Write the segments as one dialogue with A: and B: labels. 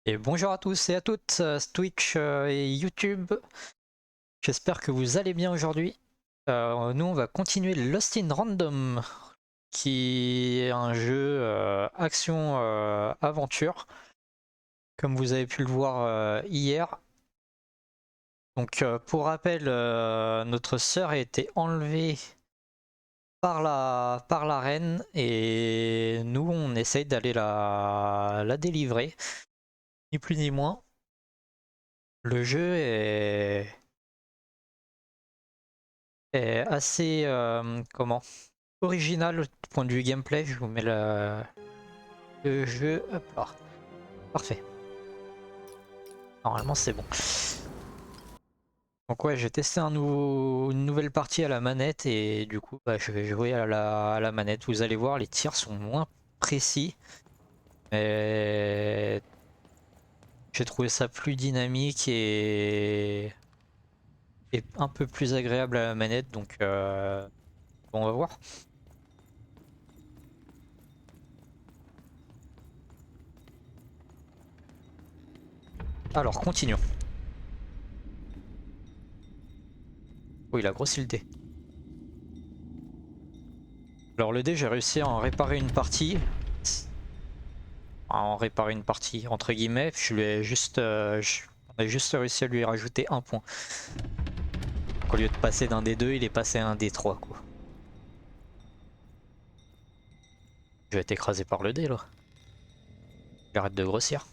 A: Et bonjour à tous et à toutes, Twitch et YouTube. J'espère que vous allez bien aujourd'hui. Nous on va continuer Lost in Random, qui est un jeu action aventure, comme vous avez pu le voir hier. Donc pour rappel, notre sœur a été enlevée par la reine et nous on essaye d'aller la délivrer, ni plus ni moins. Le jeu est assez comment original du point de vue gameplay. Je vous mets le jeu, hop là, parfait, normalement c'est bon. Donc ouais, j'ai testé une nouvelle partie à la manette et du coup je vais jouer à la manette. Vous allez voir, les tirs sont moins précis, mais j'ai trouvé ça plus dynamique et un peu plus agréable à la manette, donc bon, on va voir. Alors continuons. Oh, il a grossi le dé. Alors le dé, j'ai réussi à en réparer une partie. Entre guillemets. Je lui ai juste, on a juste réussi à lui rajouter un point. Donc, au lieu de passer d'un D2, il est passé à un D3 quoi. Je vais être écrasé par le dé là. J'arrête de grossir.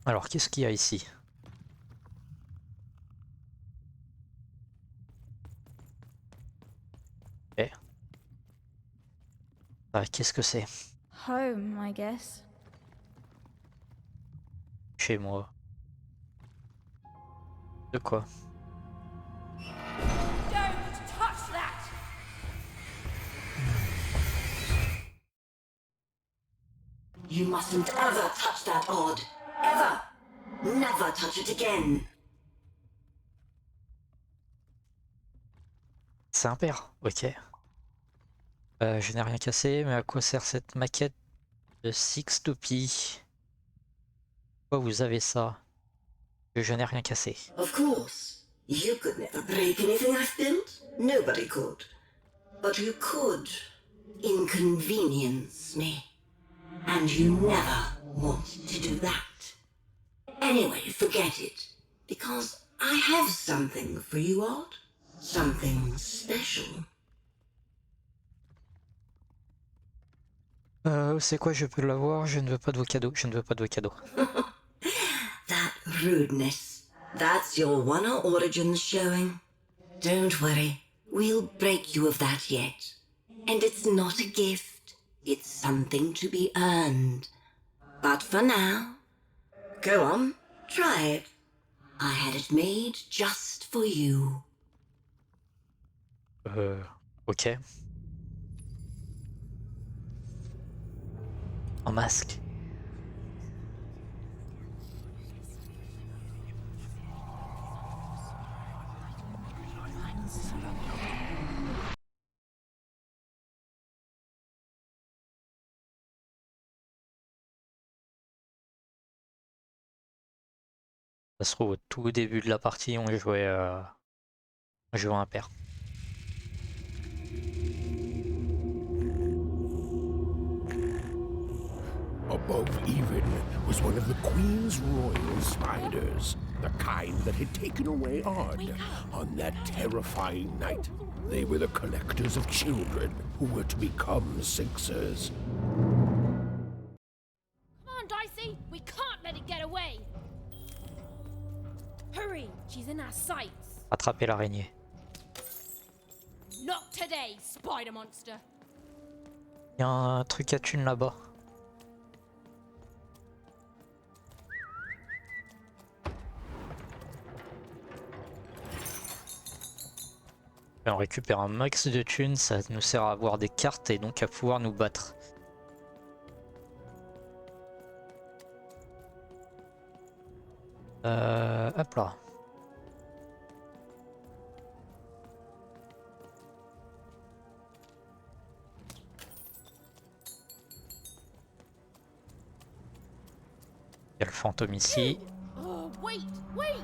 A: Alors qu'est-ce qu'il y a ici? Eh. Ah, qu'est-ce que c'est?
B: Home, I guess.
A: Chez moi. De quoi?
B: Don't touch that!
C: You mustn't ever touch that odd. Ever. Never touch it again.
A: C'est un père, ok. Je n'ai rien cassé, mais à quoi sert cette maquette de Sixtopie? Pourquoi vous avez ça? Je n'ai rien cassé.
C: Of course. You could never break anything I've built. Nobody could. But you could inconvenience me. And you never want to do that. Anyway, forget it. Because I have something for you, Odd. Something special.
A: C'est quoi? Je peux l'avoir? Je ne veux pas de vos cadeaux. Je ne veux pas de vos cadeaux.
C: That rudeness. That's your Wano origins showing. Don't worry. We'll break you of that yet. And it's not a gift. It's something to be earned. But for now, go on, try it. I had it made just for you.
A: Ok. Un masque. Ça se trouve au tout début de la partie on jouait un père.
D: Above even was one of the Queen's royal spiders, the kind that had taken away Odd on that terrifying night. They were the collectors of children who were to become Sixers.
B: Come on, Dicey! We can't let it get away! Hurry! She's in our sights!
A: Attraper l'araignée.
B: Not today, spider monster!
A: Il y a un truc à thune là-bas. On récupère un max de thunes, ça nous sert à avoir des cartes et donc à pouvoir nous battre. Hop là. Il y a le fantôme ici.
B: Oh, wait, wait!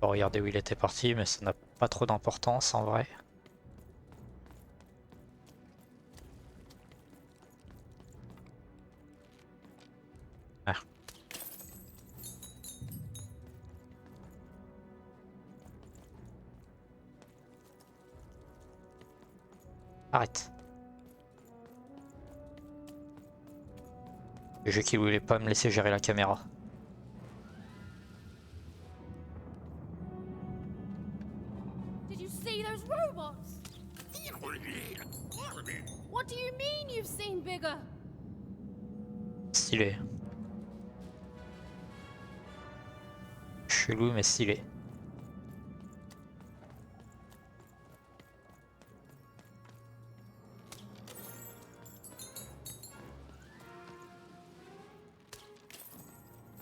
A: On va regarder où il était parti, mais ça n'a pas trop d'importance en vrai. Ah. Arrête. Le jeu qui voulait pas me laisser gérer la caméra.
B: Did you see those robots? What do you mean you've seen bigger?
A: Stylé. Chelou mais stylé.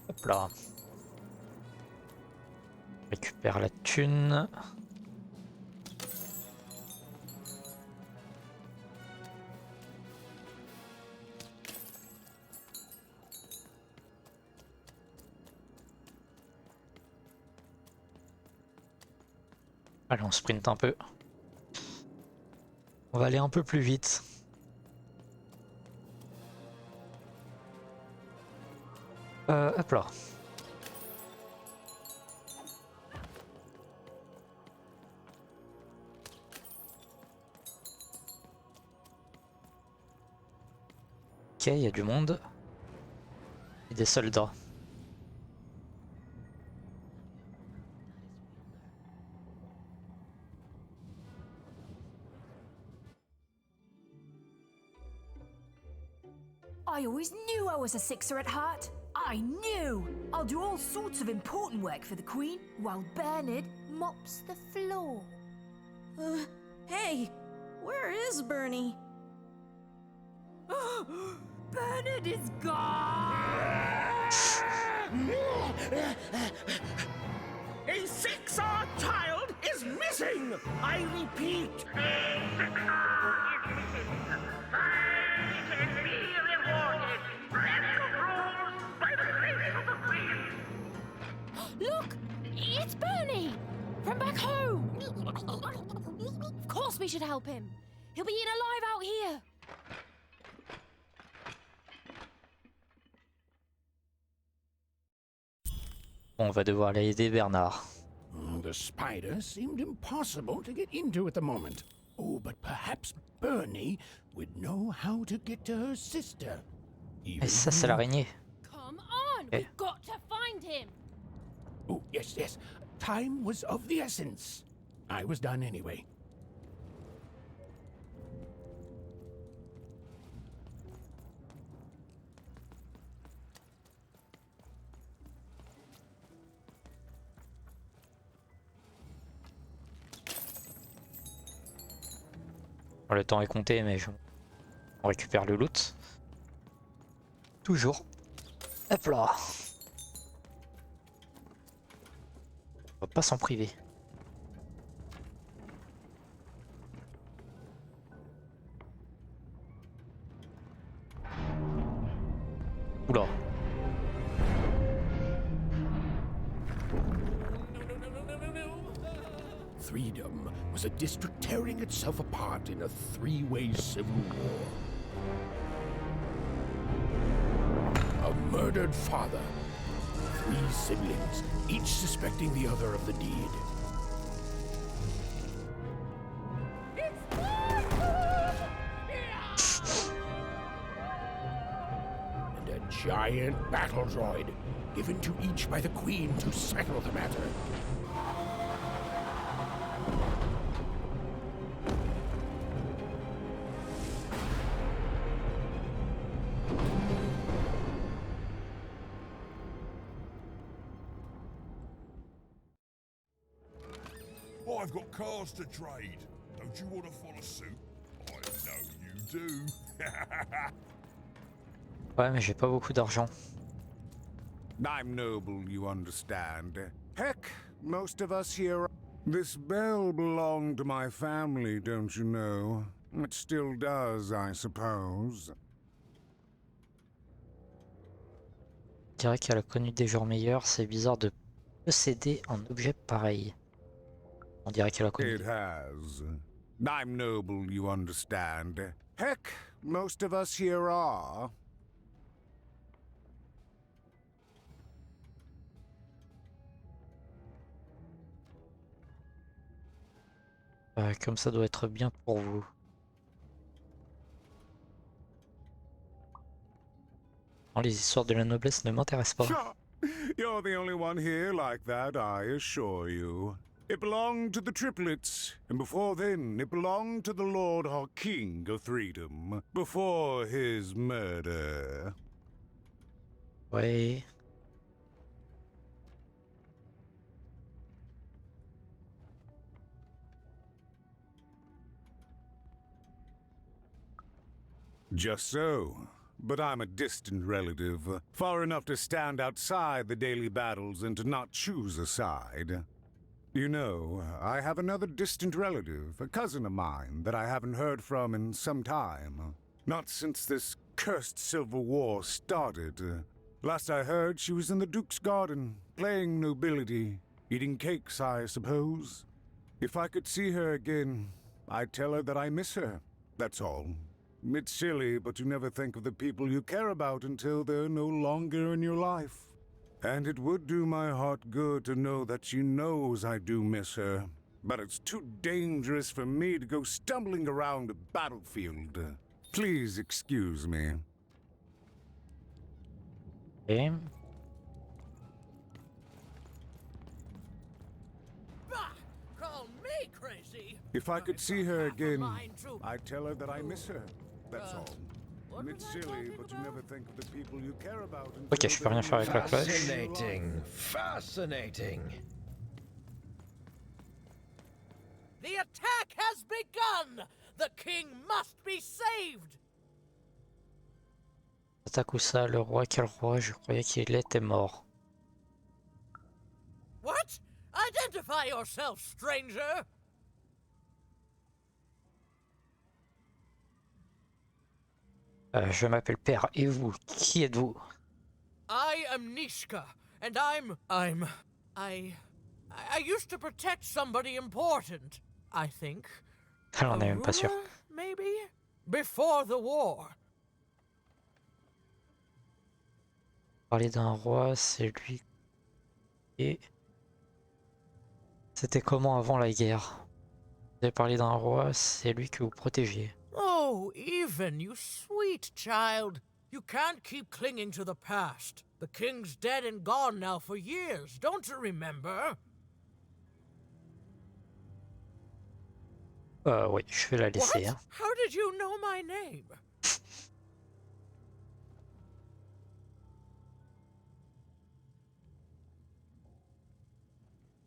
A: Hop là. Récupère la thune. Allez, on sprint un peu. On va aller un peu plus vite. Hop là. Ok, il y a du monde. Et des soldats.
E: I always knew I was a sixer at heart. I knew! I'll do all sorts of important work for the Queen while Bernard mops the floor.
F: Hey, where is Bernie?
E: Bernard is gone!
D: A 6-hour child is missing! I repeat, a 6-hour is missing. Fine can be rewarded. Radical rules by the grace of the Queen.
B: Look! It's Bernie! From back home! Of course we should help him. He'll be eaten alive out here.
A: On va devoir aller aider Bernard.
D: The spider seemed impossible to get into at the moment. Oh, but perhaps Bernie would know how to get to her sister.
A: Et ça, c'est l'araignée.
B: Come on!
A: Okay.
B: We've got to find him!
D: Oh, yes, yes. Time was of the essence. I was done anyway.
A: Bon, le temps est compté, mais on récupère le loot. Toujours. Hop là. On va pas s'en priver. Oula.
D: Freedom was a district tearing itself apart in a three-way civil war. A murdered father, 3 siblings, each suspecting the other of the deed. And a giant battle droid, given to each by the Queen to settle the matter.
G: I've got cars to trade. Don't you want to follow suit? I know you do.
A: Ouais, mais j'ai pas beaucoup d'argent.
H: I'm noble, you understand. Heck, most of us here... This bell belonged to my family, don't you know? It still does, I suppose.
A: Je dirais qu'elle a connu des jours meilleurs, c'est bizarre de posséder un objet pareil. On dirait qu'elle a connu.
H: It has. I'm noble, you understand. Heck, most of us here are.
A: Comme ça doit être bien pour vous. Non, les histoires de la noblesse ne m'intéressent pas.
H: You're the only one here like that, I assure you. It belonged to the triplets, and before then it belonged to the Lord or King of Freedom, before his murder.
A: Ouais.
H: Just so. But I'm a distant relative, far enough to stand outside the daily battles and to not choose a side. You know, I have another distant relative, a cousin of mine, that I haven't heard from in some time. Not since this cursed Civil War started. Last I heard, she was in the Duke's garden, playing nobility, eating cakes, I suppose. If I could see her again, I'd tell her that I miss her, that's all. It's silly, but you never think of the people you care about until they're no longer in your life. And it would do my heart good to know that she knows I do miss her. But it's too dangerous for me to go stumbling around a battlefield. Please excuse me.
A: Et...
I: Call me crazy.
H: If I could see her again, I'd tell her that I miss her. That's all. It's silly, but you never think of the people you care about.
A: Ok, je peux rien faire avec la cloche.
I: Fascinating. Fascinating. The attack has begun. The king must be saved.
A: Attaque où ça, le roi? Quel roi? Je croyais qu'il était mort.
I: What? Identify yourself, stranger.
A: Je m'appelle Père, et vous? Qui êtes-vous?
I: I am Nishka, and I used to protect somebody important, I think.
A: Elle en est même pas sûre.
I: Maybe? Before the war.
A: Parler d'un roi, c'est lui. Et c'était comment avant la guerre? Vous avez parlé d'un roi, c'est lui que vous protégez.
I: Oh, Even, you sweet child. You can't keep clinging to the past. The king's dead and gone now for years, don't you remember?
A: Oui, je vais la laisser. Hein.
I: How did you know my name?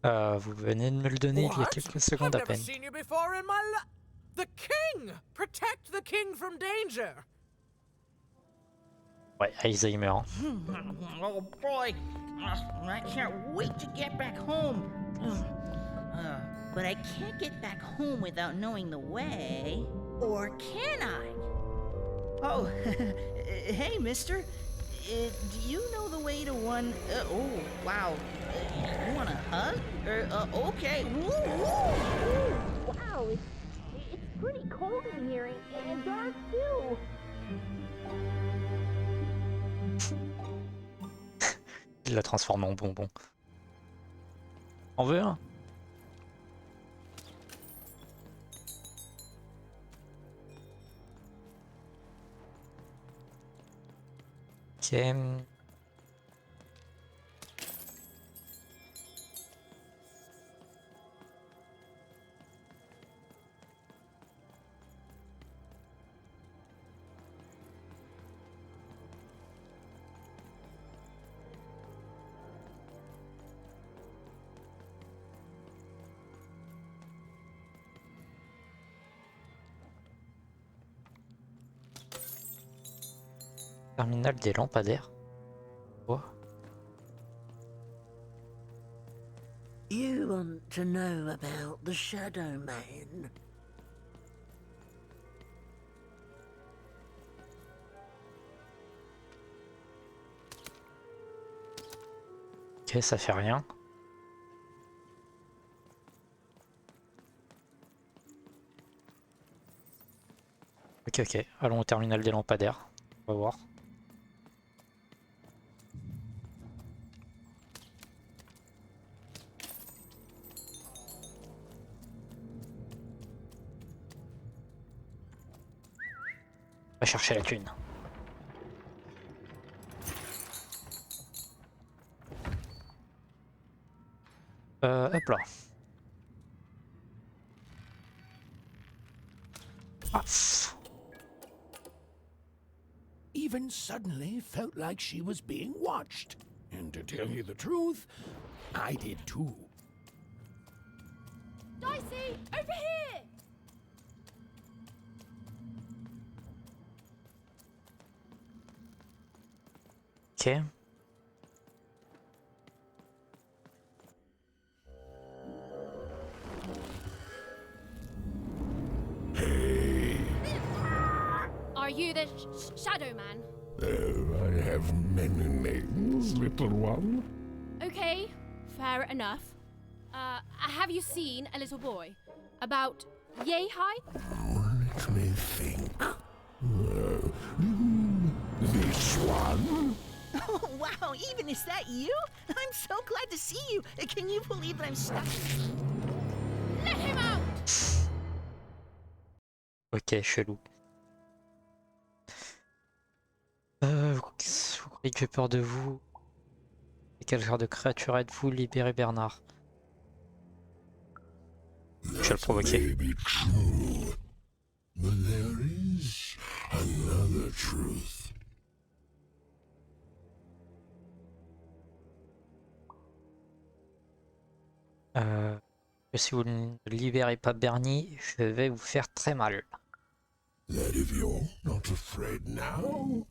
A: Vous venez de me le donner il y a quelques secondes à peine.
I: Seen you before in my life. The king! Protect the king from danger!
A: Ouais, Alzheimer.
J: Oh boy, I can't wait to get back home. But I can't get back home without knowing the way. Or can I? Oh, hey, mister. Do you know the way to one... oh, wow. You want a hug? Okay.
B: Wow, it's pretty cold in here and dark too.
A: Il l'a transformé en bonbon. On veut un? Ok. Terminal des lampadaires. Quoi?
K: You want to know about the Shadow Man?
A: Ok, ça fait rien. Ok, ok. Allons au terminal des lampadaires. On va voir. On va chercher la thune. Hop là. Ah.
D: Even suddenly felt like she was being watched. And to tell you the truth, I did too.
B: Dicey, over here!
A: Ok.
B: Are you the Shadow Man?
D: Oh, I have many names, little one.
B: Okay, fair enough. Have you seen a little boy? About yay high?
D: Let me think. This one?
J: Oh, wow, even is that you? I'm so glad to see you. Can you believe that I'm stuck?
B: Let him out!
A: Ok, chelou. Vous croyez que j'ai peur de vous? Et quel genre de créature êtes-vous? Libérez Bernard. Je vais le provoquer.
D: May be true, but there is another truth.
A: Si vous ne libérez pas Bernie, je vais vous faire très mal.
D: That if you're not afraid now,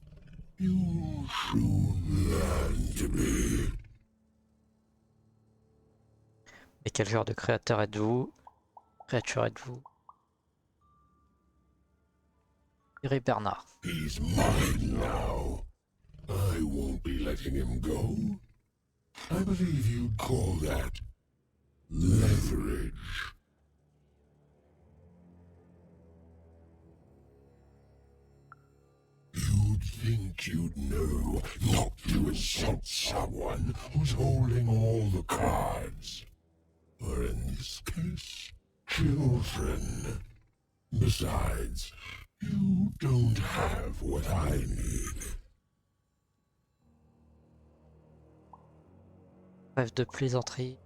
D: you'll soon learn to be.
A: Et quel genre de créature êtes-vous? Créature êtes-vous? Libérez Bernard.
D: He's mine now. I won't be letting him go. I believe you'd call that leverage. You'd think you'd know not to insult someone who's holding all the cards. Or in this case, children. Besides, you don't have what I need.
A: Rêve de plaisanterie.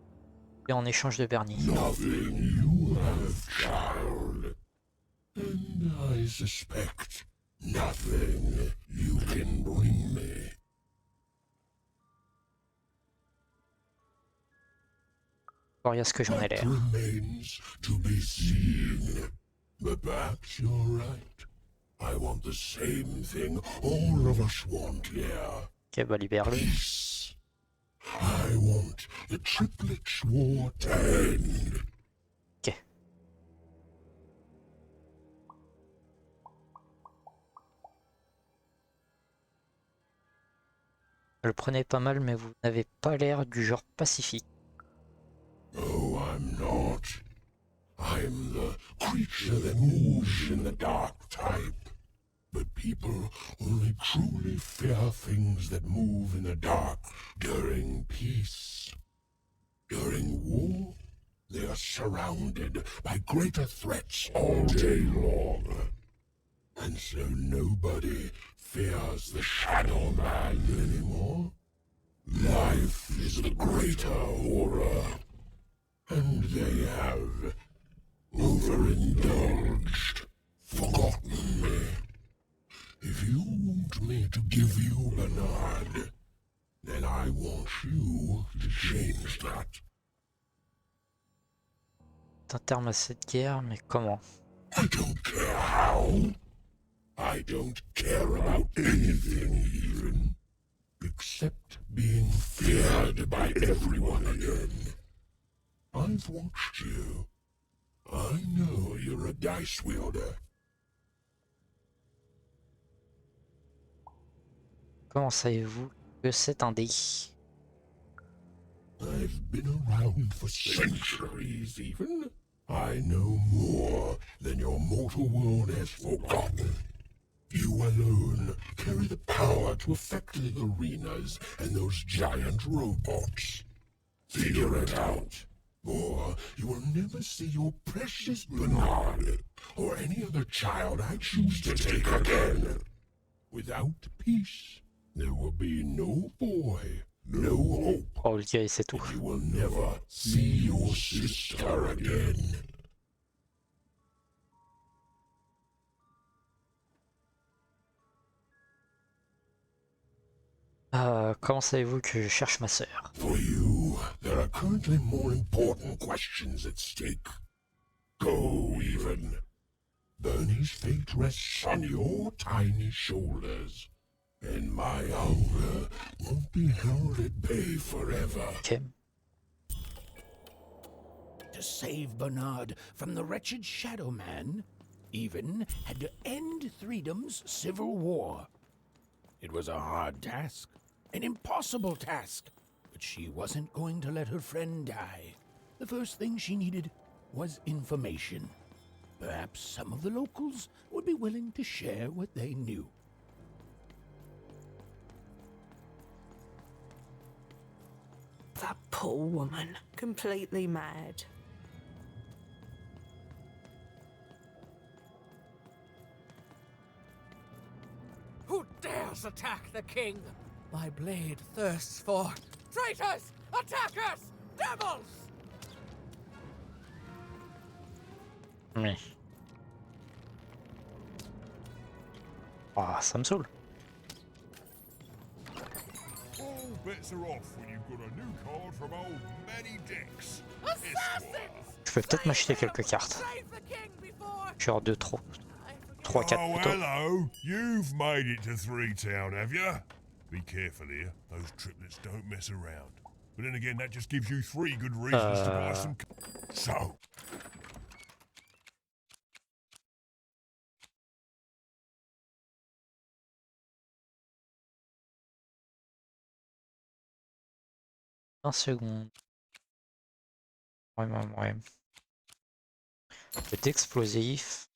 A: Et en échange de Bernie.
D: Nothing you have, child. And I suspect nothing you can bring me.
A: Alors, il y a ce que j'en ai
D: That
A: l'air.
D: remains to be seen. But perhaps you're right. I want the same thing all of us want here.
A: Ok, bah libère-le.
D: Peace. I want the triplets' war to end.
A: Ok. Je le prenais pas mal, mais vous n'avez pas l'air du genre pacifique.
D: Oh, I'm not. I'm the creature that moves in the dark type. But people only truly fear things that move in the dark during peace. During war, they are surrounded by greater threats all day long. And so nobody fears the Shadow Man anymore. Life is the greater horror. And they have overindulged, forgotten me. If you want me to give you Bernard, then I want you to change that.
A: C'est un terme à cette guerre, mais comment?
D: I don't care how. I don't care about anything even, except being feared by everyone again. I've watched you. I know you're a dice wielder.
A: Comment savez-vous que c'est un dé?
D: I've been around for centuries, even. I know more than your mortal world has forgotten. You alone carry the power to affect the arenas and those giant robots. Figure it out, or you will never see your precious Bernard or any other child I choose to take again. Without peace, there will be no boy, no hope.
A: Oh, le gars, c'est tout.
D: You will never see your sister again.
A: Comment savez-vous que je cherche ma sœur?
D: For you, there are currently more important questions at stake. Go, even. Bernie's fate rests on your tiny shoulders, and my hunger won't be held at bay forever.
A: Ok.
L: To save Bernard from the wretched Shadow Man, Even had to end Threedom's civil war. It was a hard task, an impossible task, but she wasn't going to let her friend die. The first thing she needed was information. Perhaps some of the locals would be willing to share what they knew.
F: That poor woman, completely mad.
I: Who dares attack the king? My blade thirsts for traitors, attackers, devils!
A: Mais... Ah, ça me saoule.
G: All bets are off when you've got a new card from old Manny Dix.
A: Je peux peut-être m'acheter quelques cartes. Genre 2, 3, 4
G: Oh,
A: plutôt.
G: hello. You've made it to Three Town, have you? Be careful here. Those triplets don't mess around. But then again, that just gives you 3 good reasons to buy some... So...
A: Un second. Ouais. Peut-être explosif.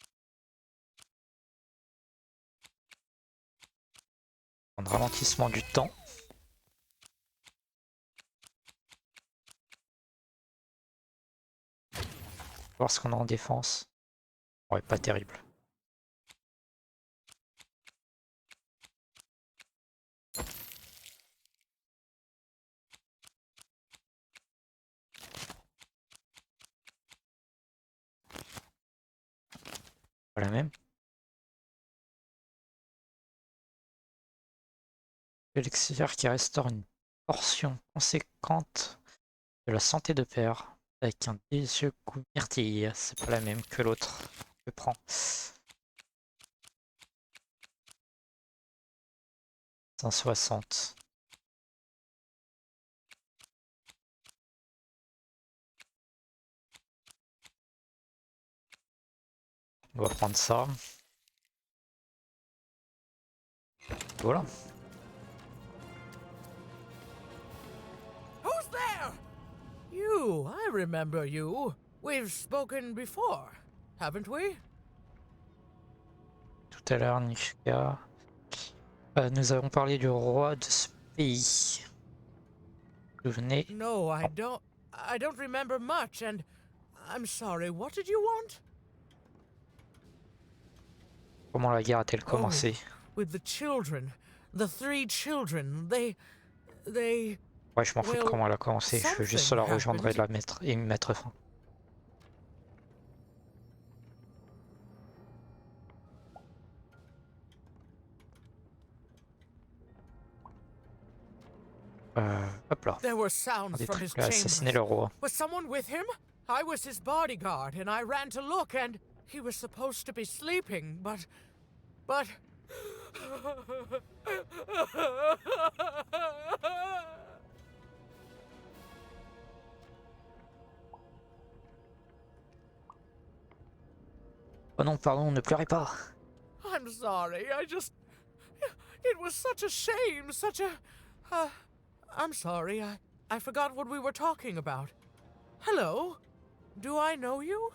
A: Un ralentissement du temps. Voir ce qu'on a en défense. Ouais, pas terrible. Pas la même. L'élixir qui restaure une portion conséquente de la santé de père avec un délicieux goût myrtille. C'est pas la même que l'autre. Je prends. 160. On va prendre ça. Voilà.
I: Who's there? You, I remember you. We've spoken before, haven't we?
A: Tout à l'heure, Nishka. Nous avons parlé du roi de ce pays. Vous venez?
I: No, I don't remember much, and I'm sorry. What did you want?
A: Comment la guerre a-t-elle commencé?
I: With the children, the 3 children, they...
A: Ouais, je m'en fous de comment elle a commencé. Je veux juste la rejoindre et la mettre et mettre fin. Hop là.
I: There were sounds from his
A: Il a assassiné le roi.
I: Was someone with him? I was his bodyguard, and I ran to look, and he was supposed to be sleeping, but...
A: Oh non, pardon, ne pleurez pas.
I: I'm sorry. It was such a shame, such a... I'm sorry. I forgot what we were talking about. Hello? Do I know you?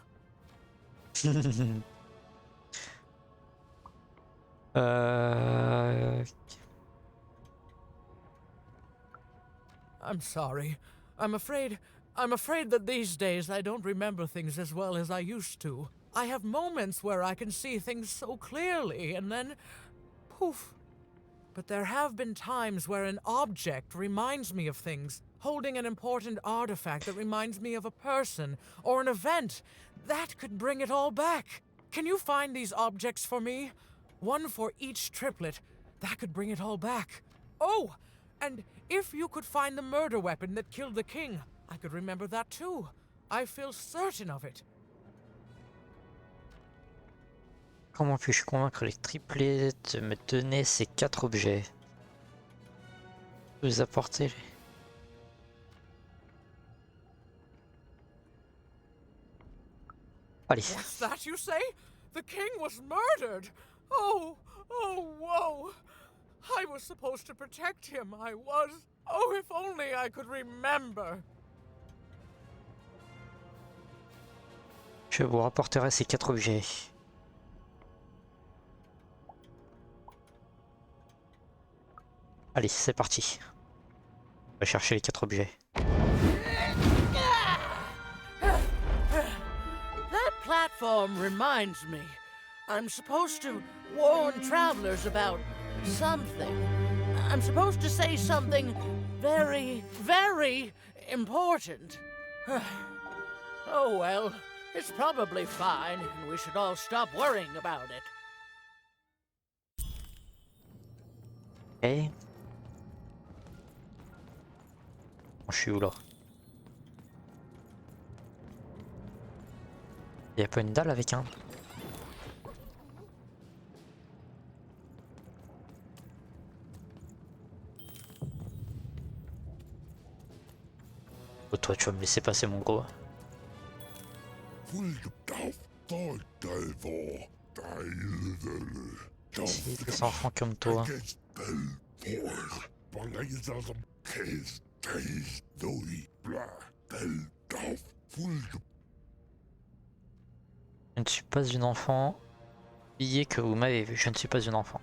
I: I'm sorry. I'm afraid that these days I don't remember things as well as I used to. I have moments where I can see things so clearly, and then... poof. But there have been times where an object reminds me of things, holding an important artifact that reminds me of a person, or an event. That could bring it all back. Can you find these objects for me? One for each triplet. That could bring it all back. Oh! And if you could find the murder weapon that killed the king, I could remember that too. I feel certain of it.
A: Comment puis-je convaincre les triplés de me donner ces 4 objets? Vous apporter. Allez.
I: What's that you say? The king was murdered! Oh, whoa! I was supposed to protect him, I was. Oh, if only I could remember.
A: Je vous rapporterai ces 4 objets. Allez, c'est parti. On va chercher les 4 objets.
I: That platform reminds me. I'm supposed to warn travelers about something. I'm supposed to say something very, very important. Oh well, it's probably fine, and we should all stop worrying about it.
A: Ok. Je suis où là? Y'a pas une dalle avec un? Oh, toi tu vas me laisser passer mon gros. C'est des enfants comme toi. Je ne suis pas une enfant. Oubliez que vous m'avez vu, je ne suis pas une enfant.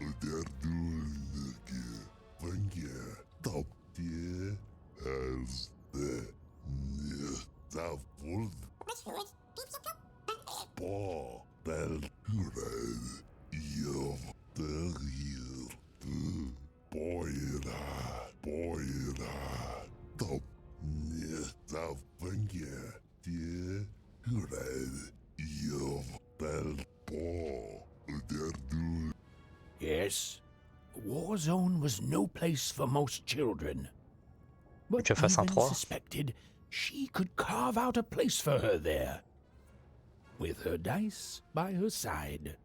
L: Yes, a war zone was no place for most children. But
A: Je fasse un
L: even
A: 3.
L: suspected she could carve out a place for her there, with her dice by her side.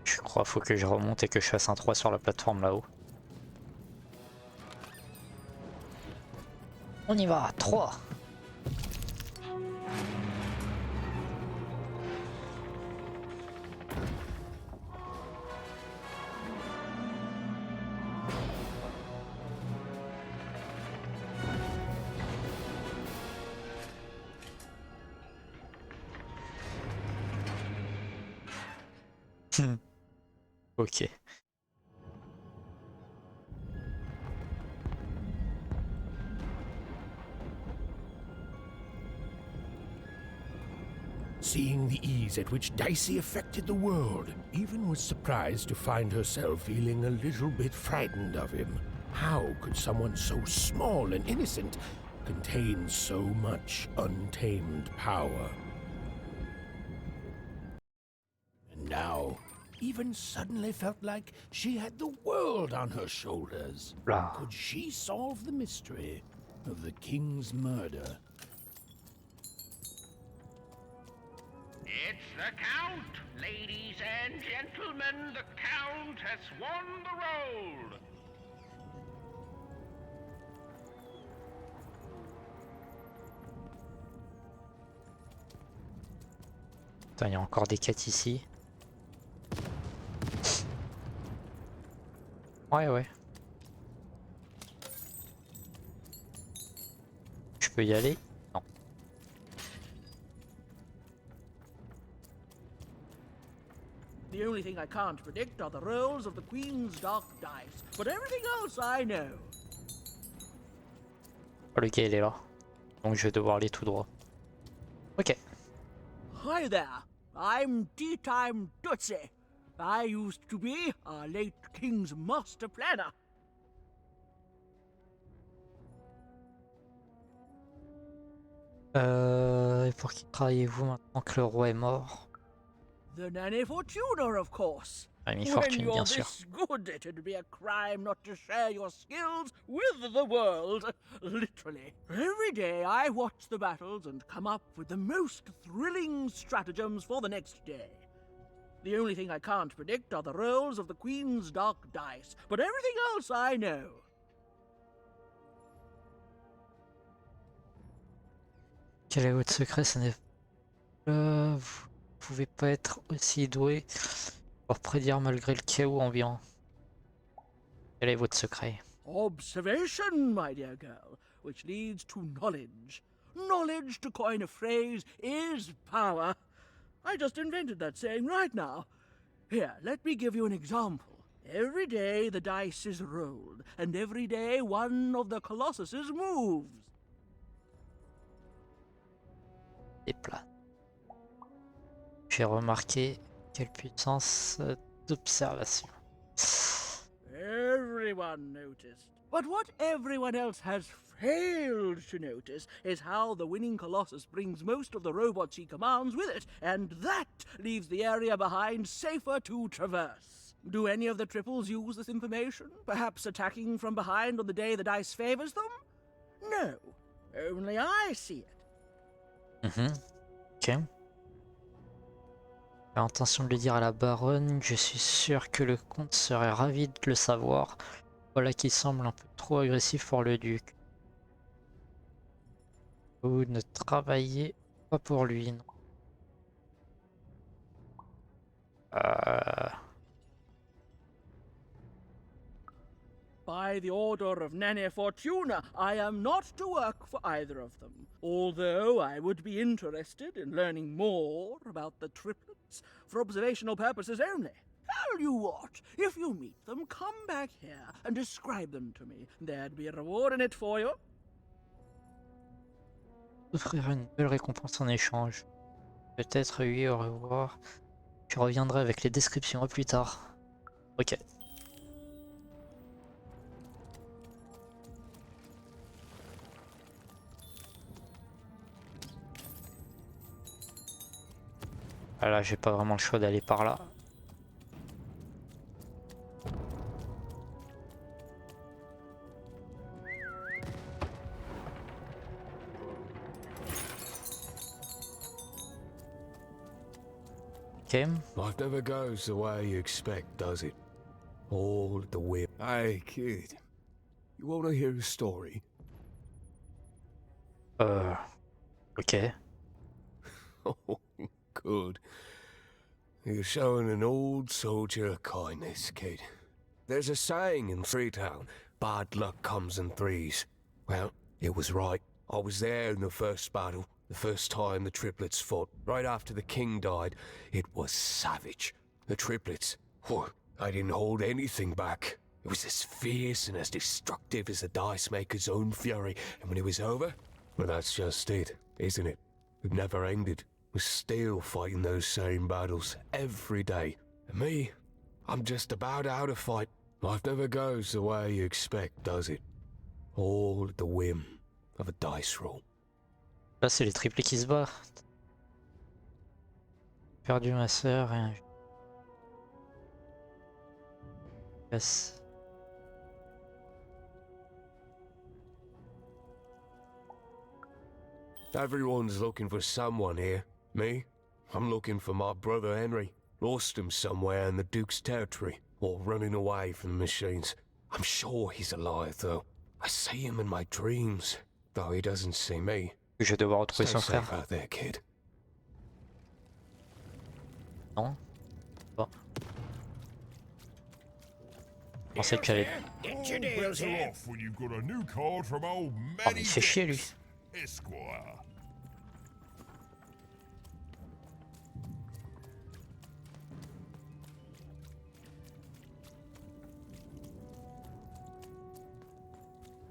A: Je crois faut que je remonte et que je fasse un 3 sur la plateforme là-haut. On y va, 3. Ok.
L: Seeing the ease at which Dicey affected the world, Even was surprised to find herself feeling a little bit frightened of him. How could someone so small and innocent contain so much untamed power? And now, Even suddenly felt like she had the world on her shoulders.
A: Blah.
L: Could she solve the mystery of the king's murder?
M: It's the Count! Ladies and gentlemen, the Count has won the roll!
A: Putain, il y a encore des quêtes ici. Ouais. Je peux y aller? Non.
N: The only thing I can't predict are the rolls of the Queen's dark dice, but everything else I know.
A: Oh, le gars il est là. Donc je vais devoir aller tout droit. Ok.
N: Hi there, I'm Tea Time Tootsie. I used to be our late King's master planner.
A: Et pour qui travaillez-vous maintenant que le roi est mort?
N: The Nanny Fortuna, of course.
A: Ami
N: When
A: Fortune,
N: you're
A: bien sûr.
N: this good, it'd be a crime not to share your skills with the world. Literally. Every day I watch the battles and come up with the most thrilling stratagems for the next day. The only thing I can't predict are the rolls of the Queen's dark dice, but everything else I know.
A: Quel est votre secret? Ce n'est vous pouvez pas être aussi doué pour prédire malgré le chaos ambiant. Quel est votre secret?
N: Observation, my dear girl, which leads to knowledge. Knowledge, to coin a phrase, is power. I just invented that saying right now. Here, let me give you an example. Every day the dice is rolled, and every day one of the colossuses moves.
A: Déplace. J'ai remarqué quelle puissance d'observation.
N: Everyone noticed. But what everyone else has failed to notice is how the winning Colossus brings most of the robots he commands with it, and that leaves the area behind safer to traverse. Do any of the triples use this information? Perhaps attacking from behind on the day the dice favors them? No, only I see it.
A: Ok. J'ai l'intention de le dire à la baronne, je suis sûr que le comte serait ravi de le savoir. Voilà qui semble un peu trop agressif pour le duc. Vous ne travaillez pas pour lui, non?
N: By the order of Nanny Fortuna, I am not to work for either of them, although I would be interested in learning more about the triplets for observational purposes only. Tell you what, if you meet them, come back here and describe them to me. There'd be a reward in it for you.
A: Offrir une belle récompense en échange. Peut-être oui, au revoir. Je reviendrai avec les descriptions plus tard. Ok. Ah là, j'ai pas vraiment le choix d'aller par là. Okay.
D: Life never goes the way you expect, does it? All the way. Hey, kid. You want to hear a story?
A: Okay.
D: Oh, good. You're showing an old soldier kindness, kid. There's a saying in Freetown, bad luck comes in threes. Well, it was right. I was there in the first battle, the first time the triplets fought, right after the king died. It was savage. The triplets, I didn't hold anything back. It was as fierce and as destructive as the dice maker's own fury. And when it was over, well, that's just it, isn't it? It never ended. We're still fighting those same battles every day. And me, I'm just about out of fight. Life never goes the way you expect, does it? All at the whim of a dice roll.
A: Là, c'est les triplés qui se battent. Perdu ma sœur et un... Yes.
D: Everyone's looking for someone here. Me? I'm looking for my brother Henry. Lost him somewhere in the Duke's territory, or running away from the machines. I'm sure he's alive, though. I see him in my dreams, though he doesn't see me.
A: Je vais devoir retrouver
D: Stay
A: son frère.
D: safe out there, kid.
A: Non. Bon. Je pensais que j'allais...
G: Better off when you've got a new card from old
A: Oh mais il fait chier lui.
G: Esquire.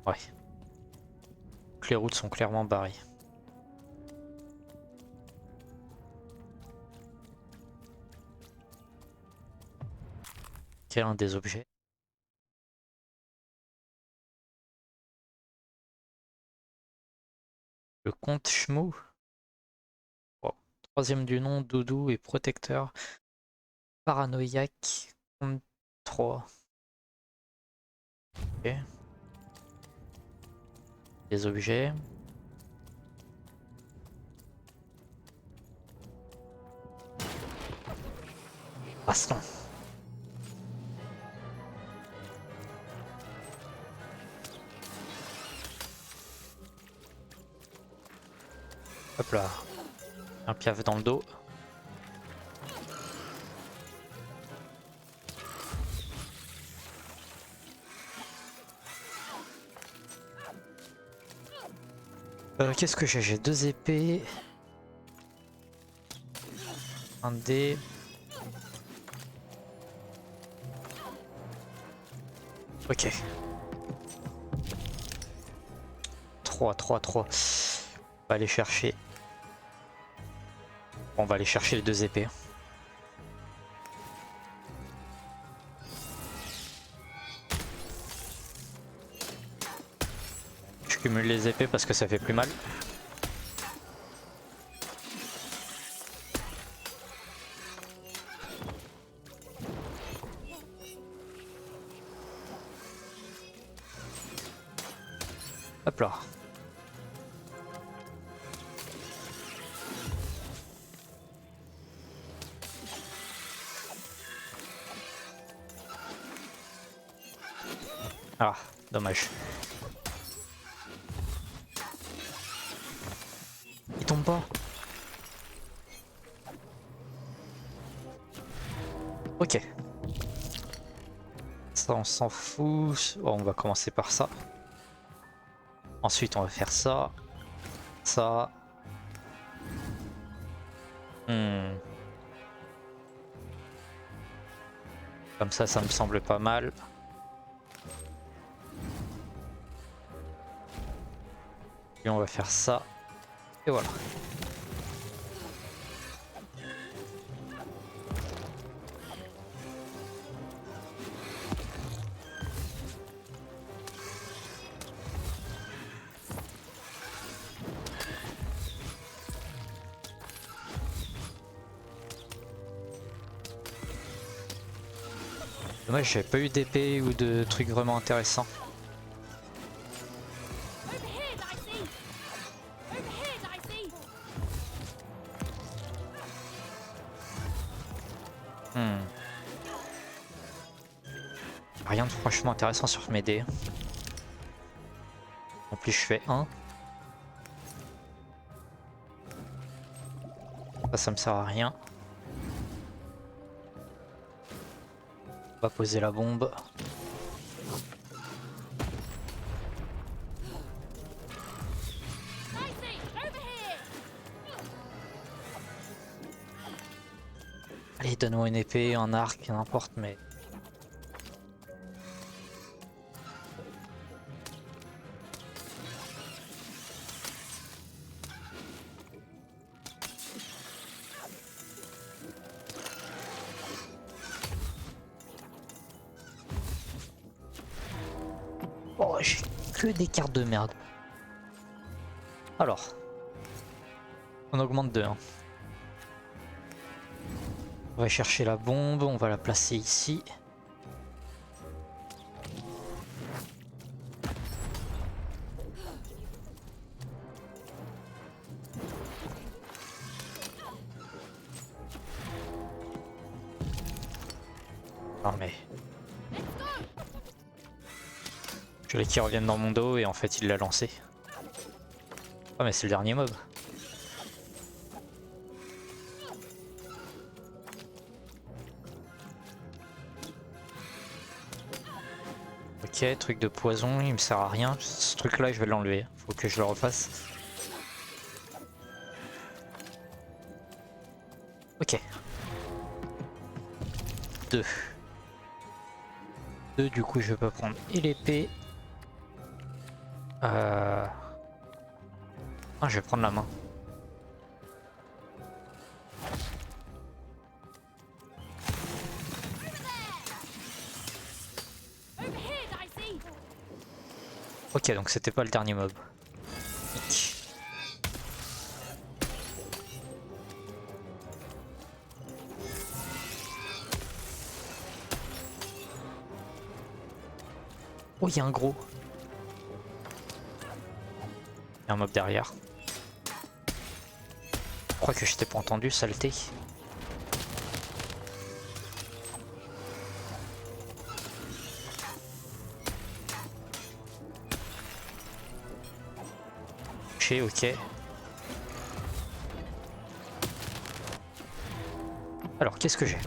A: Ouais. Donc les routes sont clairement barrées. Quel un des objets? Le comte Schmou. Oh. Troisième du nom, doudou et protecteur. Paranoïaque. Compte 3. Ok. Des objets. Baston. Hop là. Un piaf dans le dos. Qu'est-ce que j'ai? J'ai 2 épées. Un dé. Ok. 3. On va aller chercher. On va aller chercher les 2 épées. Je cumule les épées parce que ça fait plus mal. Hop là. Ah, dommage. Il tombe pas. Ok. Ça on s'en fout. Oh, on va commencer par ça. Ensuite on va faire ça. Ça. Comme ça me semble pas mal. Et on va faire ça. Et voilà. Dommage, j'avais pas eu d'épée ou de trucs vraiment intéressants. Rien de franchement intéressant sur mes dés. En plus je fais 1. Ça me sert à rien. On va poser la bombe. Allez, donne-moi une épée, un arc, n'importe, mais... Oh, j'ai que des cartes de merde. Alors, on augmente de 1. On va chercher la bombe, on va la placer ici. Non mais... Je voulais qu'il revienne dans mon dos et en fait il l'a lancé. Ah mais c'est le dernier mob. Ok, truc de poison, il me sert à rien. Ce truc là je vais l'enlever, faut que je le refasse. Ok. 2. Du coup je peux prendre et l'épée. Ah, je vais prendre la main. Ok, donc c'était pas le dernier mob. Oh, il y a un gros. Il y a un mob derrière. Je crois que je t'ai pas entendu, saleté. Ok. Alors, qu'est-ce que j'ai?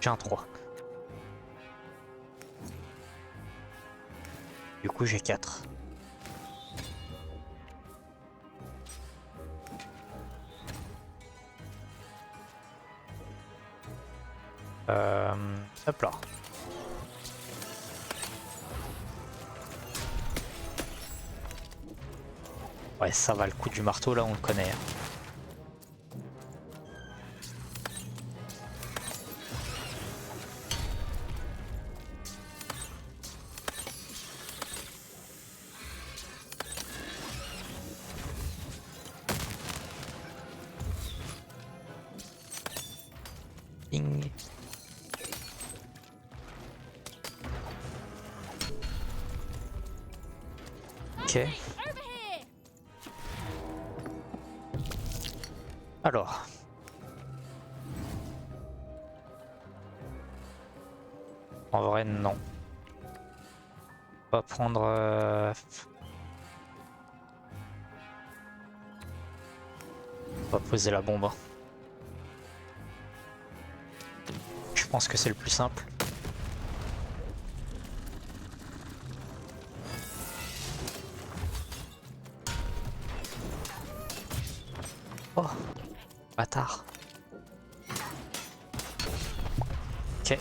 A: J'ai un 3. Du coup, j'ai 4. Hop là. Ouais, ça va, le coup du marteau, là, on le connaît. Ping. Ok. Alors. En vrai, non. On va prendre... On va poser la bombe. Je pense que c'est le plus simple. Oh, bâtard. Ok.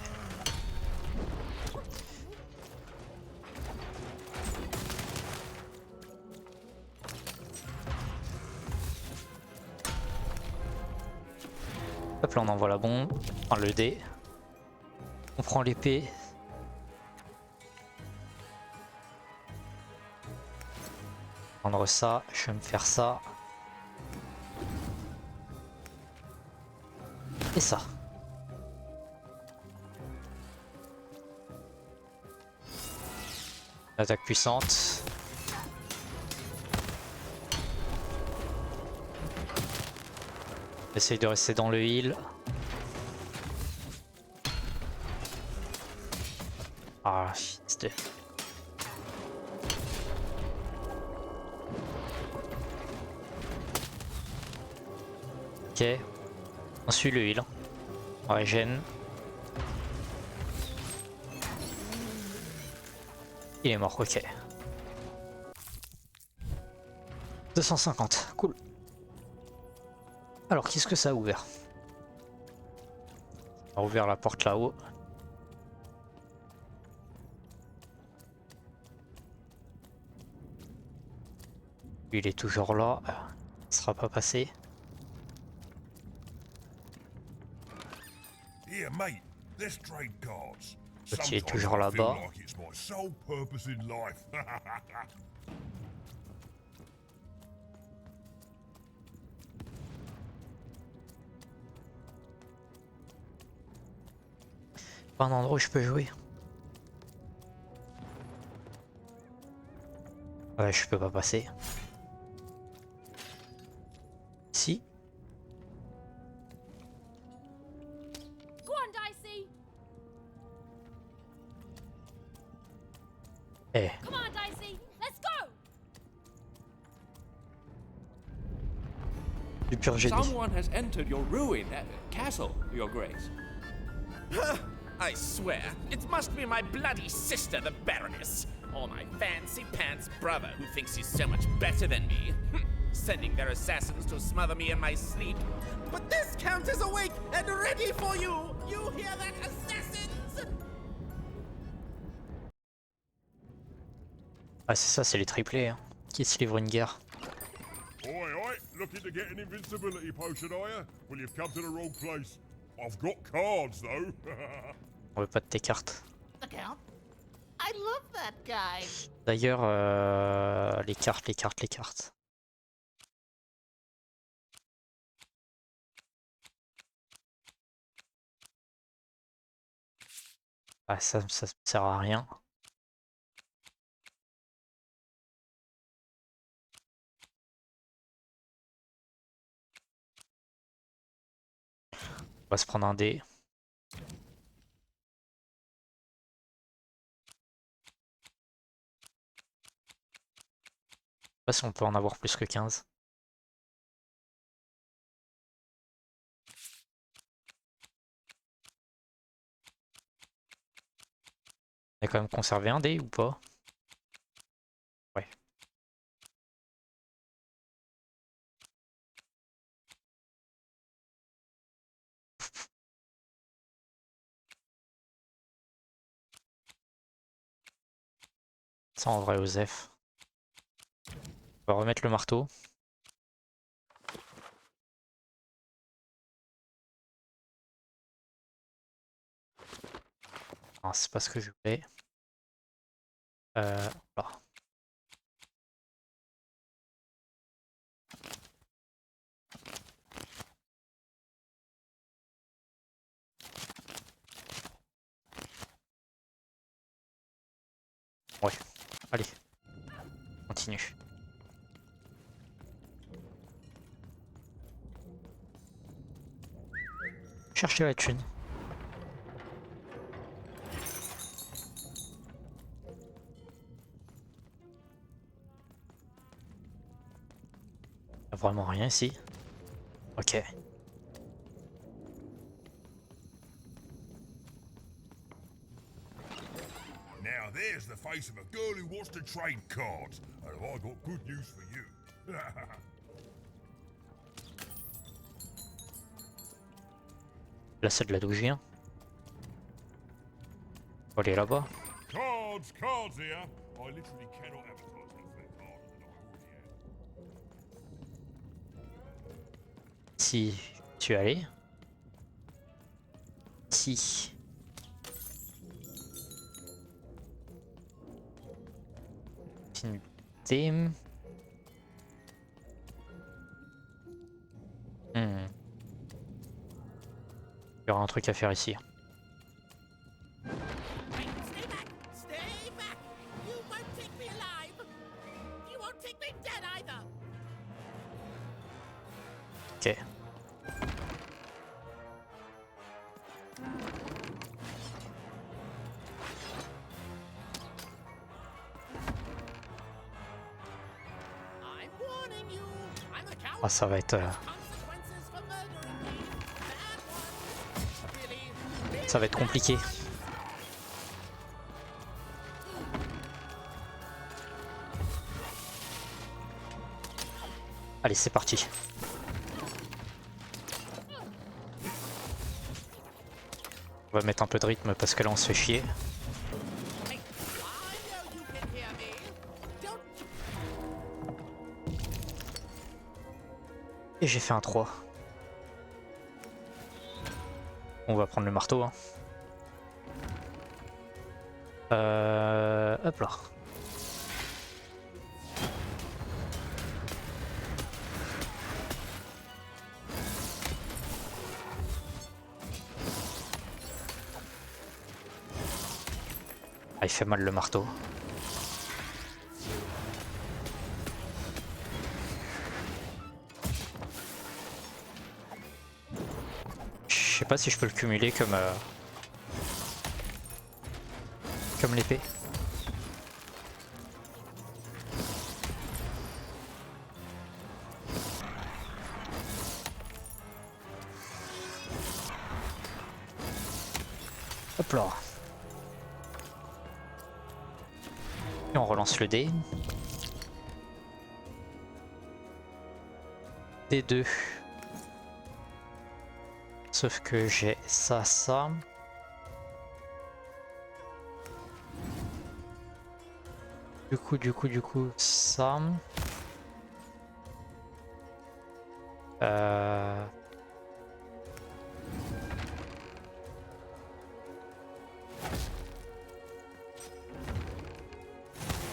A: Hop là, on envoie la bombe, enfin le dé. On prend l'épée. Prendre ça, je vais me faire ça. Et ça. Attaque puissante. Essaye de rester dans le heal. Ah, c'était... Ok. On suit le heal. On régène. Il est mort, ok. 250, cool. Alors, qu'est-ce que ça a ouvert? On a ouvert la porte là-haut. Il est toujours là. Il sera pas passé.
G: Here, mate, let's trade cards.
A: L'autre, il est toujours là-bas.
G: Like it's my sole purpose in life.
A: Pas un endroit où je peux jouer. Ouais, je peux pas passer. Si.
B: Go on, Dicey.
A: Eh.
B: Come on, Dicey. Let's go.
A: Du pur génie.
O: Someone has entered your ruin, castle, Your Grace. I swear, it must be my bloody sister, the Baroness, or my fancy pants brother who thinks he's so much better than me. Sending their assassins to smother me in my sleep. But this count is awake and ready for you! You hear that, assassins?
A: Ah c'est ça, c'est les triplés hein, qui se livrent une guerre.
G: Oi, oi, looking to get an invincibility potion, are you? Well, you've come to the wrong place. I've got cards, though.
A: On veut pas de tes cartes.
J: The Count? I love that guy.
A: D'ailleurs, les cartes. Ah ça sert à rien. On va se prendre un dé. Je sais pas si on peut en avoir plus que 15. On a quand même conservé un dé ou pas? Ouais. Ça en vrai, Osef. On va remettre le marteau. Ah, c'est pas ce que je voulais. Là. Ouais, allez, continue. Chercher la thune. Y'a vraiment rien ici. Ok.
G: Now there's the face of a girl who wants to trade cards, and I got good news for you.
A: Là c'est de la d'où je viens. Faut aller là-bas.
G: Cards here. I literally cannot advertise any better cards than I already have.
A: Si tu es allé. Si. Theme. Il y aura un truc à faire ici. Ok. Ah, ça va être... Ça va être compliqué. Allez, c'est parti. On va mettre un peu de rythme parce que là on se fait chier. Et j'ai fait un 3. On va prendre le marteau. Hein. Hop là. Ah, il fait mal le marteau. Je sais pas si je peux le cumuler comme l'épée. Hop là. Et on relance le dé. D2. Sauf que j'ai ça, ça. Du coup, ça.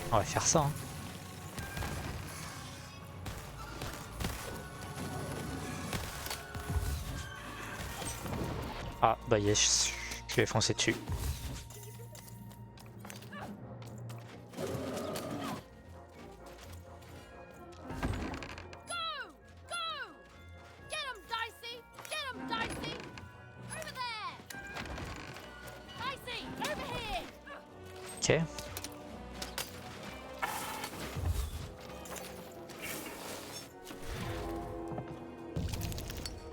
A: On va faire ça. Hein. Ah bah yes, je vais foncer dessus. Ok.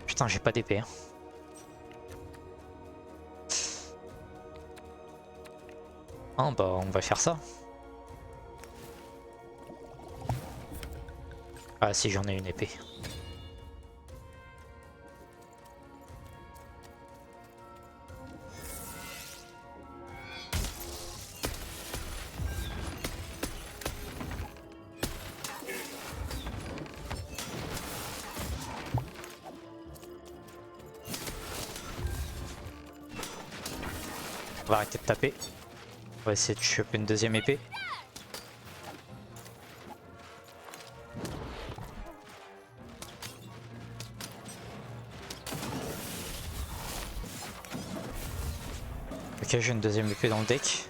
A: Putain, j'ai pas d'épée. Hein. Ah bah on va faire ça. Ah si j'en ai une épée. On va arrêter de taper. On va essayer de choper une deuxième épée. Ok, j'ai une deuxième épée dans le deck.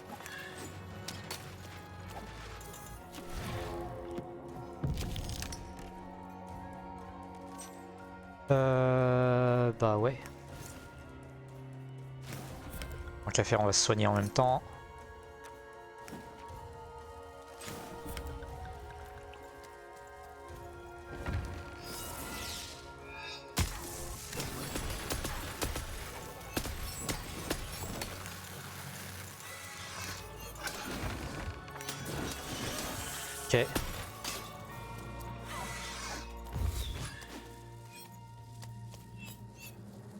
A: Bah ouais. Tant qu'à faire, on va se soigner en même temps. Ok.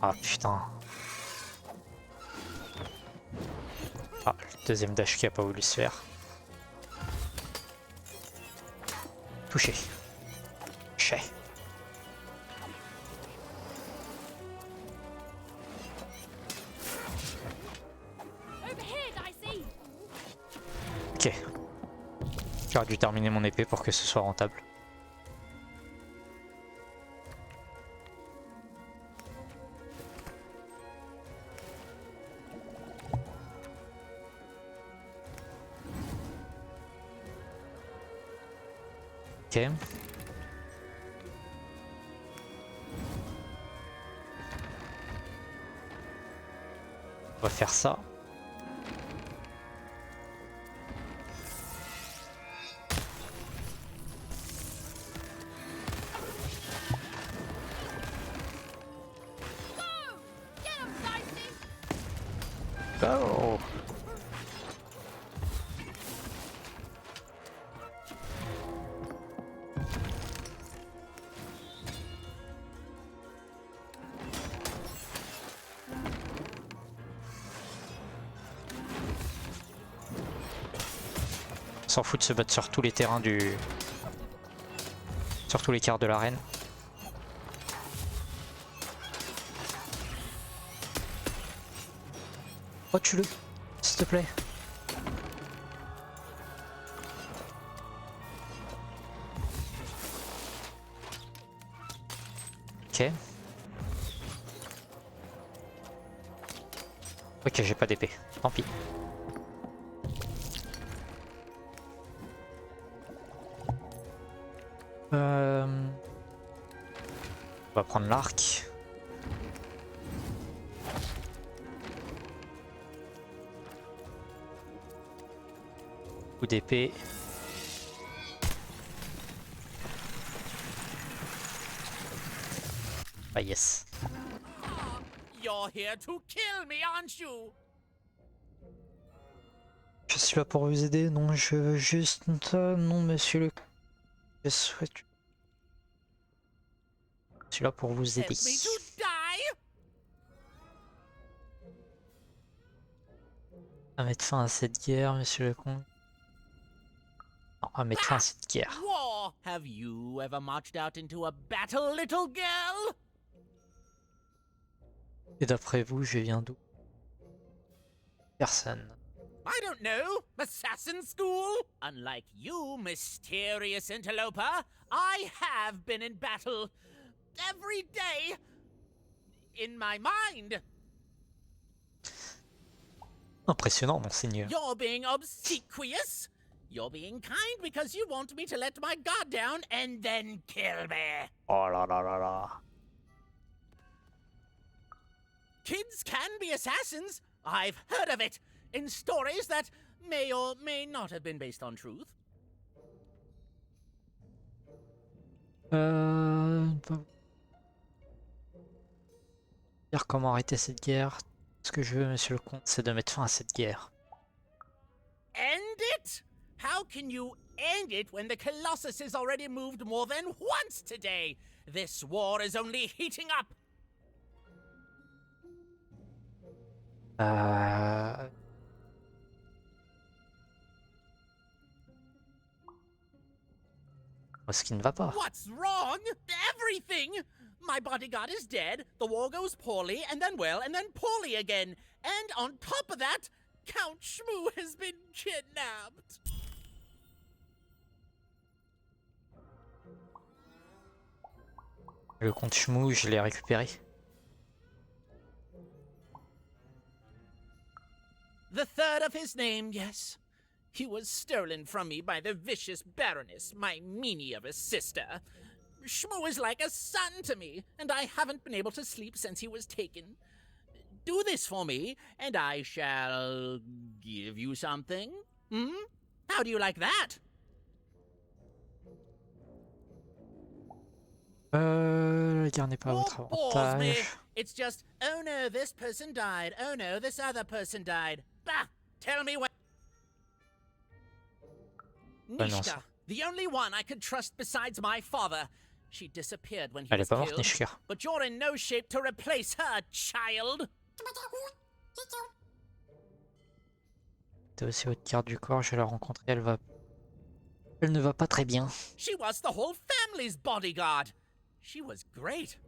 A: Ah putain. Ah, le deuxième dash qui a pas voulu se faire. Touché. Chez. Ok. J'aurais dû terminer mon épée pour que ce soit rentable. Ok. On va faire ça. Oh. On s'en fout de se battre sur tous les terrains du... sur tous les quarts de l'arène. Oh, tue-le, s'il te plaît. Ok. Ok, j'ai pas d'épée, tant pis. On va prendre l'arc. Coup d'épée. Ah yes.
O: You're here to kill me, aren't you?
A: Je suis là pour vous aider. Non, je veux juste... Non, monsieur le... Je souhaite... Je suis là pour vous aider.
I: Help me to die.
A: À mettre fin à cette guerre, monsieur le comte. Non, à mettre fin à cette guerre.
I: War! Have you ever marched out into a battle, little girl?
A: Et d'après vous, je viens d'où? Personne.
I: I don't know. Assassin school? Unlike you, mysterious interloper, I have been in battle. Every day. In my mind.
A: Impressionnant, monseigneur.
I: You're being obsequious. You're being kind because you want me to let my guard down and then kill me.
A: Oh là là là là.
I: Kids can be assassins. I've heard of it in stories that may or may not have been based on truth.
A: Dire comment arrêter cette guerre. Ce que je veux, monsieur le comte, c'est de mettre fin à cette guerre.
I: End it? How can you end it when the Colossus has already moved more than once today? This war is only heating up.
A: Ce qui ne va pas.
I: What's wrong? Everything! My bodyguard is dead, the war goes poorly, and then well, and then poorly again. And on top of that, Count Shmoo has been kidnapped.
A: Le comte Shmoo, je l'ai récupéré.
I: The third of his name, yes. He was stolen from me by the vicious Baroness, my meanie of a sister. Shmoo is like a son to me, and I haven't been able to sleep since he was taken. Do this for me, and I shall give you something. Hmm? How do you like that?
A: La guerre n'est pas à votre
I: Bores me.
A: avantage.
I: It's just, oh no, this person died. Oh no, this other person died. Bah! Tell me when. Nishka, the only one I could trust besides my father. She disappeared when he
A: Elle
I: was
A: est pas morte,
I: killed.
A: Nishka.
I: But you're in no shape to replace her, child.
A: T'as aussi votre carte du corps, je vais la rencontrer, elle ne va pas très bien.
I: She was the whole family's bodyguard. She was great.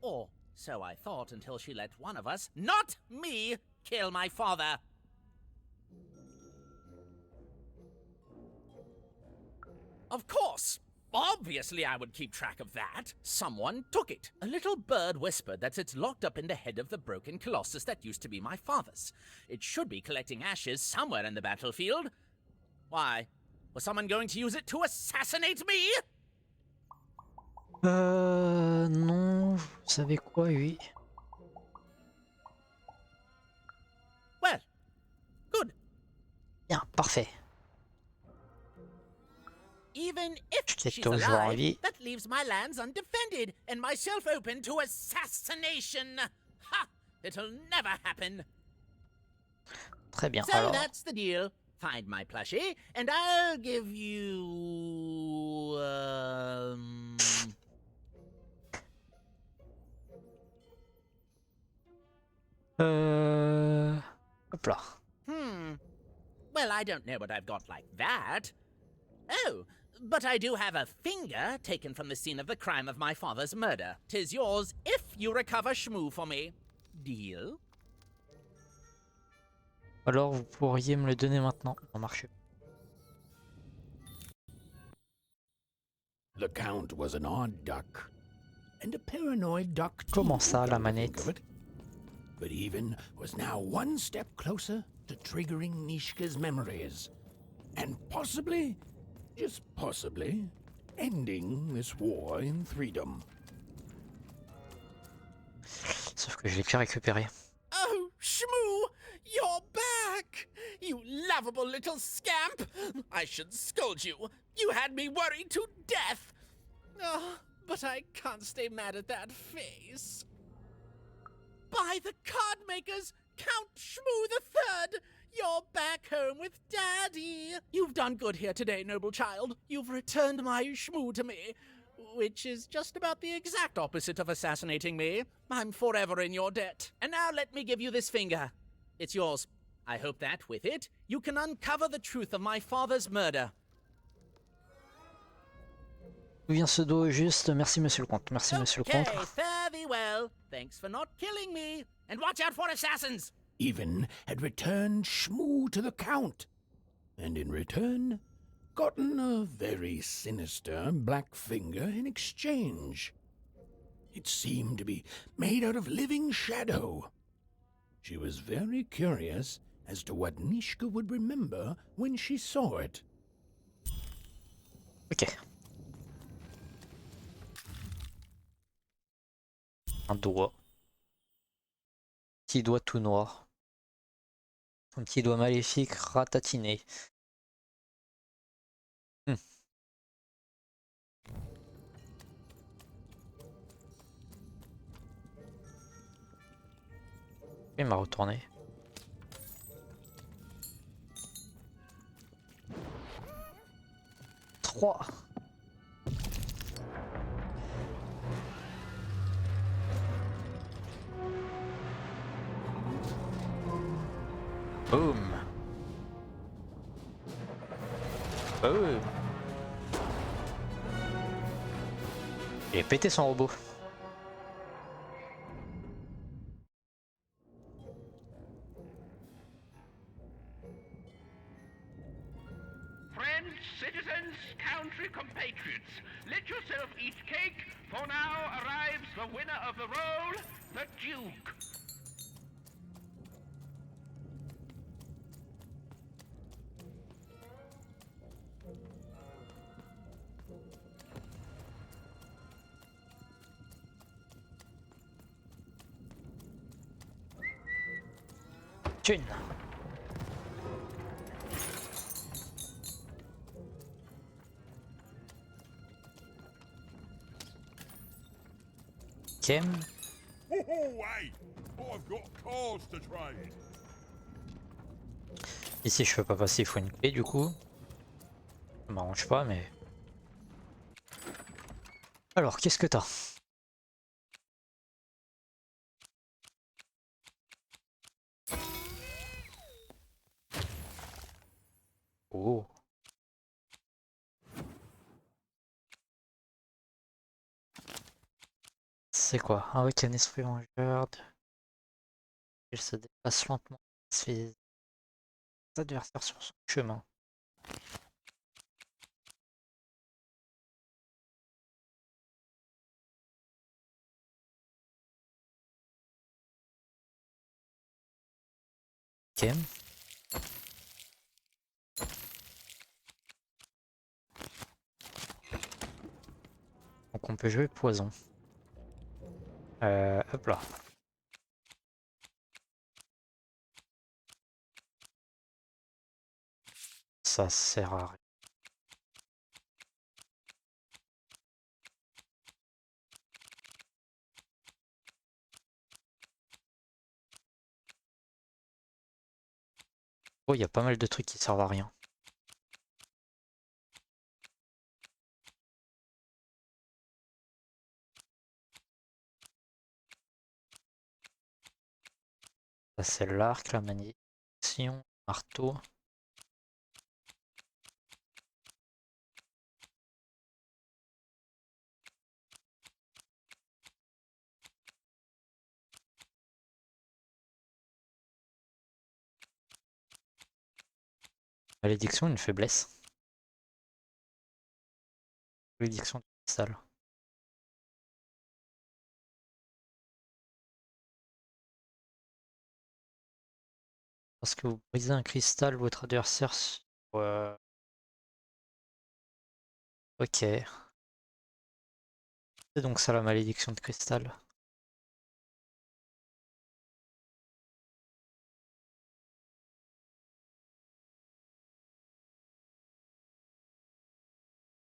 I: Or so I thought until she let one of us, not me, kill my father. Of course. Obviously I would keep track of that. Someone took it. A little bird whispered that it's locked up in the head of the broken colossus that used to be my father's. It should be collecting ashes somewhere in the battlefield. Why? Was someone going to use it to assassinate me?
A: Non, vous savez quoi, oui.
I: Well, good.
A: Bien, parfait.
I: Even if
A: J'étais
I: she's
A: toujours en
I: alive,
A: vie.
I: that leaves my lands undefended and myself open to assassination. Ha! It'll never happen.
A: Très bien,
I: So
A: alors.
I: that's the deal. Find my plushie, and I'll give you.
A: Hop là.
I: Well, I don't know what I've got like that. Oh, but I do have a finger taken from the scene of the crime of my father's murder. 'Tis yours if you recover Shmoo for me. Deal?
A: Alors, vous pourriez me le donner maintenant. Ça marche.
L: The Count was an odd duck, and a paranoid duck too.
A: Comment ça, la
L: come to think
A: manette?
L: of it. But Even was now one step closer to triggering Nishka's memories, and possibly, just possibly, ending this war in Threedom.
A: Sauf que je l'ai plus récupéré.
I: Oh, Shmoo! You're back! You lovable little scamp! I should scold you. You had me worried to death. Oh, but I can't stay mad at that face. By the card makers, Count Shmoo III!
N: You're back home with Daddy! You've done good here today, noble child. You've returned my shmoo to me, which is just about the exact opposite of assassinating me. I'm forever in your debt. And now let me give you this finger. It's yours. I hope that, with it, you can uncover the truth of my father's murder.
A: D'où vient ce dos juste? Merci monsieur le comte, merci monsieur le comte.
N: Okay, fare thee well. Thanks for not killing me. And watch out for assassins!
L: Even had returned shmoo to the Count, and in return gotten a very sinister black finger in exchange. It seemed to be made out of living shadow. She was very curious as to what Mishka would remember when she saw it.
A: Ok. Un doigt. Petit doigt tout noir. Un petit doigt maléfique ratatiné. Il m'a retourné. Trois. Boom. Boom. Il a pété son robot.
M: Friends, citizens, country compatriots, let yourself eat cake, for now arrives the winner of the role, the Duke.
A: Thune. Kem.
G: Oh, hey! I've got cars to trade.
A: Ici je peux pas passer, il faut une clé du coup. Ça m'arrange pas mais... Alors qu'est-ce que t'as? Oh. C'est quoi? Ah oui, un esprit vengeur. Il se déplace lentement. Ses adversaires sur son chemin. Ok. Donc on peut jouer poison. Hop là. Ça sert à rien. Oh, il y a pas mal de trucs qui servent à rien. Ça c'est l'arc, la malédiction, marteau. Malédiction, une faiblesse. Malédiction du cristal. Parce que vous brisez un cristal, votre adversaire... Ok. C'est donc ça la malédiction de cristal.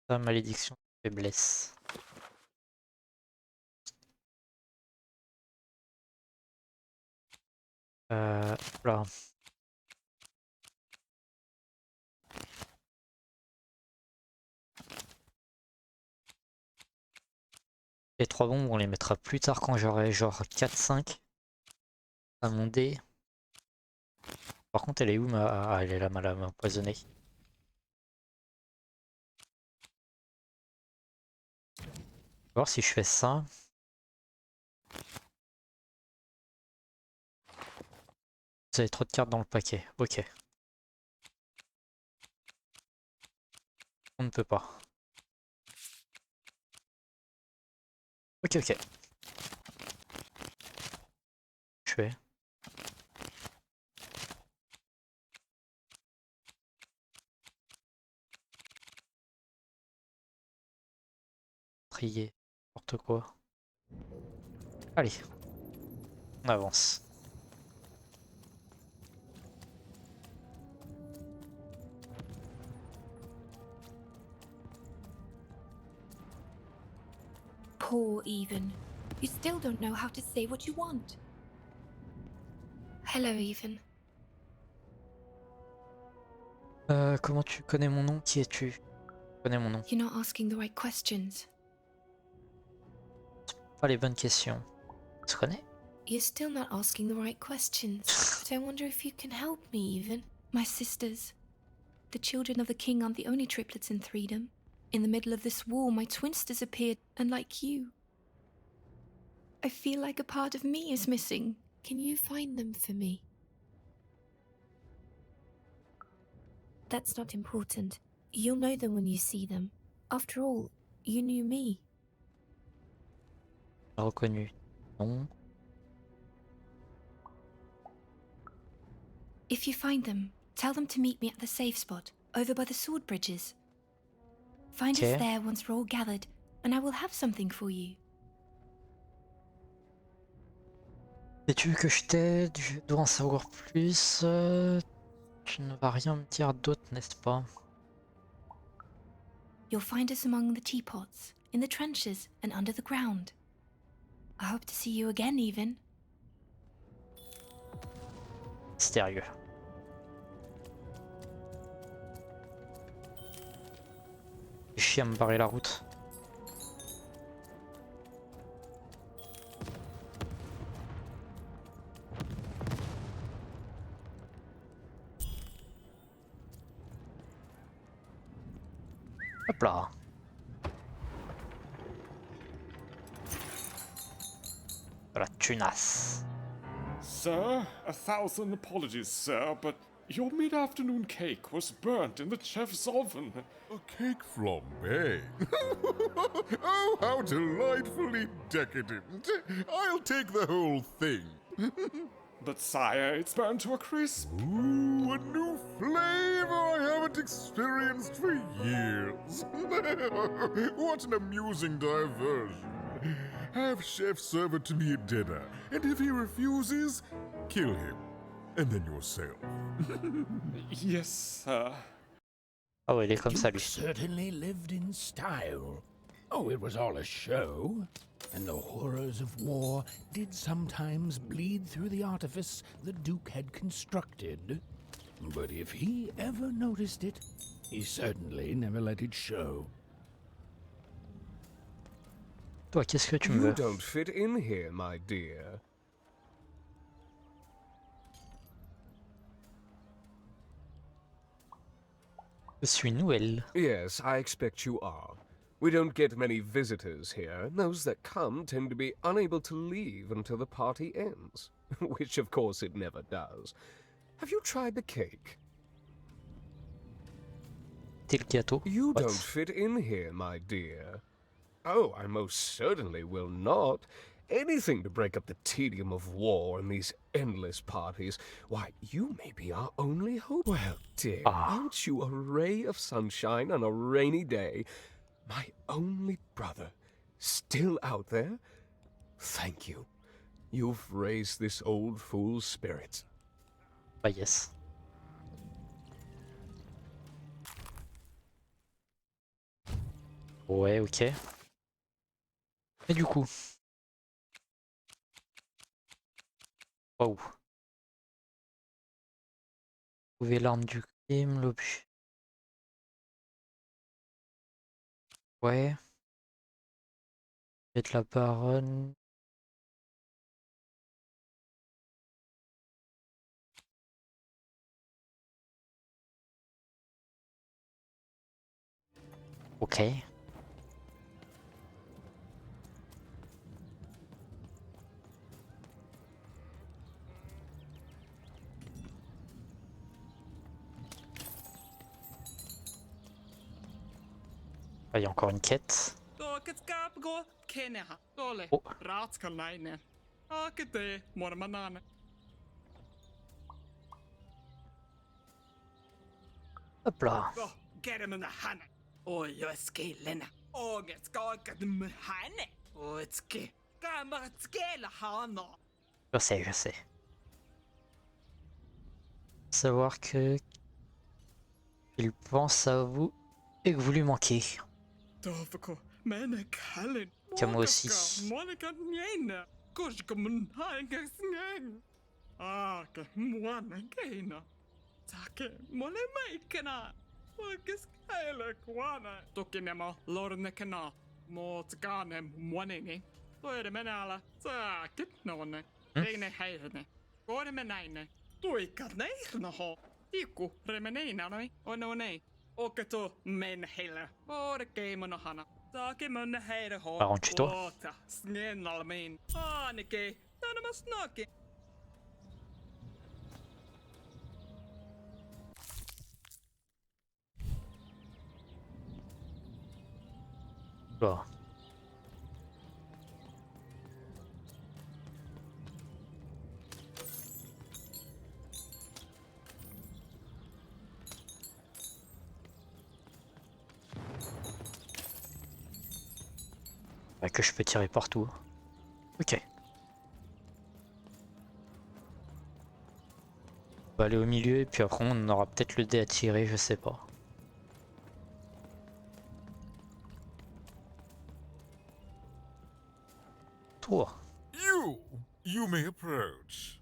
A: La malédiction de faiblesse. Là. Les 3 bombes, on les mettra plus tard quand j'aurai genre 4-5 à mon dé. Par contre, elle est où ma... Ah, elle est là, ma lame empoisonnée. On va voir si je fais ça. Vous avez trop de cartes dans le paquet. Ok. On ne peut pas. Ok, ok. Je fais. Trier. N'importe quoi. Allez. On avance.
B: Poor Even. You still don't know how to say what you want. Hello, Even.
A: Comment tu connais mon nom? Qui es-tu? Tu connais mon nom.
B: You're not asking the right questions.
A: Pas les bonnes questions. Tu te connais?
B: You're still not asking the right questions. But I wonder if you can help me, Even. My sisters. The children of the king aren't the only triplets in Threedom. In the middle of this war, my twins disappeared, and like you. I feel like a part of me is missing. Can you find them for me? That's not important. You'll know them when you see them. After all, you knew me.
A: Reconnu. Non.
B: If you find them, tell them to meet me at the safe spot, over by the sword bridges. Find us there once we're all gathered, and I will have something for you.
A: Et tu veux que je t'aide? Je dois en savoir plus. Tu ne vas rien me dire d'autre, n'est-ce pas?
B: You'll find us among the teapots, in the trenches, and under the ground. I hope to see you again, Even.
A: Mystérieux. J'ai chier à me barrer la route. Hop là. De la tunasse.
P: Sir, 1,000 apologies, sir, but your mid-afternoon cake was burnt in the chef's oven.
Q: A cake flambe? Oh, how delightfully decadent. I'll take the whole thing.
P: But sire, it's burned to a crisp.
Q: Ooh, a new flavor I haven't experienced for years. What an amusing diversion. Have Chef serve it to me at dinner, and if he refuses, kill him. And then yourself.
P: Yes, sir.
A: Oh, il est comme ça, lui.
L: Certainly lived in style. Oh, it was all a show. And the horrors of war did sometimes bleed through the artifice the Duke had constructed. But if he ever noticed it, he certainly never let it show.
A: Toi, qu'est-ce que tu me
R: You
A: veux?
R: don't fit in here, my dear.
A: Je suis nouvelle.
R: Yes, I expect you are. We don't get many visitors here, and those that come tend to be unable to leave until the party ends. Which, of course, it never does. Have you tried the cake?
A: T'es le gâteau.
R: You don't fit in here, my dear. Oh, I most certainly will not. Anything to break up the tedium of war and these endless parties. Why, you may be our only hope. Well, dear, aren't you a ray of sunshine on a rainy day? My only brother, still out there? Thank you. You've raised this old fool's spirits.
A: Bah yes. Ouais, ok. Et du coup... Waouh. Trouver l'arme du crime, l'objet. Ouais. Et de la baronne. Ok. Ah, il y a encore une quête. Oh. Hop là. Je sais. Savoir que il pense à vous et que vous lui manquez. Qu'à moi aussi. Arrange-toi. Bon. Bah, que je peux tirer partout. Ok. On va aller au milieu et puis après on aura peut-être le dé à tirer, je sais pas. Toi.
Q: You may approach.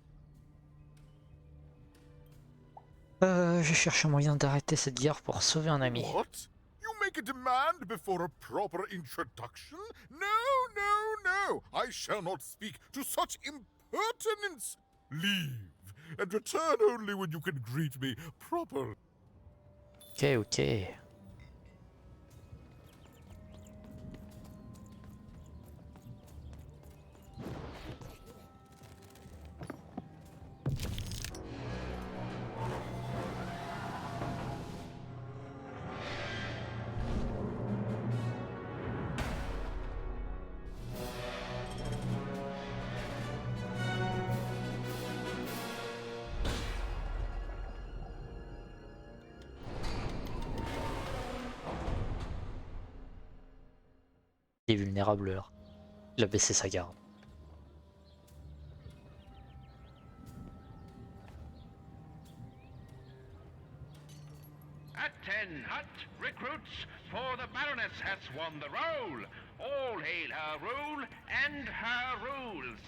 A: Je cherche un moyen d'arrêter cette guerre pour sauver un ami.
Q: What? You make a demand before a proper introduction? No, no, no! I shall not speak to such impertinence! Leave, and return only when you can greet me properly.
A: Ok, ok. Il est vulnérable là. Il a baissé sa garde.
M: At 10 hut recruits, for the Baroness has won the roll. All hail her rule and her rules.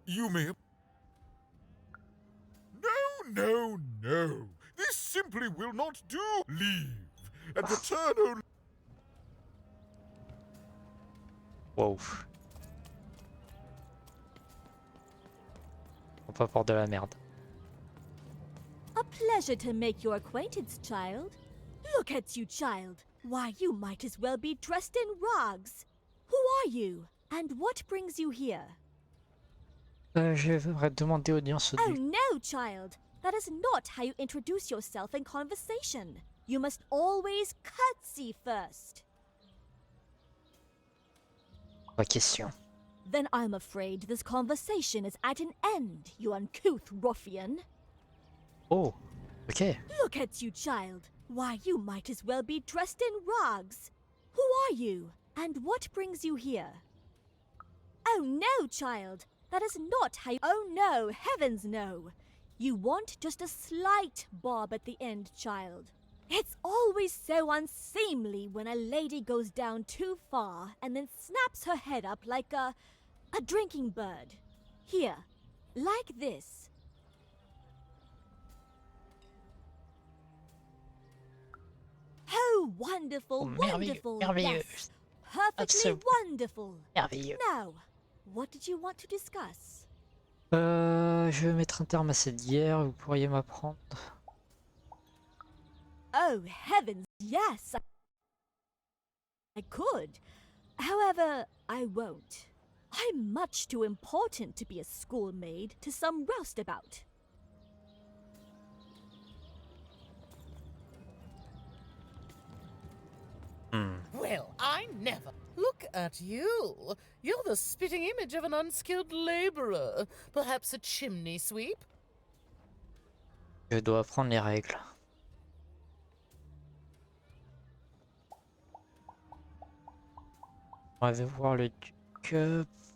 Q: You may... No, no, no! This simply will not do! Leave, and return only...
A: Wow. On peut avoir de la merde.
S: A pleasure to make your acquaintance, child. Look at you, child. Why, you might as well be dressed in rags. Who are you? And what brings you here?
A: J'aimerais demander audience
S: Oh
A: du...
S: no, child. That is not how you introduce yourself in conversation. You must always curtsy first.
A: Pas question.
S: Then I'm afraid this conversation is at an end, you uncouth ruffian.
A: Oh, ok.
S: Look at you, child. Why, you might as well be dressed in rags. Who are you? And what brings you here? Oh no, child. That is not how you... Oh no, heavens no. You want just a slight bob at the end, child. It's always so unseemly when a lady goes down too far and then snaps her head up like a drinking bird. Here, like this. Oh wonderful,
A: Oh, merveilleux,
S: wonderful.
A: merveilleux.
S: Yes, perfectly
A: Absolument
S: wonderful.
A: merveilleux.
S: Now, what did you want to discuss?
A: Je vais mettre un terme à cette guerre, vous pourriez m'apprendre.
S: Oh, heavens, yes, I could. However, I won't. I'm much too important to be a schoolmaid to some roustabout.
I: Well, I never. Look at you. You're the spitting image of an unskilled laborer. Perhaps a chimney sweep?
A: Je dois apprendre les règles. On va voir le duc.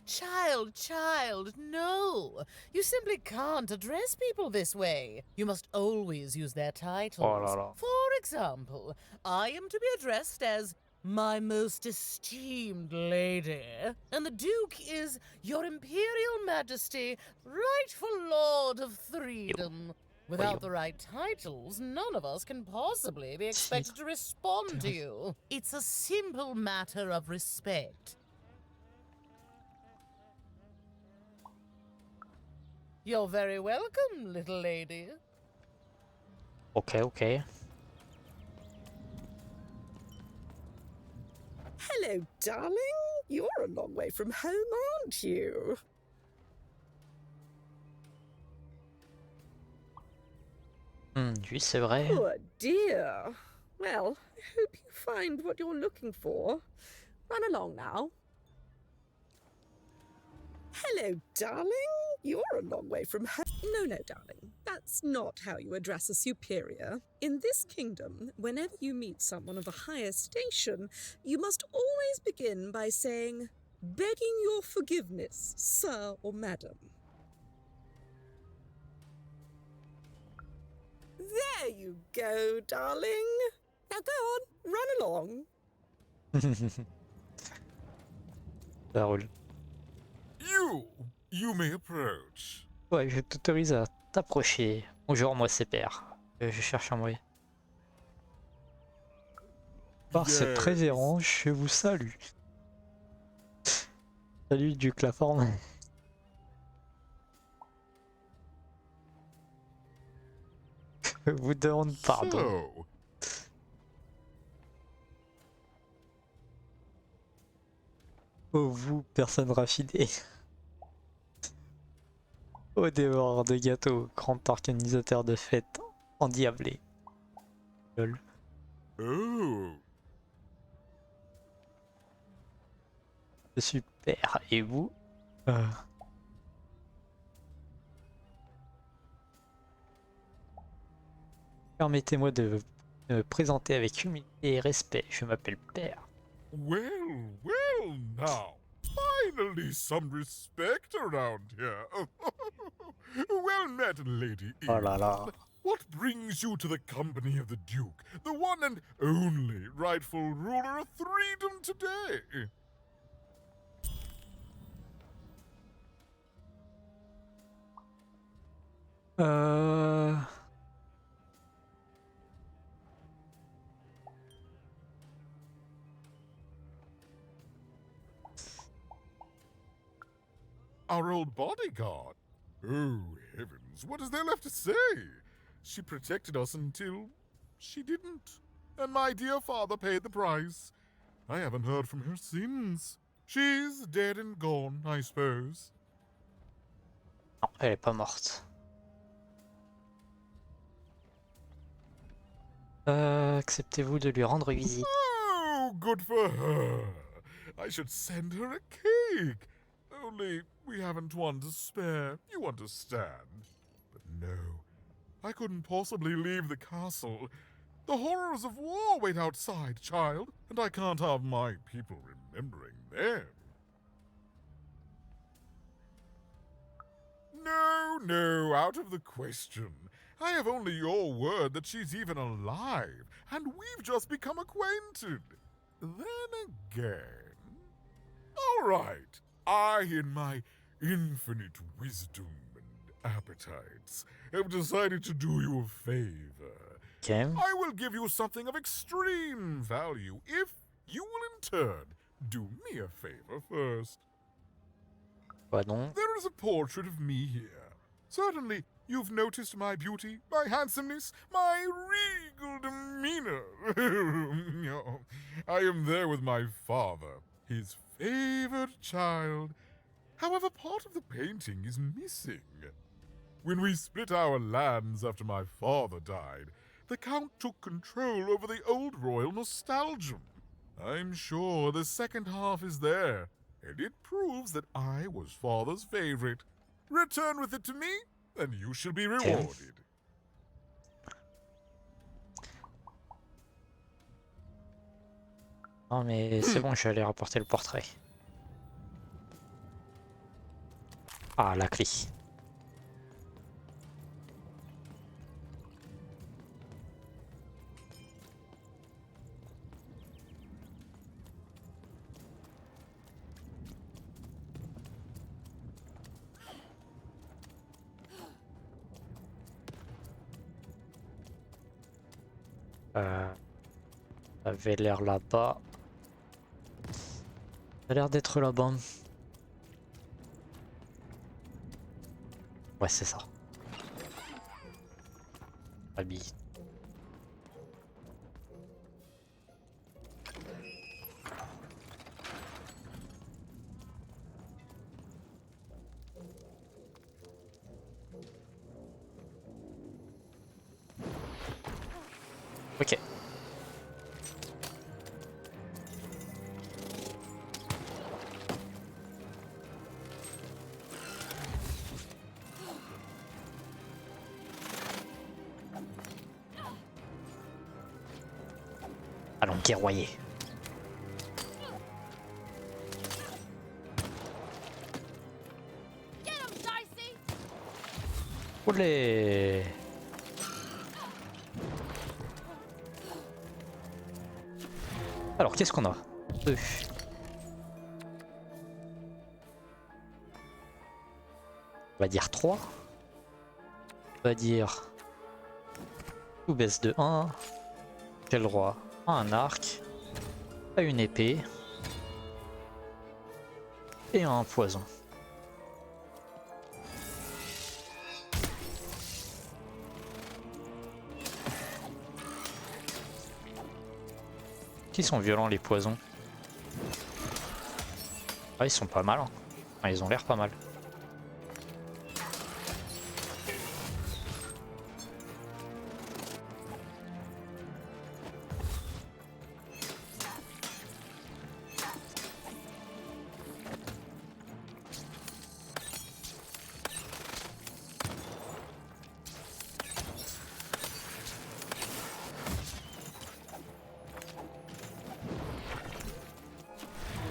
I: Child, no. You simply can't address people this way. You must always use their titles.
A: Oh là là.
I: For example, I am to be addressed as my most esteemed lady, and the Duke is Your Imperial Majesty, rightful Lord of Freedom. Without the right titles, none of us can possibly be expected to respond to you. It's a simple matter of respect. You're very welcome, little lady.
A: Ok.
F: Hello, darling. You're a long way from home, aren't you?
A: Oui, c'est vrai.
F: Oh dear. Well, I hope you find what you're looking for. Run along now. Hello, darling. You're a long way from home. No, darling. That's not how you address a superior. In this kingdom, whenever you meet someone of a higher station, you must always begin by saying, "Begging your forgiveness, sir or madam." There you go, darling. Now go on, run along.
A: Ça roule.
Q: You may approach.
A: Ouais, je t'autorise à t'approcher. Bonjour, moi c'est Père. Je cherche un moyen. Par cette révérence, je vous salue. Salut Duc la forme. Je vous demande pardon. Oh vous, personne raffinée. Au dévoreur de gâteaux, grand organisateur de fêtes endiablé. Lol.
Q: Oh.
A: Super. Et vous Permettez-moi de me présenter avec humilité et respect. Je m'appelle Père.
Q: Well now. Finally some respect around here. Well met, Lady Eve.
A: Oh là là.
Q: What brings you to the company of the Duke, the one and only rightful ruler of Freedom today? Our old bodyguard. Oh, heavens, what is there left to say? She protected us until she didn't. And my dear father paid the price. I haven't heard from her since. She's dead and gone, I suppose.
A: Non, elle est pas morte. Acceptez-vous de lui rendre visite?
Q: Oh, good for her. I should send her a cake. Only we haven't one to spare, you understand. But no, I couldn't possibly leave the castle. The horrors of war wait outside, child, and I can't have my people remembering them. No, out of the question. I have only your word that she's even alive, and we've just become acquainted. Then again... All right, I, in my infinite wisdom and appetites, have decided to do you a favor.
A: Okay.
Q: I will give you something of extreme value if you will in turn do me a favor first.
A: Quoi donc?
Q: There is a portrait of me here. Certainly, you've noticed my beauty, my handsomeness, my regal demeanor. I am there with my father, his favored child. However, part of the painting is missing. When we split our lands after my father died, the Count took control over the old royal nostalgium. I'm sure the second half is there, and it proves that I was father's favorite. Return with it to me, and you shall be rewarded.
A: Non mais c'est bon, je vais aller rapporter le portrait. Ah, la clé. Ça avait l'air là-bas. Ça a l'air d'être là-bas. Ouais, c'est ça. Habille. Ok. Allons guerroyer. Olé! Alors, qu'est-ce qu'on a? 2. On va dire 3. On va dire... Tout baisse de 1. J'ai le droit à un arc, à une épée et à un poison. Qui sont violents les poisons? Ah, ils sont pas mal. Hein. Enfin, ils ont l'air pas mal.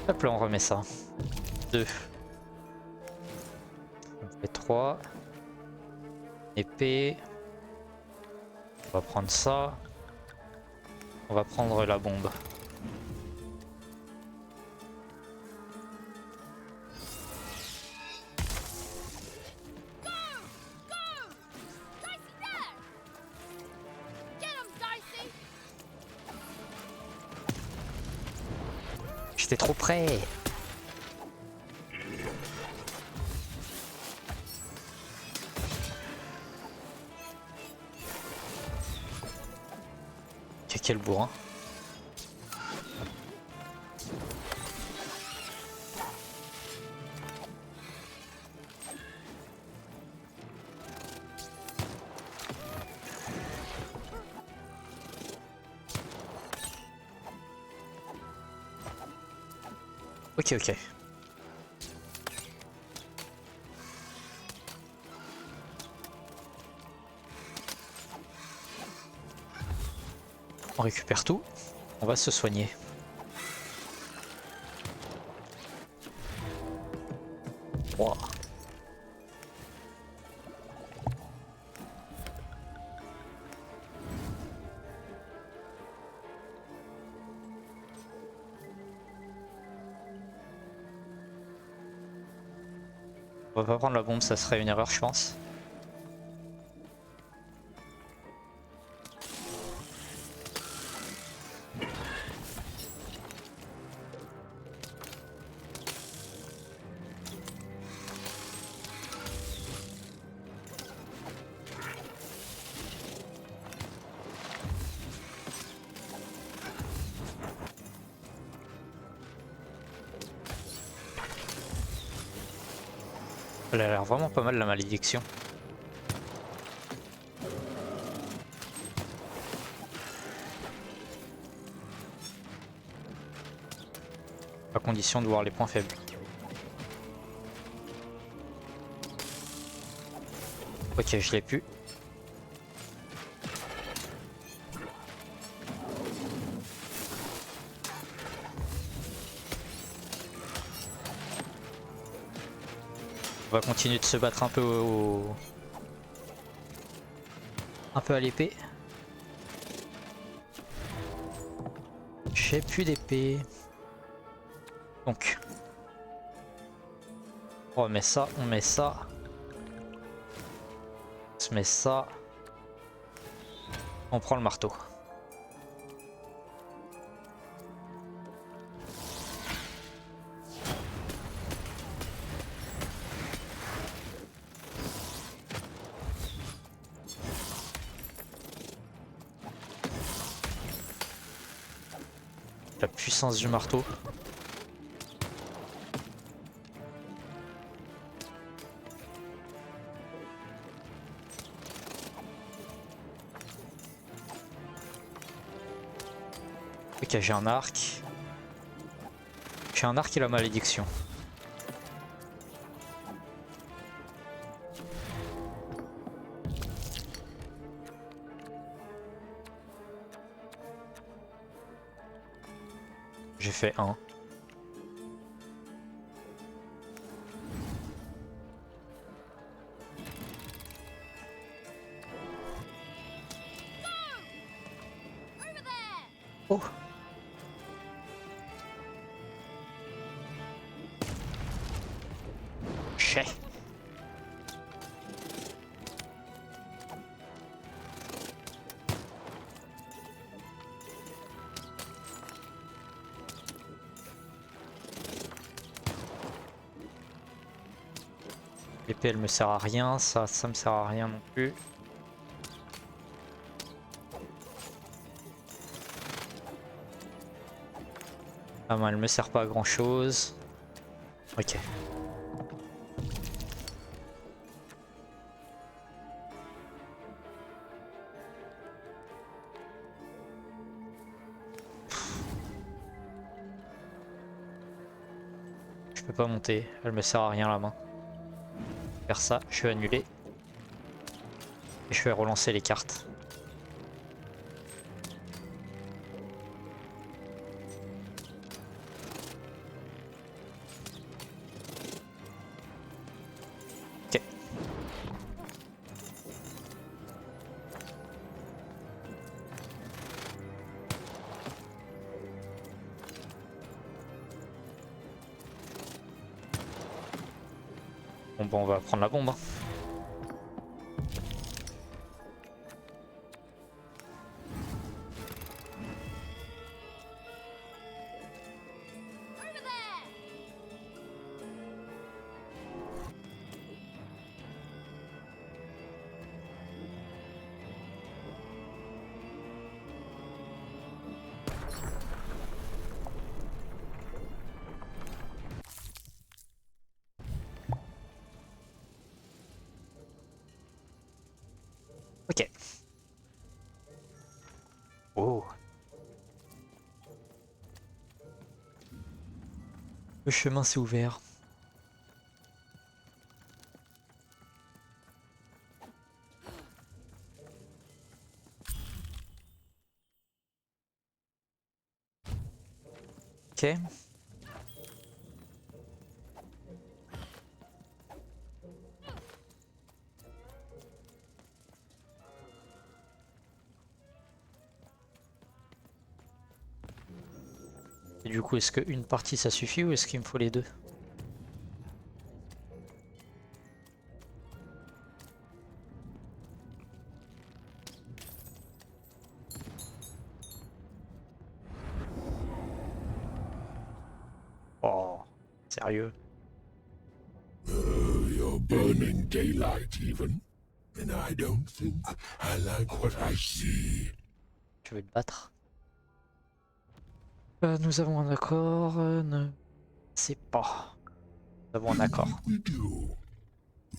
A: Hop là, on remet ça. 2. On fait 3. Épée. On va prendre ça. On va prendre la bombe. J'étais trop près. Quel bourrin. Ok, ok. On récupère tout. On va se soigner. Wow. On va pas prendre la bombe, ça serait une erreur, je pense. Elle a l'air vraiment pas mal la malédiction. À condition de voir les points faibles. Ok, je l'ai plus. On va continuer de se battre un peu à l'épée. J'ai plus d'épée. Donc. On remet ça, on met ça. On se met ça. On prend le marteau. La puissance du marteau. Ok, j'ai un arc. J'ai un arc et la malédiction. J'ai fait un. Oh. Chais. L'épée elle me sert à rien, ça me sert à rien non plus. Ah ben, elle me sert pas à grand chose. Ok. Je peux pas monter, elle me sert à rien la main. Faire ça, je vais annuler. Et je vais relancer les cartes. Ok. Bon, on va prendre la bombe. Hein. Ok. Oh. Le chemin s'est ouvert. Ok. Et du coup, est-ce qu'une partie ça suffit ou est-ce qu'il me faut les deux? Oh, sérieux?
D: You're burning daylight even, and I don't think I like what I see.
A: Je vais te battre. Nous avons un accord. Ne sais pas. Nous avons un accord.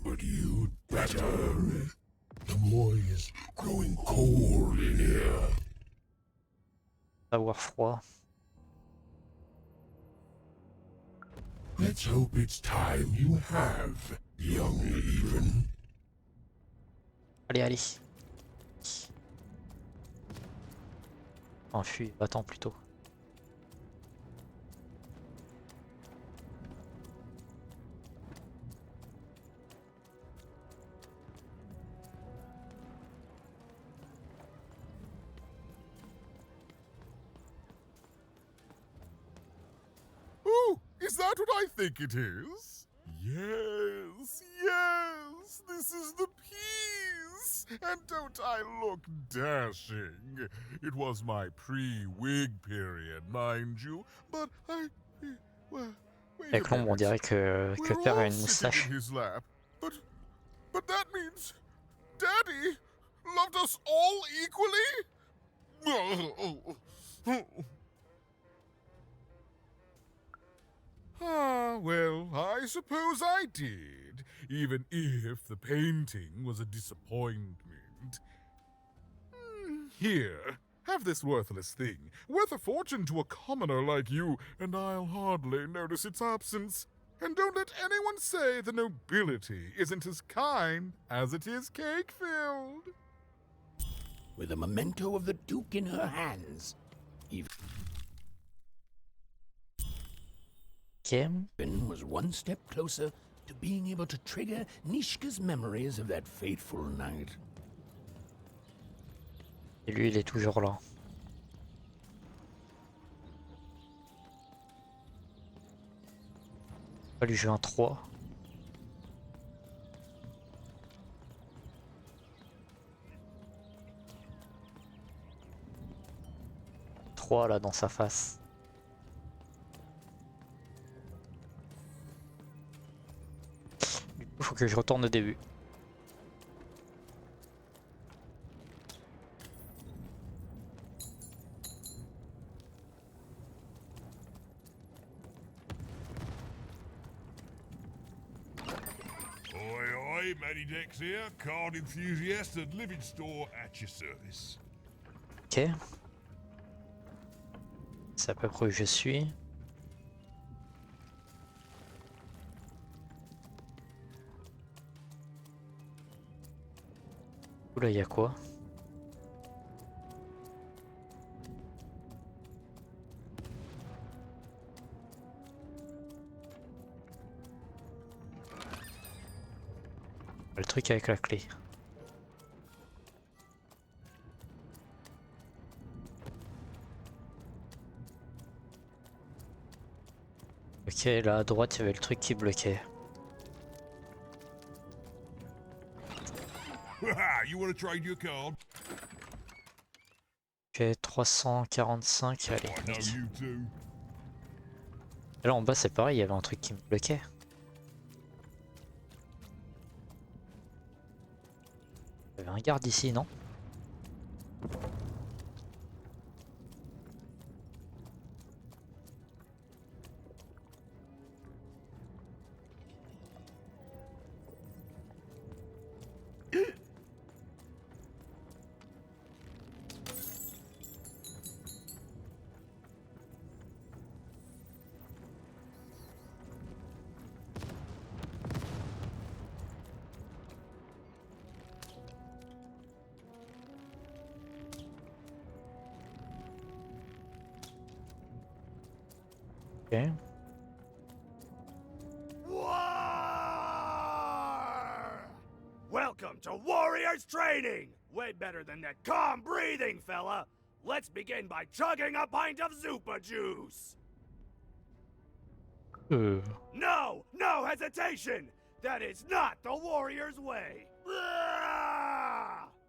Q: But you'd better. The boy is growing cold in here.
A: Avoir froid.
Q: Let's hope it's time you have, young Even.
A: Allez, allez. Enfuis, va-t'en plutôt.
Q: Oh, is that what I think it is? Yes, yes, this is the piece! And don't I look dashing? It was my pre-wig period, mind you, but well, wait
A: Avec
Q: a
A: l'ombre, on
Q: minute.
A: dirait que
Q: We're
A: Père a
Q: all
A: une
Q: sitting
A: moustache.
Q: in his lap, but that means Daddy loved us all equally? Ah, well, I suppose I did, even if the painting was a disappointment. Here, have this worthless thing, worth a fortune to a commoner like you, and I'll hardly notice its absence. And don't let anyone say the nobility isn't as kind as it is cake-filled.
L: With a memento of the Duke in her hands,
A: Kim
L: was one step closer to being able to trigger Nishka's memories of that fateful night.
A: Et lui, il est toujours là. On va lui jouer un 3. Là dans sa face. Du coup, faut que je retourne au début.
G: Oi, Matty Dex here, card enthusiast and living store at your service.
A: Ok. C'est à peu près où je suis. Oula, il y a quoi? Le truc avec la clé. Ok, là à droite il y avait le truc qui bloquait.
G: You want to trade your card?
A: Ok, 345, allez.
G: I know you too.
A: Et là en bas c'est pareil, il y avait un truc qui me bloquait. Il y avait un garde ici, non? Okay.
T: Welcome to Warriors Training! Way better than that calm breathing, fella! Let's begin by chugging a pint of Zupa juice! No! No hesitation! That is not the Warrior's way!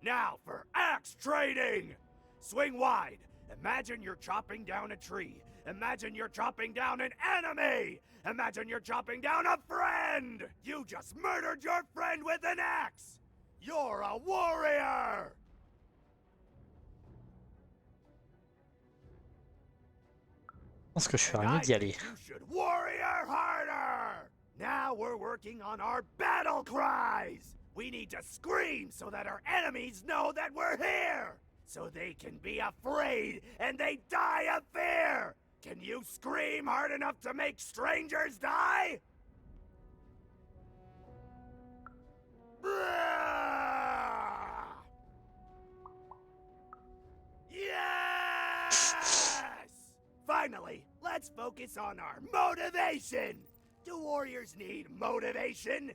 T: Now for axe training! Swing wide. Imagine you're chopping down a tree. Imagine you're chopping down an enemy! Imagine you're chopping down a friend! You just murdered your friend with an axe! You're a warrior!
A: Je pense que je ferais mieux d'y aller.
T: You should warrior harder! Now now we're working on our battle cries! We need to scream so that our enemies know that we're here! So they can be afraid and they die of fear! Can you scream hard enough to make strangers die? Yes! Finally, let's focus on our motivation! Do warriors need motivation?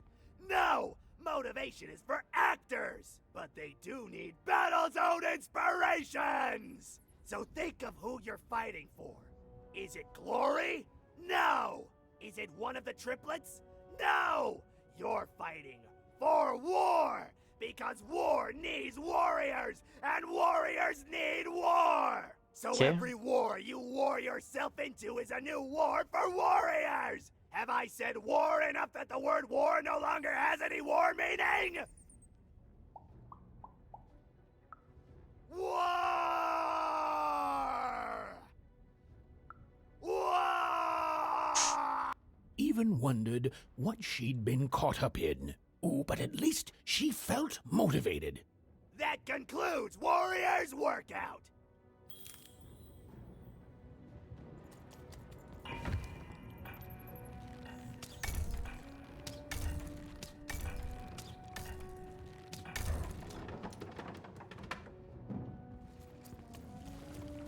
T: No! Motivation is for actors! But they do need battle zone inspirations! So think of who you're fighting for. Is it glory? No! Is it one of the triplets? No! You're fighting for war! Because war needs warriors! And warriors need war! So every war you war yourself into is a new war for warriors! Have I said war enough that the word war no longer has any war meaning? War! War!
L: Even wondered what she'd been caught up in. Ooh, but at least she felt motivated.
T: That concludes Warriors Workout!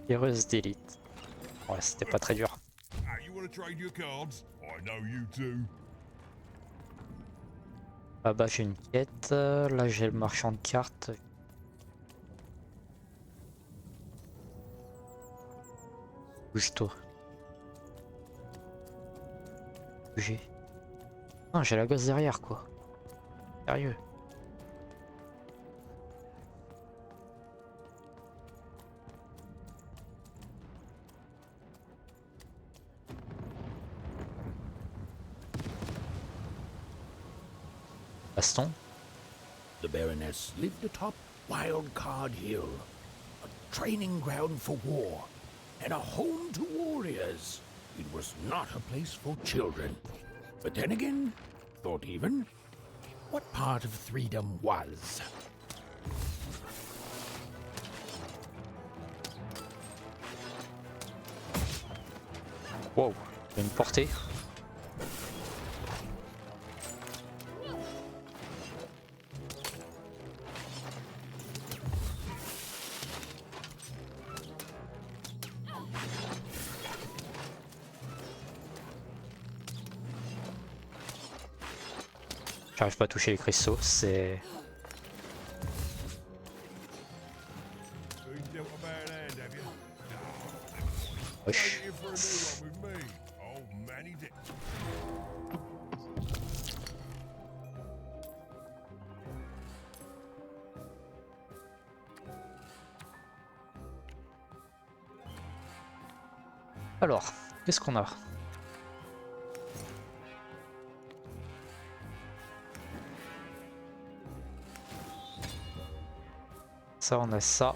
A: Heureuse d'élite. Ouais, c'était pas très dur.
G: You want to trade your cards? I know you do.
A: Ah bah j'ai une quête, là j'ai le marchand de cartes. Bouge-toi. Bouger. Non, j'ai la gosse derrière quoi. Sérieux. Baston.
L: The Baroness lived atop Wildcard Hill, a training ground for war, and a home to warriors. It was not a place for children. But then again, thought even, what part of Freedom was?
A: Wow, une portée. J'arrive pas à toucher les cristaux, c'est... Wesh. Alors, qu'est-ce qu'on a? Ça, on a ça.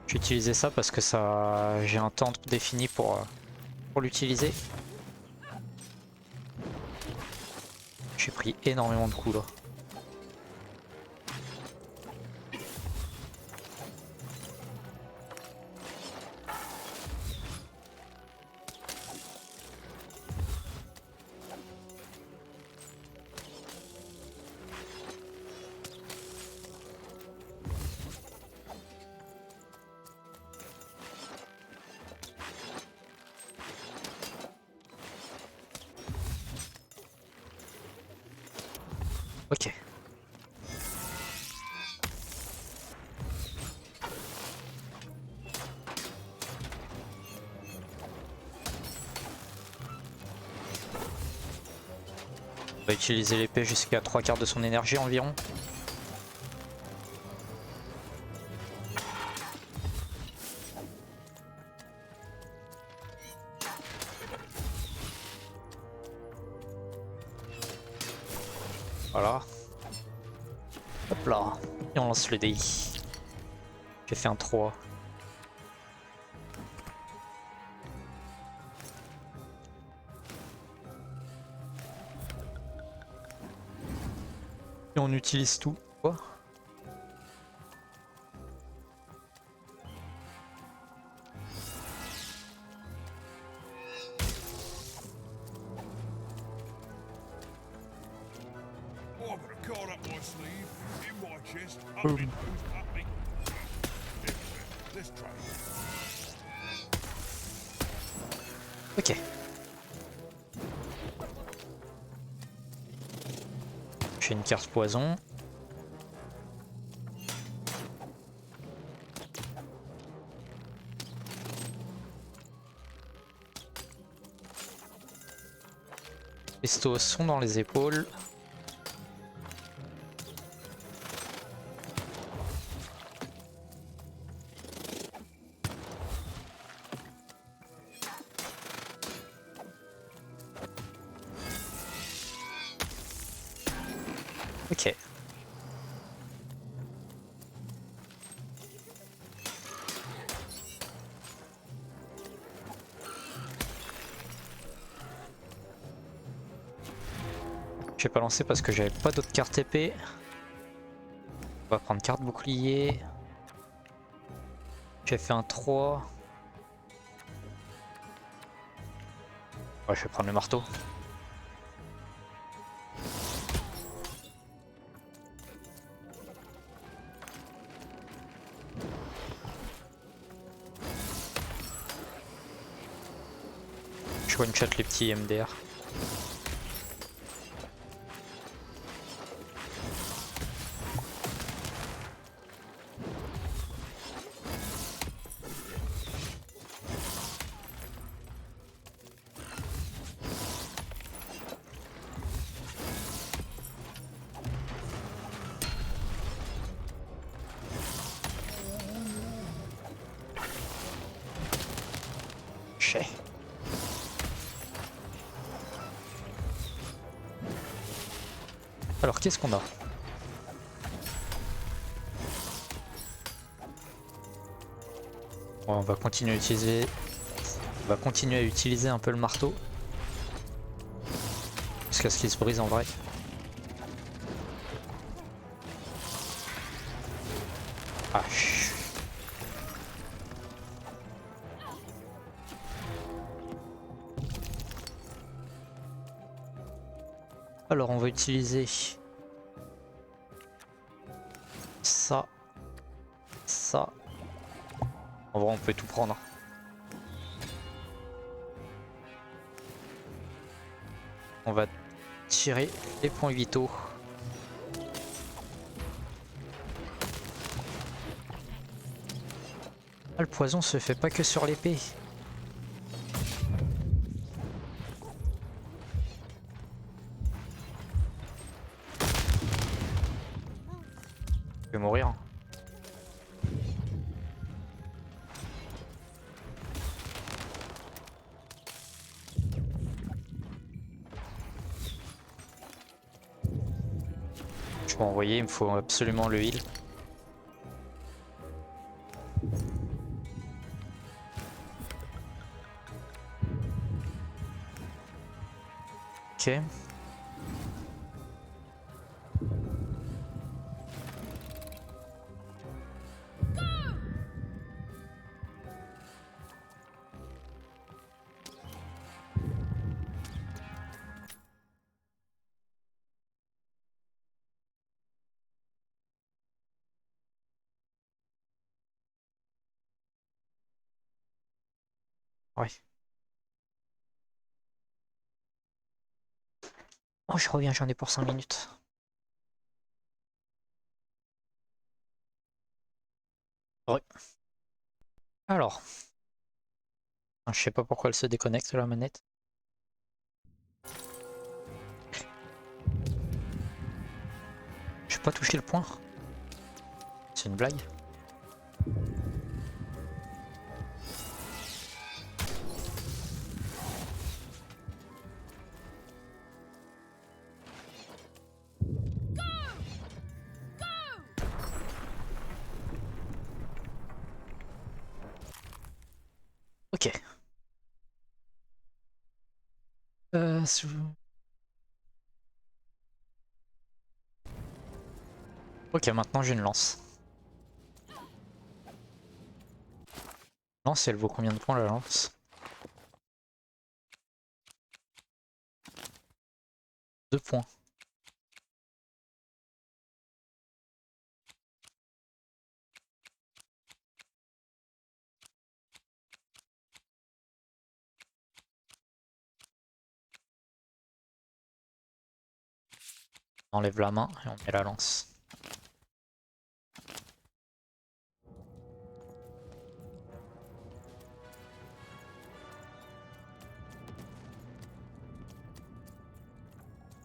A: J'ai utilisé ça parce que ça, j'ai un temps défini pour l'utiliser. J'ai pris énormément de coups là. Ok. On va utiliser l'épée jusqu'à 3/4 de son énergie environ. Voilà. Hop là. Et on lance le dé. J'ai fait un 3. Et on utilise tout. Quoi?
G: I've got a card up my sleeve, in my chest, up my nose, up me. Let's try.
A: Ok. J'ai une carte poison. Les stos sont dans les épaules. Ok. J'ai pas lancé parce que j'avais pas d'autres cartes épée. On va prendre carte bouclier. J'ai fait un 3. Ouais, je vais prendre le marteau. Je one-shot les petits MDR. Chais. Alors qu'est-ce qu'on a? Bon, on va continuer à utiliser. On va continuer à utiliser un peu le marteau. Jusqu'à ce qu'il se brise en vrai. Ah, chut. Alors on va utiliser ça, ça. En vrai on peut tout prendre. On va tirer les points vitaux. Ah, le poison se fait pas que sur l'épée. Je vais mourir. Je vais envoyer, il me faut absolument le heal. Ok. Ouais. Oh, je reviens, j'en ai pour 5 minutes. Ouais. Alors. Je sais pas pourquoi elle se déconnecte la manette. J'ai pas touché le point. C'est une blague. Ok. Ok, maintenant j'ai une lance. Lance, elle vaut combien de points la lance? 2 points. On enlève la main et on met la lance.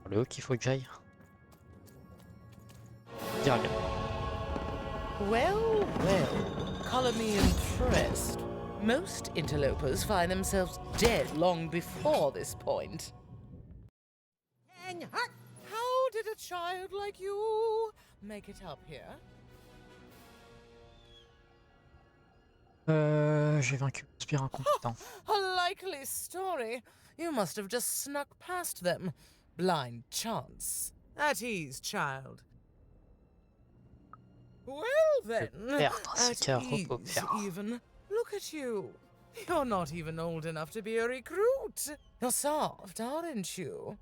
A: Le haut qu'il faut que j'aille. Dire rien.
I: Well, well, color me impressed. Most interlopers find themselves dead long before this point. How did a child like you make it up here?
A: J'ai vaincu le spire incompétent.
I: A likely story. You must have just snuck past them. Blind chance. At ease, child. Well then, at ease even. Look at you. You're not even old enough to be a recruit. You're soft, aren't you?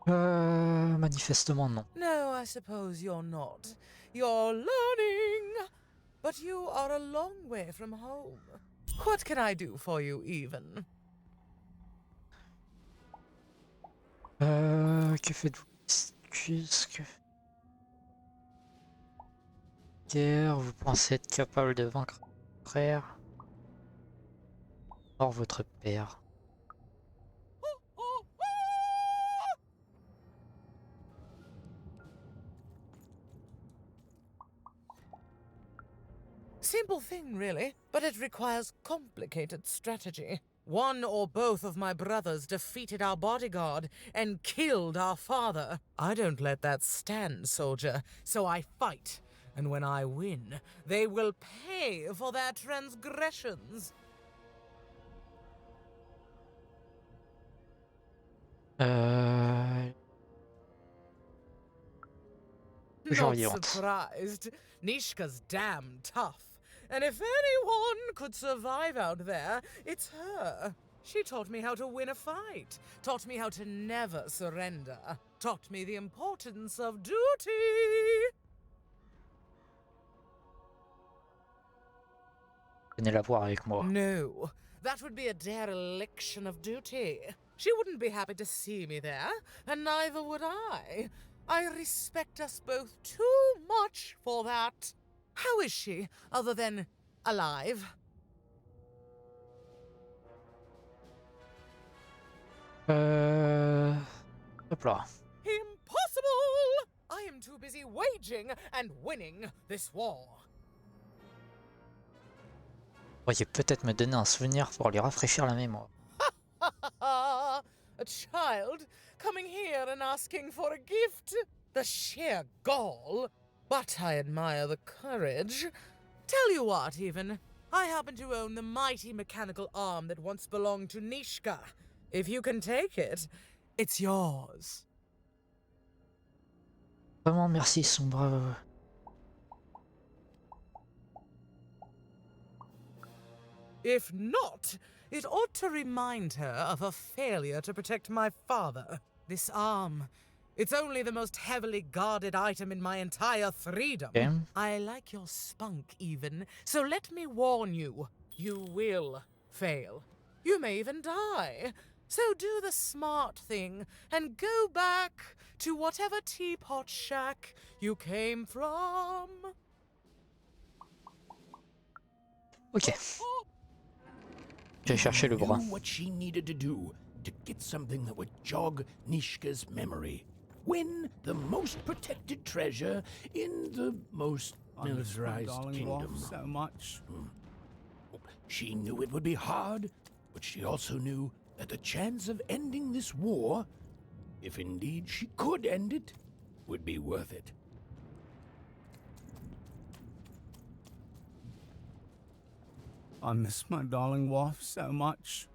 A: Manifestement non.
I: No, I suppose you're not. You're learning. But you are a long way from home. What can I do for you, even?
A: Que faites-vous? Excuse que... Guerre, vous pensez être capable de vaincre votre frère? Or votre père.
I: Simple thing, really, but it requires complicated strategy. One or both of my brothers defeated our bodyguard and killed our father. I don't let that stand, soldier, so I fight. And when I win, they will pay for their transgressions. Not surprised. Nishka's damn tough. And if anyone could survive out there, it's her. She taught me how to win a fight, taught me how to never surrender, taught me the importance of duty.
A: Venez la voir avec moi.
I: No, that would be a dereliction of duty. She wouldn't be happy to see me there, and neither would I. I respect us both too much for that. How is she, other than alive?
A: Hop là.
I: Impossible! I am too busy waging and winning this war.
A: Vous pourriez peut-être me donner un souvenir pour lui rafraîchir la mémoire.
I: A child coming here and asking for a gift? The sheer gall. But I admire the courage. Tell you what, even. I happen to own the mighty mechanical arm that once belonged to Nishka. If you can take it, it's yours.
A: Vraiment merci, son brave.
I: If not, it ought to remind her of her failure to protect my father. This arm, it's only the most heavily guarded item in my entire freedom.
A: Okay.
I: I like your spunk, even, so let me warn you. You will fail. You may even die. So do the smart thing and go back to whatever teapot shack you came from.
A: Ok. J'ai cherché le bras.
L: Knew what she needed to do to get something that would jog Nishka's memory. Win the most protected treasure in the most militarized kingdom.
N: So much.
L: She knew it would be hard, but she also knew that the chance of ending this war, if indeed she could end it, would be worth it.
N: I miss my darling wife so much.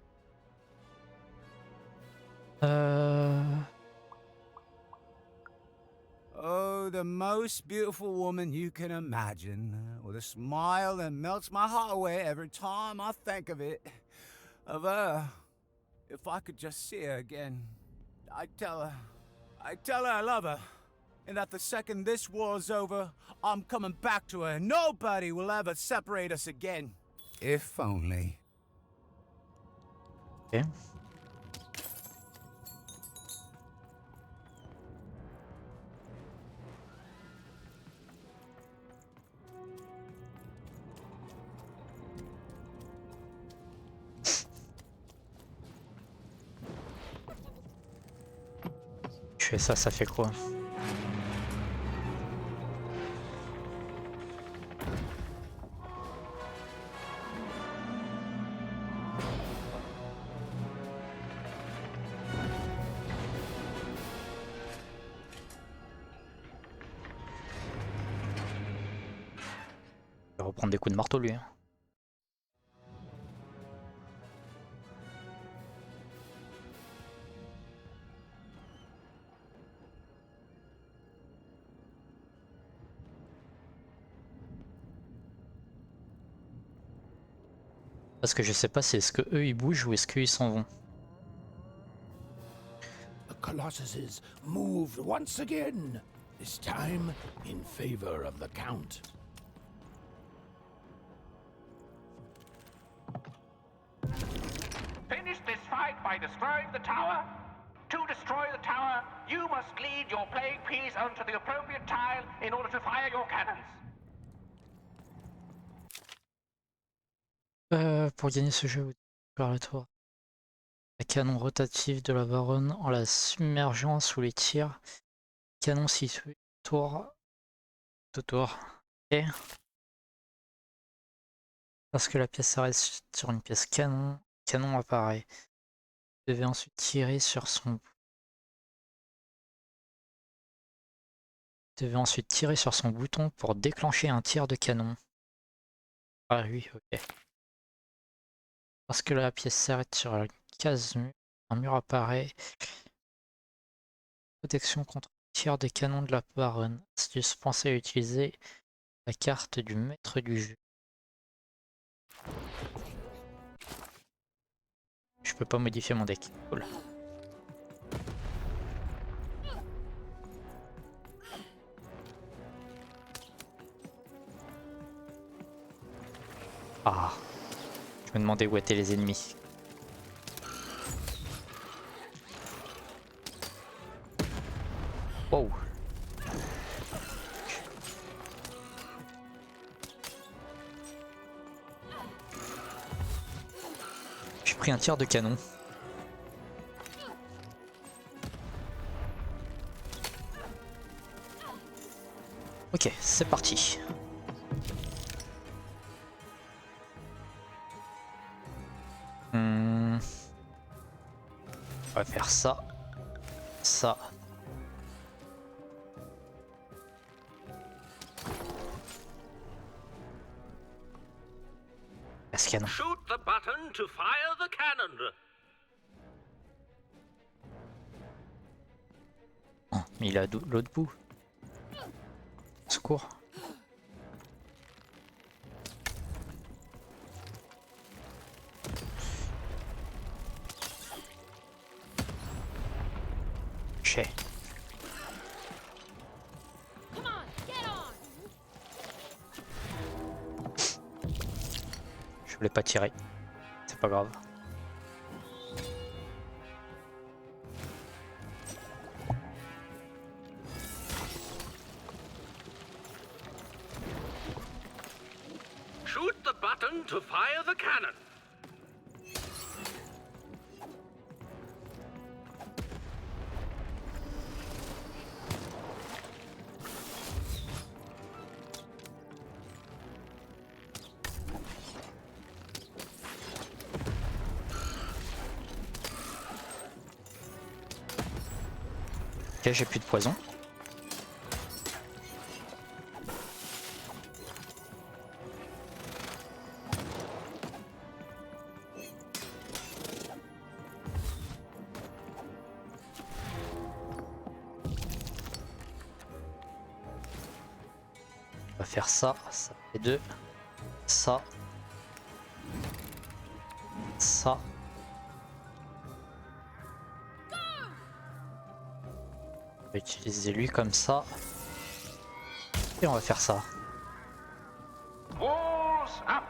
T: the most beautiful woman you can imagine, with a smile that melts my heart away every time I think of it. Of her. If I could just see her again, I'd tell her I love her. And that the second this war's over, I'm coming back to her. Nobody will ever separate us again. If only.
A: Okay. Je fais ça, ça fait quoi? Il va reprendre des coups de marteau lui. Hein. Parce que je sais pas si est-ce que eux ils bougent ou est-ce qu'ils s'en vont.
L: The Colossuses moved once again, this time in favor of the Count.
M: Finish this fight by destroying the tower. To destroy the tower, you must lead your plague piece onto the appropriate tile in order to fire your cannons.
A: Pour gagner ce jeu, vous exploratoire. Le canon rotatif de la baronne en la submergeant sous les tirs. Canon situé autour. Et lorsque la pièce s'arrête sur une pièce canon, canon apparaît. Vous devez ensuite tirer sur son bouton pour déclencher un tir de canon. Ah oui, ok. Lorsque la pièce s'arrête sur une case mur, un mur apparaît. Protection contre le tir des canons de la baronne. Astuce, pensez à utiliser la carte du maître du jeu. Je peux pas modifier mon deck. Cool. Ah. Je me demandais où étaient les ennemis. Wow. J'ai pris un tir de canon. Ok, c'est parti. On va faire ça. Ça. Canon.
U: Shoot the button to fire the cannon.
A: Oh, mais il a l'autre bout. Secours. Chais. Je voulais pas tirer, c'est pas grave.
U: Shoot the button to fire the cannon.
A: Ok, j'ai plus de poison. va faire ça, ça fait 2. Ça. Ça. On va utiliser lui comme ça. Et on va faire ça.
U: Walls up!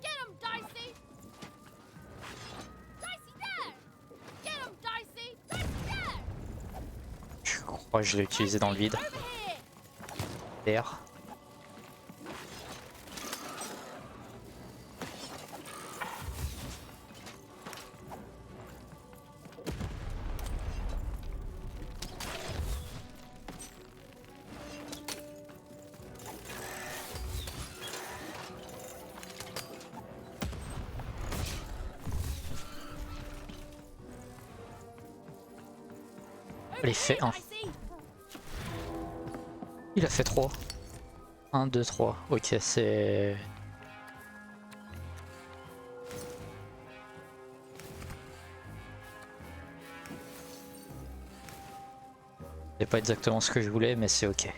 C: Get him, Dicey! Dicey there! Get him, Dicey! Dicey there!
A: Je crois que je l'ai utilisé dans le vide. Terre. Il fait 1. Il a fait 3. 1, 2, 3. Ok, c'est... C'est pas exactement ce que je voulais, mais c'est ok.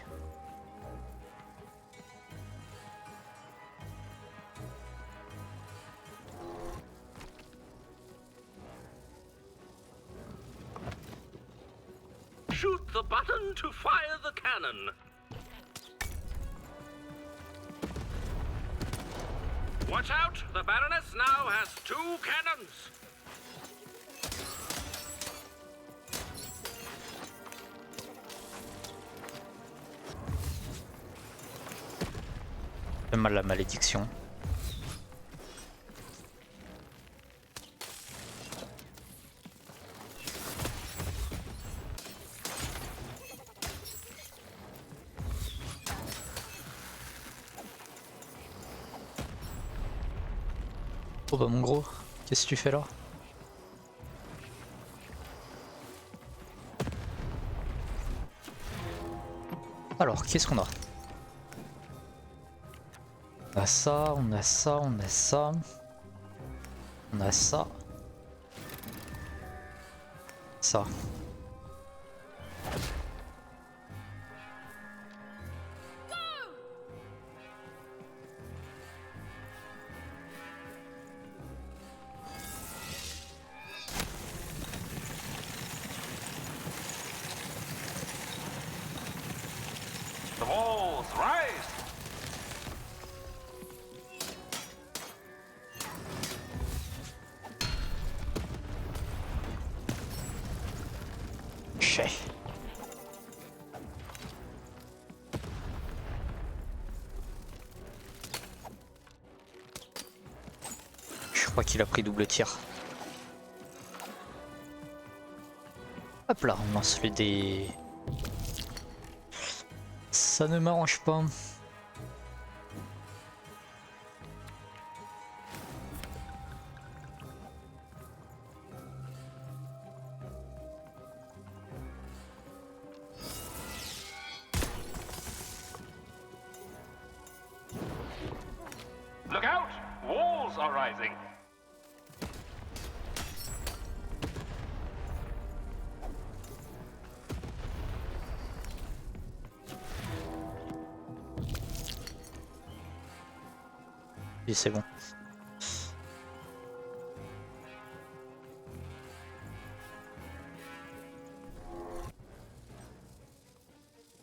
U: Shoot the button to fire the cannon. Watch out! The Baroness now has 2 cannons.
A: Fait mal la malédiction. Oh bah mon gros, qu'est-ce que tu fais là? Alors, qu'est-ce qu'on a? On a ça, on a ça, on a ça. On a ça. Ça.
U: The walls rise.
A: Chais. Je crois qu'il a pris double tir. Hop là, on lance le dé. Ça ne m'arrange pas.
U: Look out! Walls are rising.
A: Et c'est bon.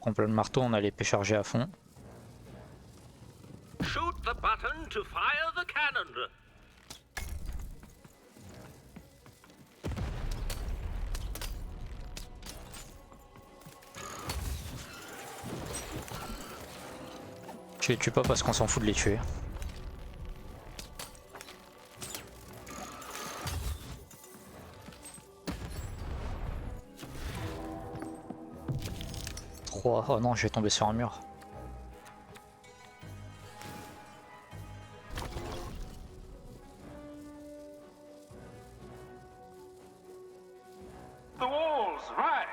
A: On prend le marteau, on a l'épée chargée à fond.
U: Shoot the button to fire the cannon.
A: Je les tue pas parce qu'on s'en fout de les tuer. Oh non, je vais tomber sur un mur.
U: The walls rise.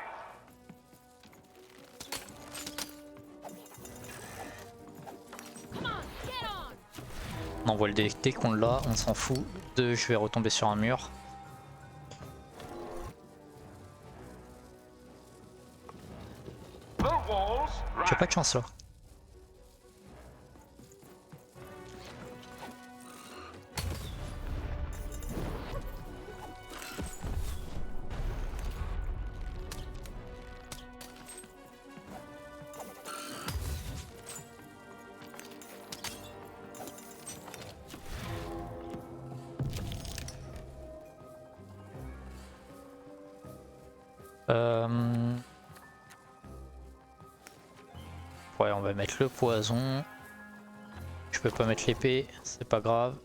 A: On envoie le dé, dès qu'on l'a, on s'en fout. 2, je vais retomber sur un mur. Pas de chance là. Ouais, on va mettre le poison. Je peux pas mettre l'épée, c'est pas grave.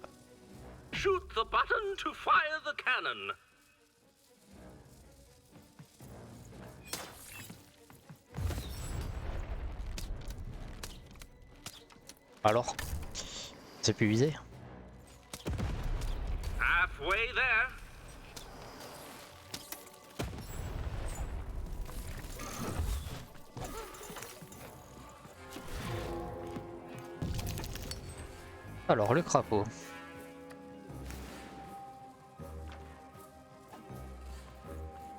U: Shoot the button to fire the cannon.
A: Alors, c'est plus visé.
U: Halfway there.
A: Alors, le crapaud.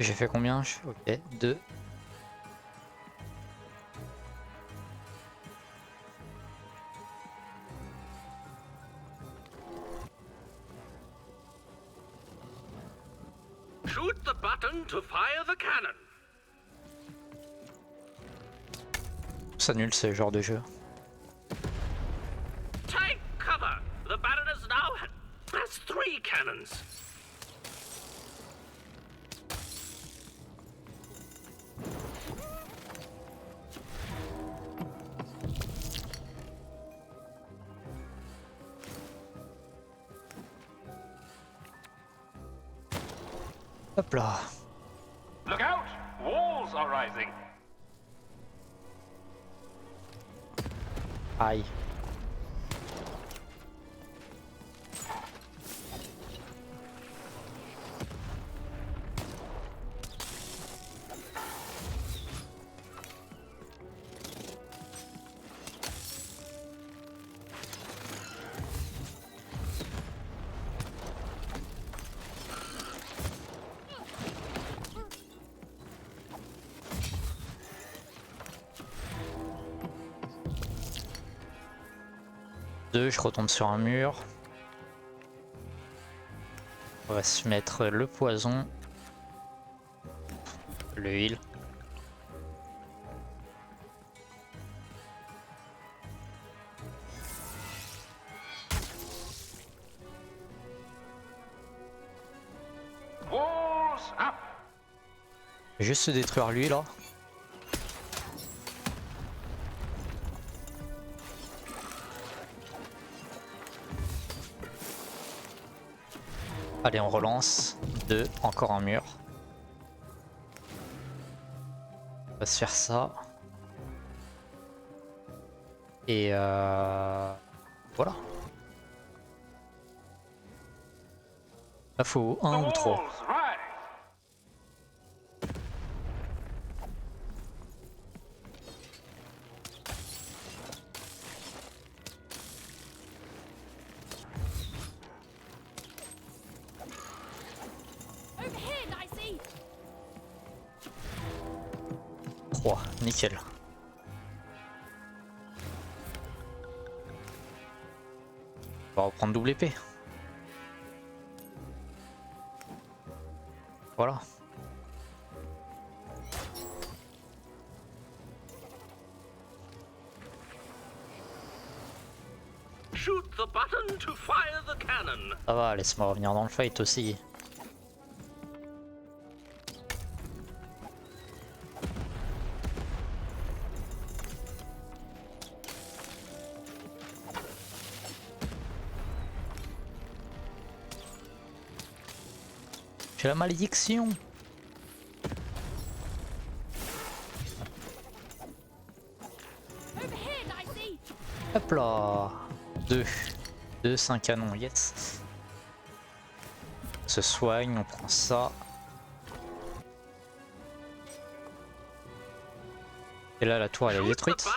A: J'ai fait combien? Ok, 2.
U: Shoot the button to fire the cannon.
A: Ça nul ce genre de jeu.
U: Take cover. The Baroness now has 3 cannons.
A: Hop là.
U: Look out! Walls are rising.
A: Aïe. Je retombe sur un mur. On va se mettre le poison, le heal. Je vais juste se détruire lui là. Allez, on relance. 2, encore un mur. On va se faire ça. Et voilà. Là, faut 1 ou 3. Nickel. On va reprendre double épée. Voilà.
U: Shoot the button to fire the cannon.
A: Ça va, laisse-moi revenir dans le fight aussi. J'ai la malédiction. Hop là. 2, 5 canons, yes. On se soigne, on prend ça. Et là la tour elle est détruite.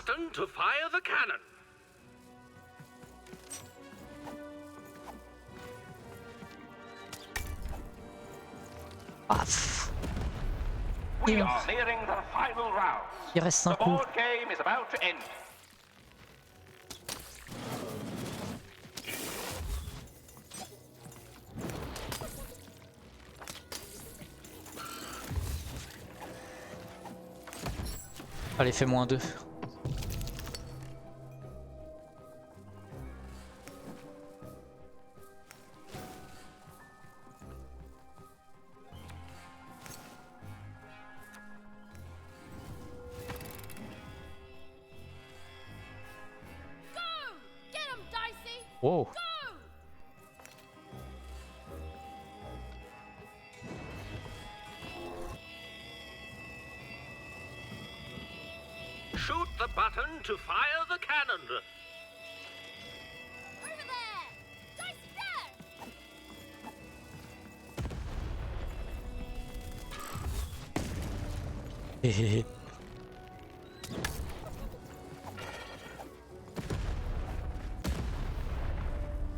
U: We are nearing the final rounds.
A: Il reste un
U: The
A: coup.
U: board game is about to end.
A: Allez, fais moins 2.
C: Get him, Dicey!
A: Wow.
U: Shoot the button to fire the cannon.
C: Over there! Dicey, there!
A: Hehehe.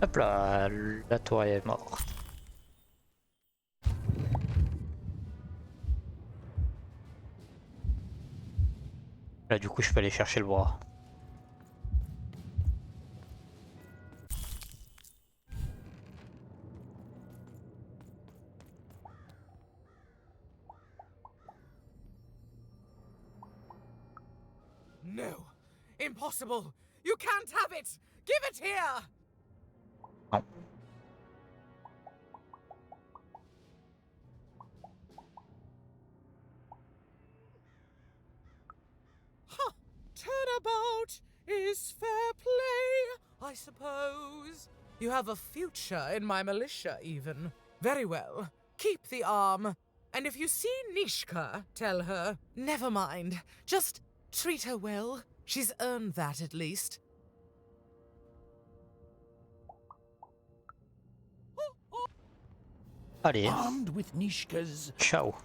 A: Hop là, la tour est morte. Là du coup je peux aller chercher le bras.
I: No. Impossible. You can't have it. Give it here.
A: Non.
I: Huh. Turnabout is fair play, I suppose. You have a future in my militia, even. Very well. Keep the arm. And if you see Nishka, tell her, never mind. Just treat her well. She's earned that, at least.
A: Allez.
L: Armed with Nishka's
A: Ciao.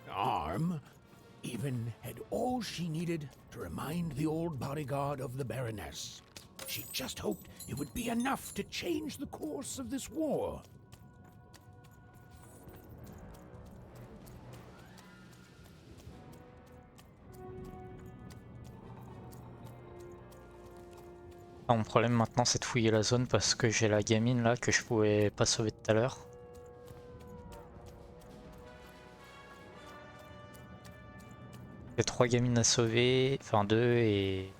L: arm, Even had all she needed to remind the old bodyguard of the Baroness. She just hoped it would be enough to change the course of this war.
A: Ah, mon problème maintenant c'est de fouiller la zone parce que j'ai la gamine là que je pouvais pas sauver tout à l'heure. J'ai 3 gamines à sauver, enfin 2 et...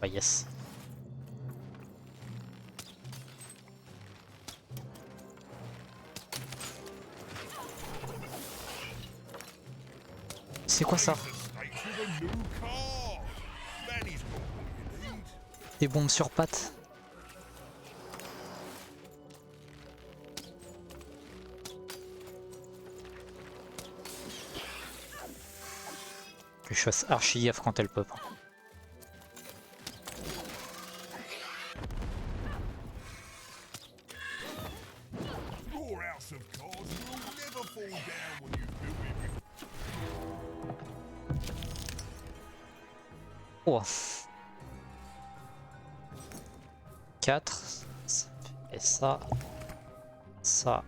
A: Bah yes. C'est quoi ça? Des bombes sur pattes. Que je fasse archi gaffe quand elle pop. Oh. 4, et ça, ça.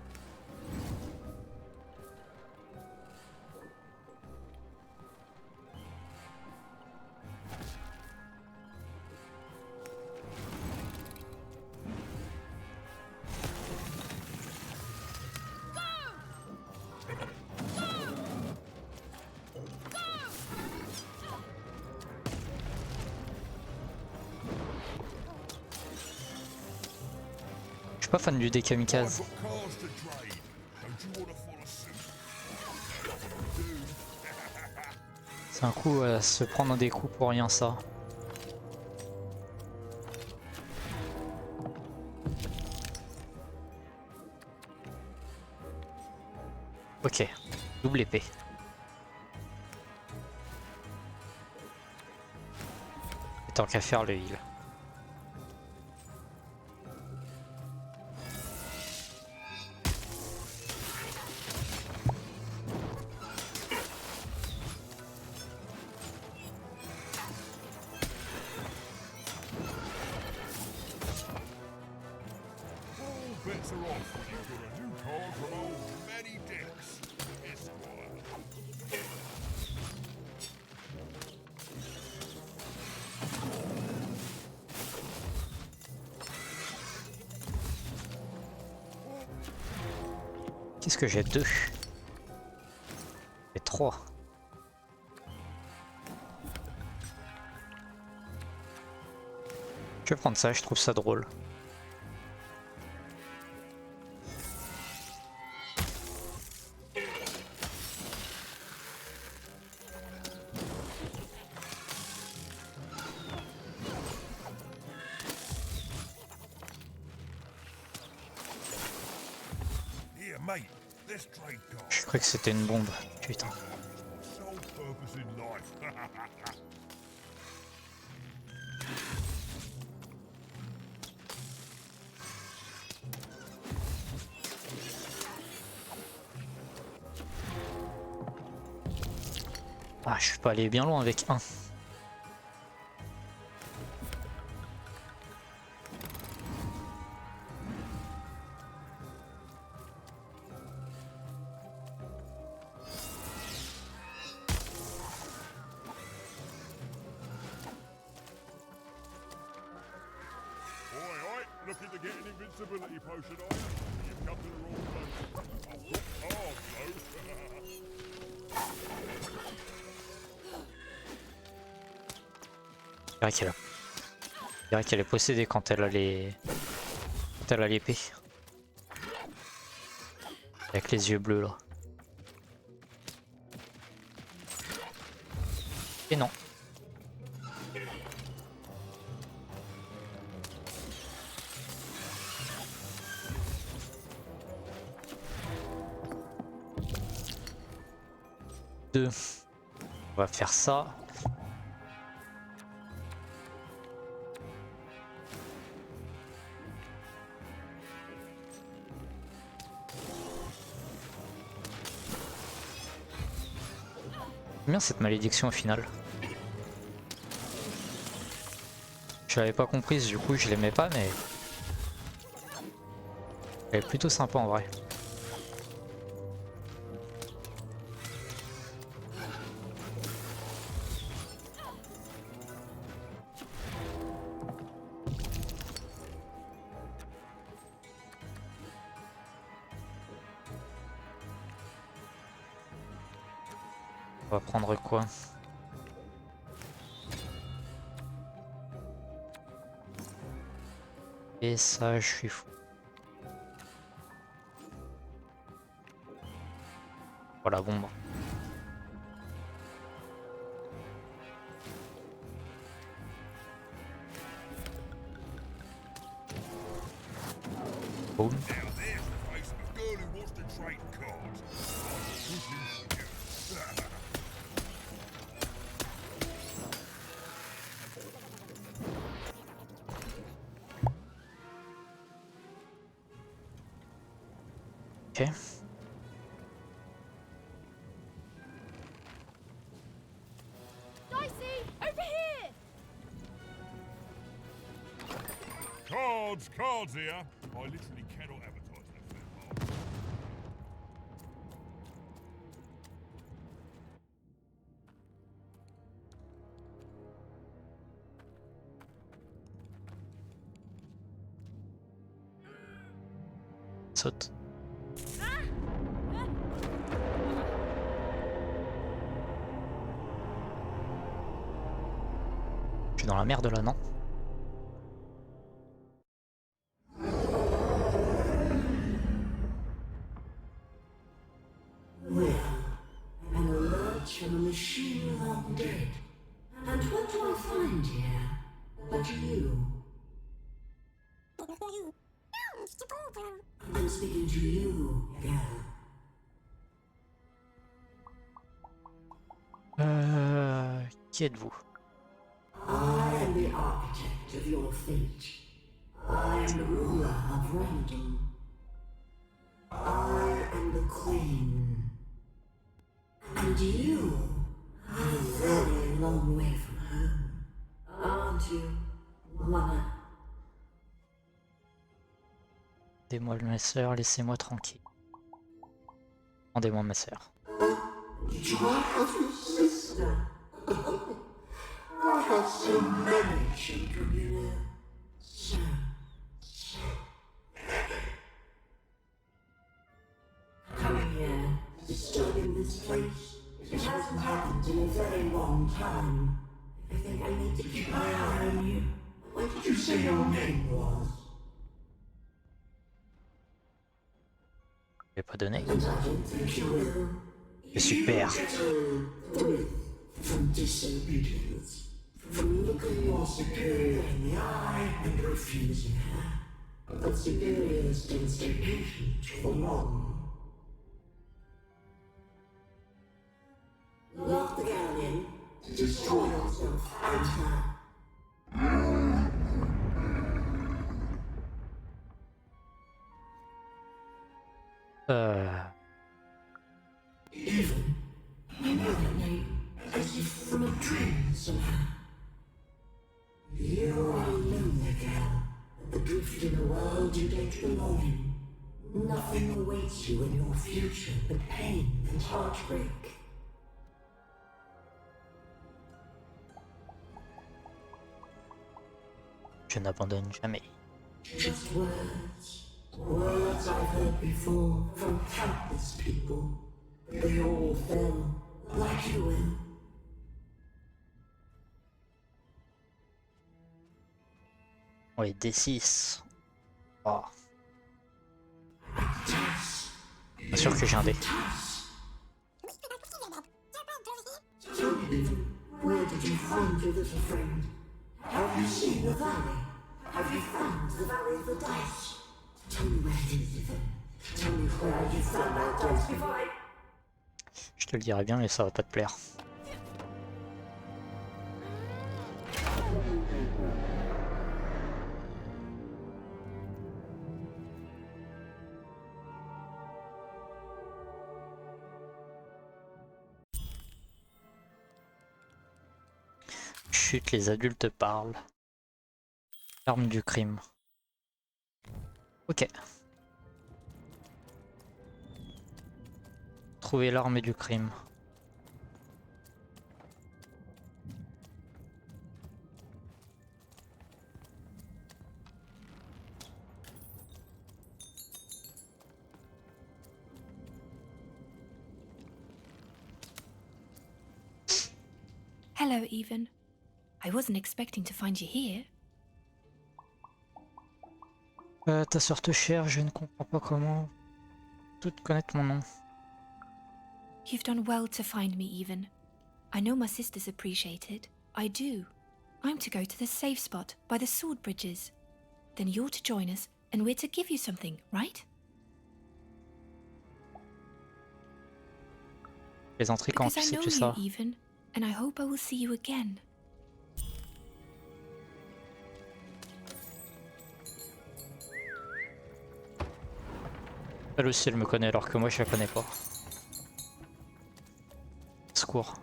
A: Je suis pas fan du deck kamikaze. C'est un coup à se prendre des coups pour rien ça. Ok, double épée. Et tant qu'à faire le heal. Qu'est-ce que j'ai? 2. Et 3. Je vais prendre ça, je trouve ça drôle. Je croyais que c'était une bombe, putain. Ah, je suis pas allé bien loin avec 1.
G: Looking to get an invincibility potion, are you? You've come to the wrong place. Oh,
A: Je dirais qu'elle est possédée quand elle a les... Quand elle a l'épée. Avec les yeux bleus là. Et non. On va faire ça. Bien cette malédiction au final. Je l'avais pas comprise, du coup je l'aimais pas, mais elle est plutôt sympa en vrai. On va prendre quoi? Et ça, je suis fou. Voilà, bombe. Boom. Ok.
C: Dicey, over here!
G: Cards here. I literally cannot advertise that fair.
A: Saute. Je suis dans la merde là, non?
K: An alert from a machine long dead. And what do I find here but you? I'm speaking to you, girl.
A: Qui êtes-vous?
K: I am the architect of your fate. I am the ruler of Ramdom. I am the queen. And you are a very long way from home, aren't you, Mother?
A: Rendez-moi ma sœur, laissez-moi tranquille. Rendez-moi ma sœur.
K: Did you have a sister? I have so many children, you know. So long time. I think I need to keep my eye on you. What did you say your name was?
A: J'ai pas donné.
K: And I don't think you will.
A: C'est super.
K: From disobedience, from looking your superior in the eye and refusing her. But superiors don't stay patient for long. Lock the gun in to destroy yourself and her. Even you know that name as if from a dream somehow. You are a lonely girl, adrift in a world you don't belong in. Nothing awaits you in your future but pain and heartbreak.
A: Je n'abandonne jamais.
K: Just words. Words I've heard before from countless people. They all fell like you will.
A: Oui, D6. Oh. Bien sûr que j'ai un dé.
K: Tell me, where did you find your little friend? Have you seen the valley? Have you found the valley of the dice? Tell me where it is, Ethan. Tell me where you found that dice before I...
A: Je te le dirai bien, mais ça va pas te plaire. Chut, les adultes parlent. L'arme du crime. Ok. Trouver l'arme du crime.
B: Hello, Even. I wasn't expecting to find you here.
A: Ta sœur te cherche, je ne comprends pas comment. Tout connaître mon nom.
B: You've done well to find me, Even. I know my sisters appreciate it. I do. I'm to go to the safe spot by the sword bridges. Then you're to join us, and we're to give you something, right?
A: Les entrées quand
B: Because I know
A: sais-tu
B: you,
A: ça?
B: Even, and I hope I will see you again.
A: Elle aussi, elle me connaît alors que moi je la connais pas. Secours.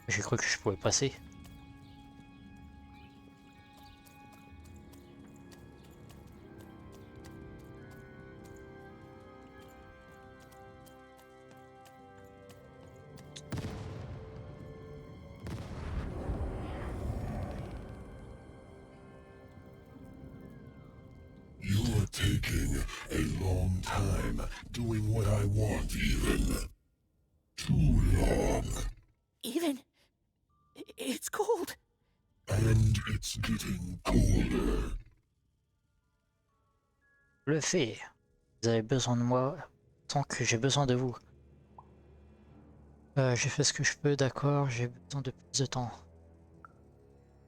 A: J'ai cru que je pouvais passer.
D: You're taking a long time doing what I want, Even. Too long.
I: Even, it's cold.
D: And it's getting colder.
A: Le fait. Vous avez besoin de moi tant que j'ai besoin de vous. J'ai fait ce que je peux, d'accord, j'ai besoin de plus de temps.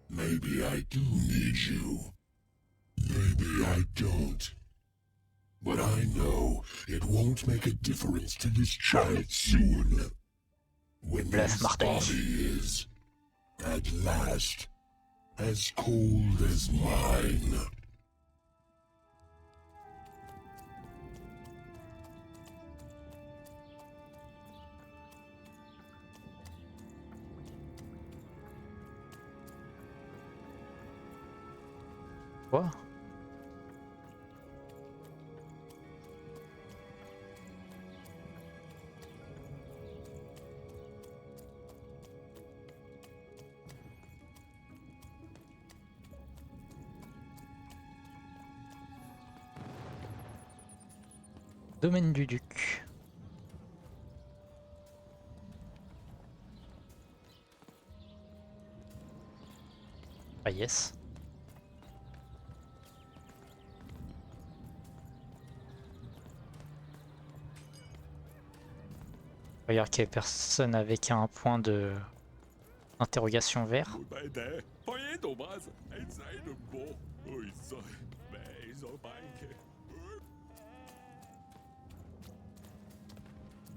D: Maybe I do need you. Maybe I don't. But I know it won't make a difference to this child soon. When his body is, at last, as cold as mine.
A: Quoi? Domaine du duc. Ah yes. Regarde qu'il n'y ait personne avec un point de interrogation vert.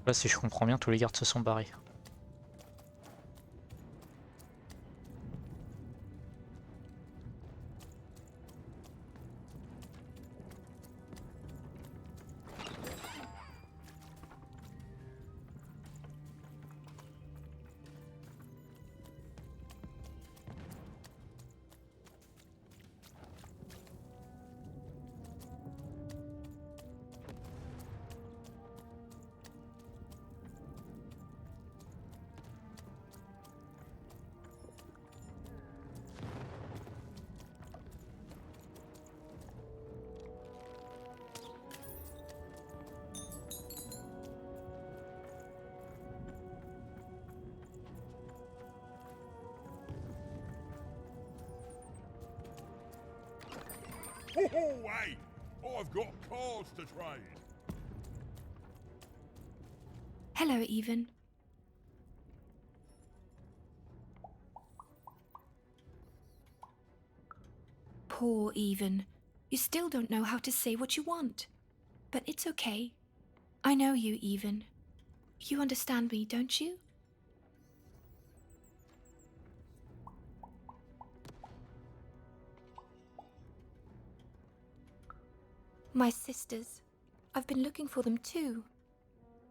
A: Là, si je comprends bien, tous les gardes se sont barrés.
G: Ho ho, hey! I've got cards to trade.
B: Hello, Even. Poor Even. You still don't know how to say what you want. But it's okay. I know you, Even. You understand me, don't you? My sisters. I've been looking for them too.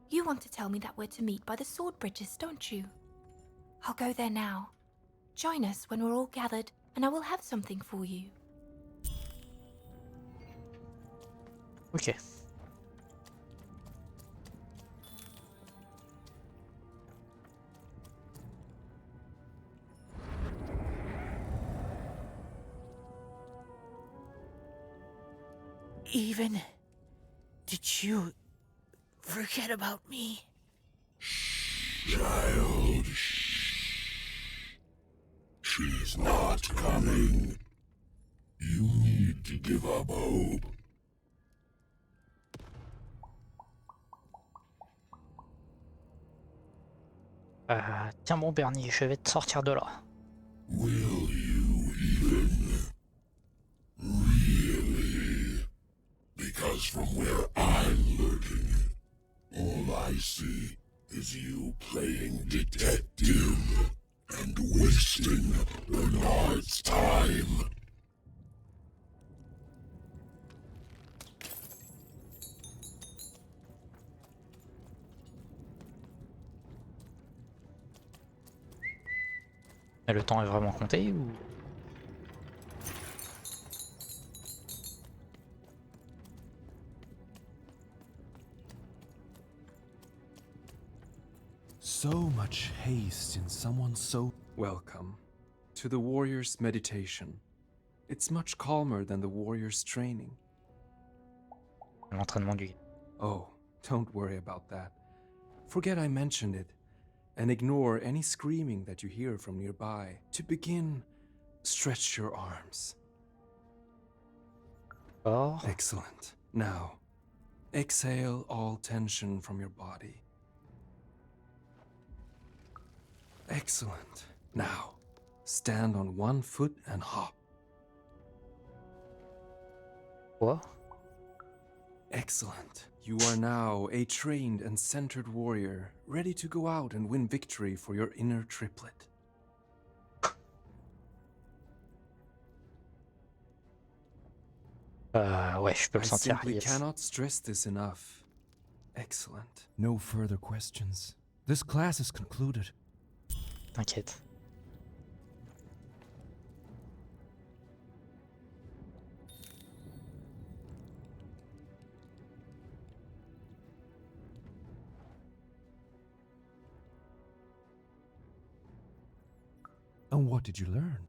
B: You want to tell me that we're to meet by the sword bridges, don't you? I'll go there now. Join us when we're all gathered, and I will have something for you.
A: Ok.
J: Even, did you forget about me?
D: Child, she's not coming. You need to give up hope.
A: Tiens bon Bernie, je vais te sortir de là.
D: Will you even? Really? Because from where I'm lurking, all I see is you playing detective and wasting Bernard's time.
A: Mais le temps est vraiment compté ou...
E: So much haste in someone so... Welcome to the warrior's meditation. It's much calmer than the warrior's training.
A: L'entraînement du...
E: Oh, don't worry about that. Forget I mentioned it, and ignore any screaming that you hear from nearby. To begin, stretch your arms.
A: Oh.
E: Excellent. Now, exhale all tension from your body. Excellent. Now, stand on one foot and hop.
A: What?
E: Excellent. You are now a trained and centered warrior, ready to go out and win victory for your inner triplet.
A: Ouais, je peux le
E: I
A: sentir.
E: simply
A: Yes.
E: cannot stress this enough. Excellent. No further questions. This class is concluded.
A: T'inquiète.
E: And what did you learn?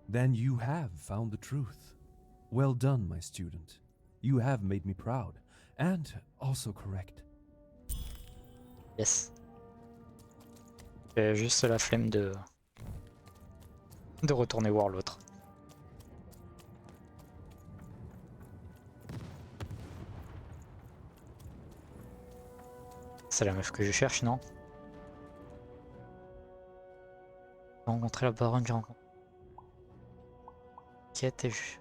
E: Then you have found the truth. Well done, my student. You have made me proud, and also correct.
A: Yes. J'ai juste la flemme de retourner voir l'autre. C'est la meuf que je cherche, non? J'ai rencontré la baronne, j'ai rencontré. Ok, t'es vu.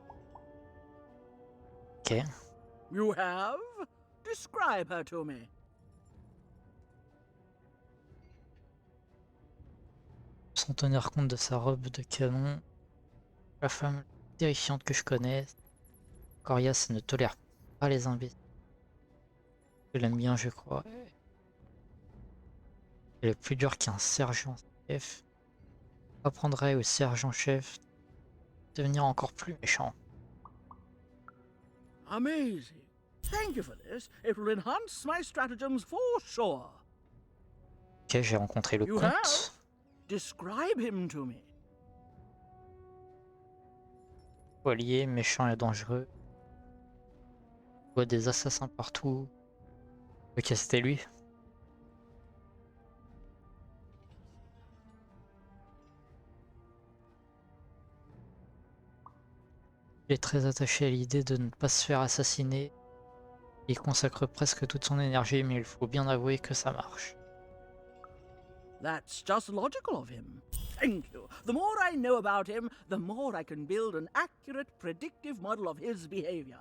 A: Ok.
N: You have? Describe her to me.
A: Sans tenir compte de sa robe de canon, la femme la plus terrifiante que je connais. Coriace ne tolère pas les imbéciles. Je l'aime bien, je crois. Elle est plus dure qu'un sergent-chef. Apprendrait au sergent-chef de devenir encore plus méchant.
N: Amazing. Thank you for this. It will enhance my stratagems for sure.
A: Ok, j'ai rencontré le
N: You have?
A: comte.
N: Describe him to me.
A: Poilier, méchant et dangereux. Je vois des assassins partout. Ok, c'était lui. Il est très attaché à l'idée de ne pas se faire assassiner. Il consacre presque toute son énergie, mais il faut bien avouer que ça marche.
N: That's just logical of him. Thank you. The more I know about him, the more I can build an accurate, predictive model of his behavior.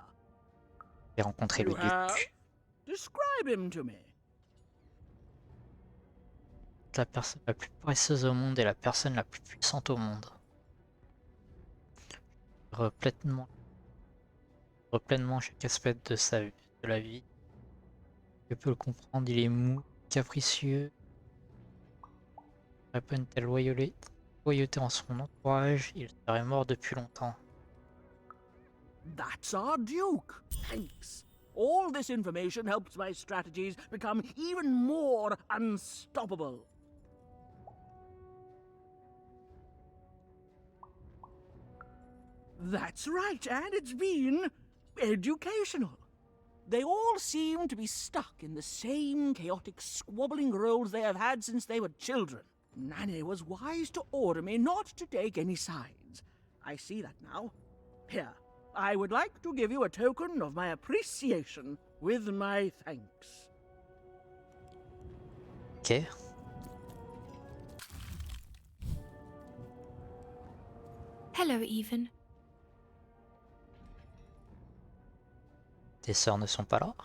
A: J'ai rencontré le
N: You have?
A: duc.
N: Describe him to me.
A: La personne la plus paresseuse au monde et la personne la plus puissante au monde. Pleinement chaque aspect de de la vie. Je peux le comprendre, il est mou, capricieux. Il n'a pas une telle loyauté en son entourage, il serait mort depuis longtemps.
N: That's our Duke. Thanks. All this information helps my strategies become even more unstoppable. That's right, and it's been educational. They all seem to be stuck in the same chaotic, squabbling roles they have had since they were children. Nanny was wise to order me not to take any sides. I see that now. Here, I would like to give you a token of my appreciation with my thanks.
A: Ok.
B: Hello, Even.
A: Tes sœurs ne sont pas là?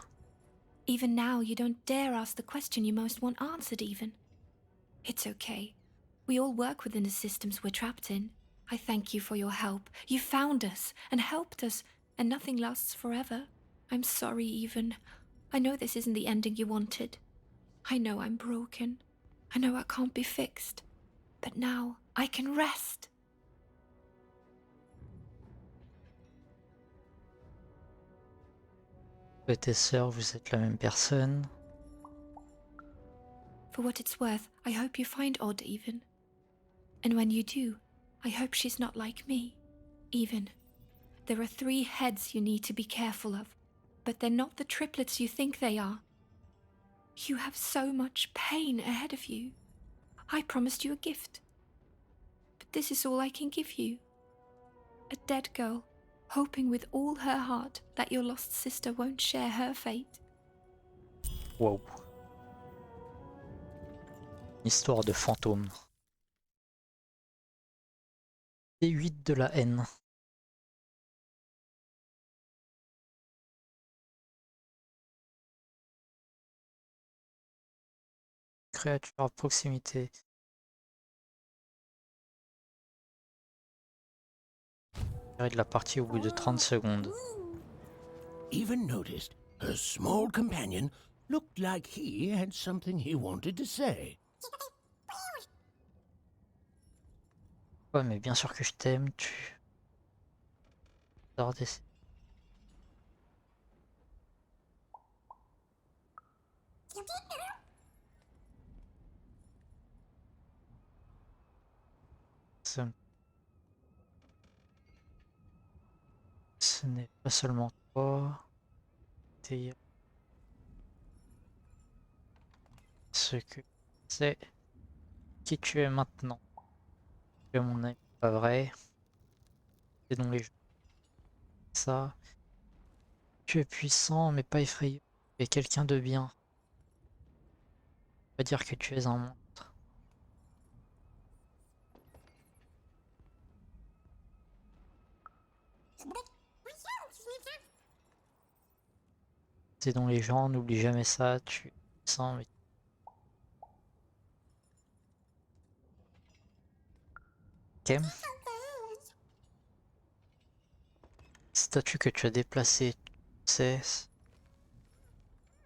B: Even now, you don't dare ask the question you most want answered, Even. It's okay. We all work within the systems we're trapped in. I thank you for your help. You found us and helped us, and nothing lasts forever. I'm sorry, Even. I know this isn't the ending you wanted. I know I'm broken. I know I can't be fixed. But now I can rest.
A: Toi et tes sœurs, vous êtes la même personne.
B: For what it's worth, I hope you find Odd, Even. And when you do, I hope she's not like me. Even. There are 3 heads you need to be careful of, but they're not the triplets you think they are. You have so much pain ahead of you. I promised you a gift. But this is all I can give you. A dead girl, hoping with all her heart that your lost sister won't share her fate.
A: Wow. Histoire de fantôme. D8 de la haine. Créature à proximité. De la partie au bout de 30 secondes.
L: Even noticed her small companion looked like he had something he wanted to say.
A: Ouais, mais bien sûr que je t'aime, tu... Sors des... Ce n'est pas seulement toi. T'es ce que c'est qui tu es maintenant. Tu es mon ami, pas vrai. C'est donc les gens. Ça. Tu es puissant mais pas effrayant. Tu es quelqu'un de bien. Pas dire que tu es un monstre. C'est donc les gens, n'oublie jamais ça. Tu es puissant mais ok. Statue que tu as déplacée, tu sais,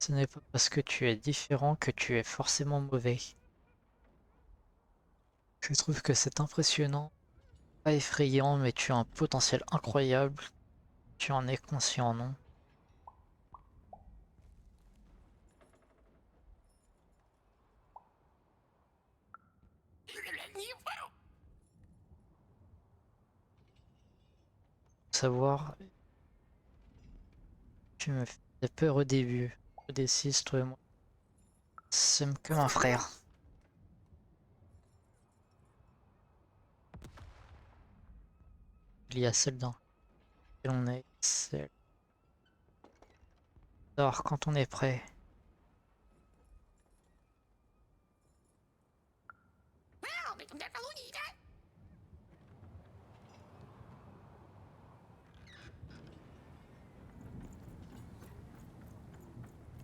A: ce n'est pas parce que tu es différent que tu es forcément mauvais. Je trouve que c'est impressionnant, pas effrayant, mais tu as un potentiel incroyable. Tu en es conscient, non? Savoir, tu me fais peur au début. Au D6, toi et moi. C'est comme un frère. Il y a celle dans laquelle on est, celle. Alors, quand on est prêt.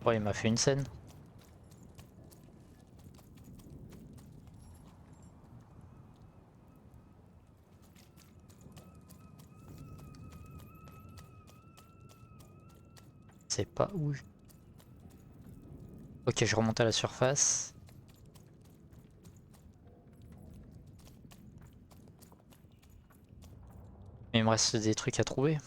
A: Oh, il m'a fait une scène. C'est pas où. Ok, je remonte à la surface. Mais il me reste des trucs à trouver.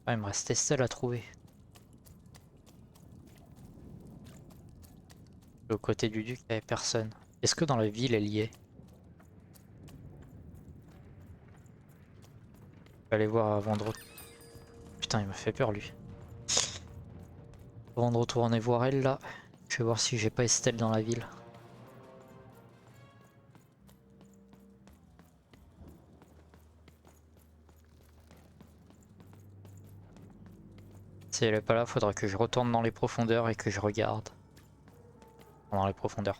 A: Ah, il me reste Estelle à trouver. Au côté du duc, il n'y avait personne. Est-ce que dans la ville, elle y est? Je vais aller voir avant de retourner. Putain, il m'a fait peur, lui. Avant de retourner voir elle, là, je vais voir si j'ai pas Estelle dans la ville. Si elle est pas là, faudra que je retourne dans les profondeurs et que je regarde. Dans les profondeurs.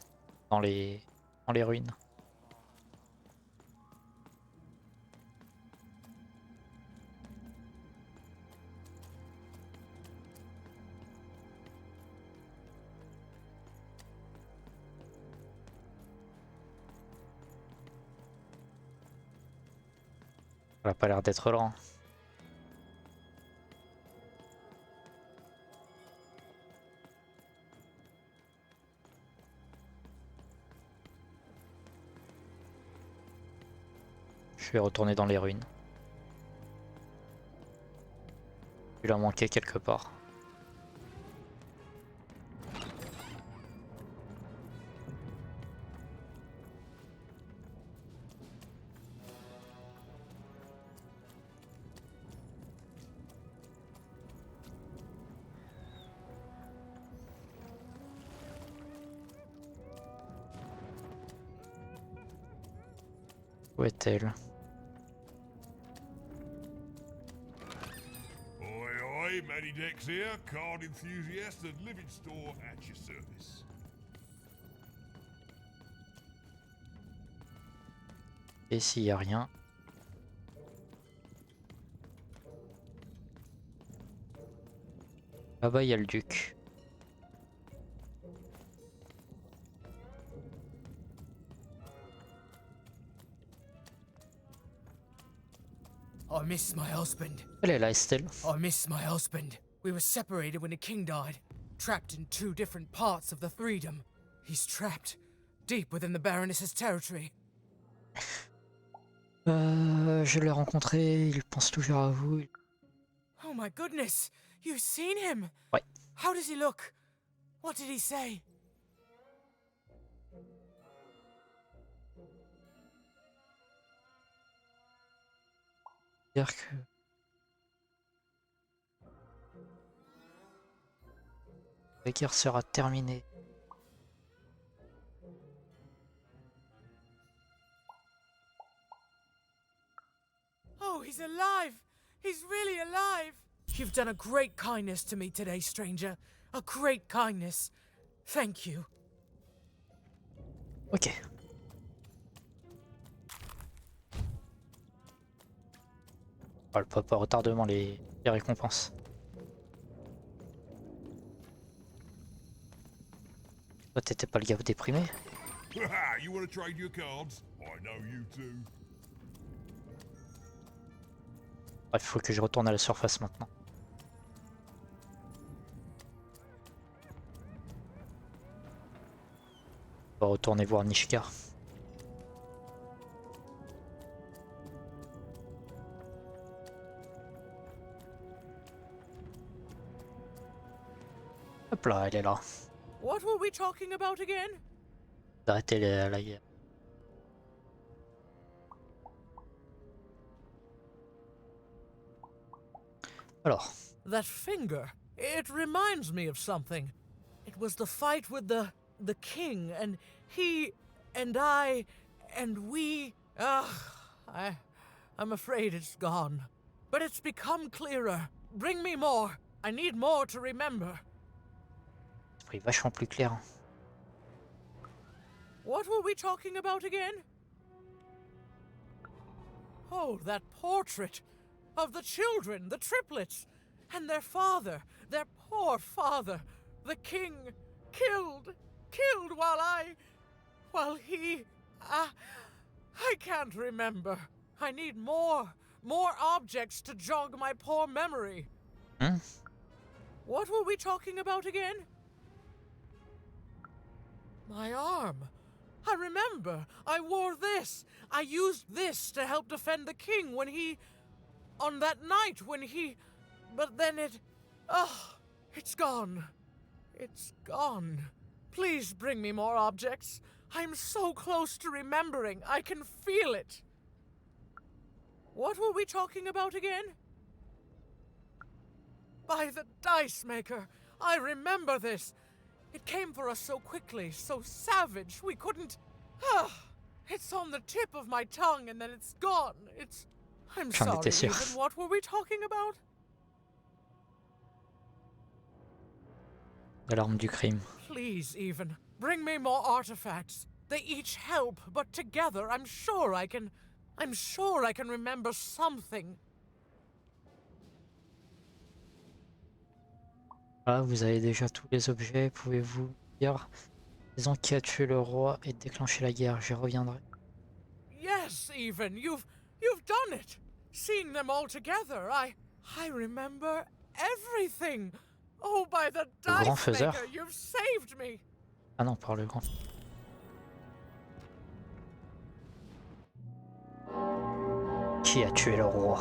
A: Dans les ruines. Elle a pas l'air d'être là. Hein. Je vais retourner dans les ruines. Il en manquait quelque part. Où est-elle?
G: Oi, Matty Dex here, card enthusiast and living store at your service.
A: Et s'il y a rien? Là-bas, il y a le duc.
I: I miss my husband.
A: Elle est là, Estelle.
I: I miss my husband. We were separated when the king died, trapped in two different parts of the Freedom. He's trapped deep within the Baroness's territory.
A: Je l'ai rencontré, il pense toujours à vous.
I: Oh my goodness, you've seen him?
A: Ouais.
I: How does he look? What did he say?
A: Dire que la guerre sera terminée.
I: Oh, he's alive! He's really alive! You've done a great kindness to me today, stranger. A great kindness. Thank you.
A: Ok. On le pop à retardement les récompenses. Toi t'étais pas le gars déprimé?
G: You want to trade your cards? I know you too.
A: Il faut que je retourne à la surface maintenant. On va retourner voir Nishka. Hop là, elle est là.
I: What were we talking about again?
A: D'arrêter la guerre. Alors.
I: That finger, it reminds me of something. It was the fight with the king, and he, and I, and we. I'm afraid it's gone. But it's become clearer. Bring me more. I need more to remember.
A: C'est vachement plus clair.
I: What were we talking about again? Oh, that portrait of the children, the triplets, and their father, their poor father, the king, killed while he, I can't remember. I need more objects to jog my poor memory.
A: Hmm?
I: What were we talking about again? My arm. I remember. I wore this. I used this to help defend the king when he... on that night when he... But then it... Oh, it's gone. It's gone. Please bring me more objects. I'm so close to remembering. I can feel it. What were we talking about again? By the dice maker. I remember this. It came for us so quickly, so savage, we couldn't... It's on the tip of my tongue and then it's gone. I'm sorry, Ethan, what were we talking about?
A: L'alarme du crime.
I: Please, Ethan, bring me more artifacts. They each help, but together I'm sure I can remember something.
A: Voilà, vous avez déjà tous les objets. Pouvez-vous dire disons qui a tué le roi et déclenché la guerre? J'y reviendrai.
I: Yes, Ethan, you've done it. Seeing them all together, I remember everything. Oh, by the dice maker, you've saved me.
A: Ah non, par le grand. Qui a tué le roi?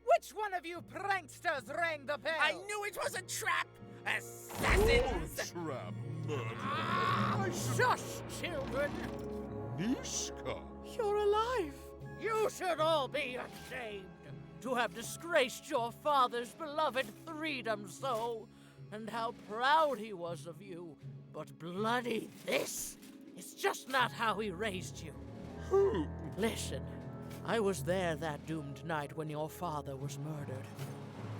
H: Which one of you pranksters rang the bell?
O: I knew it was a trap! Assassins!
Q: Oh, trap,
H: Shush, children!
Q: Nishka!
H: You're alive! You should all be ashamed to have disgraced your father's beloved freedom so, and how proud he was of you. But bloody this is just not how he raised you. Listen. I was there that doomed night when your father was murdered.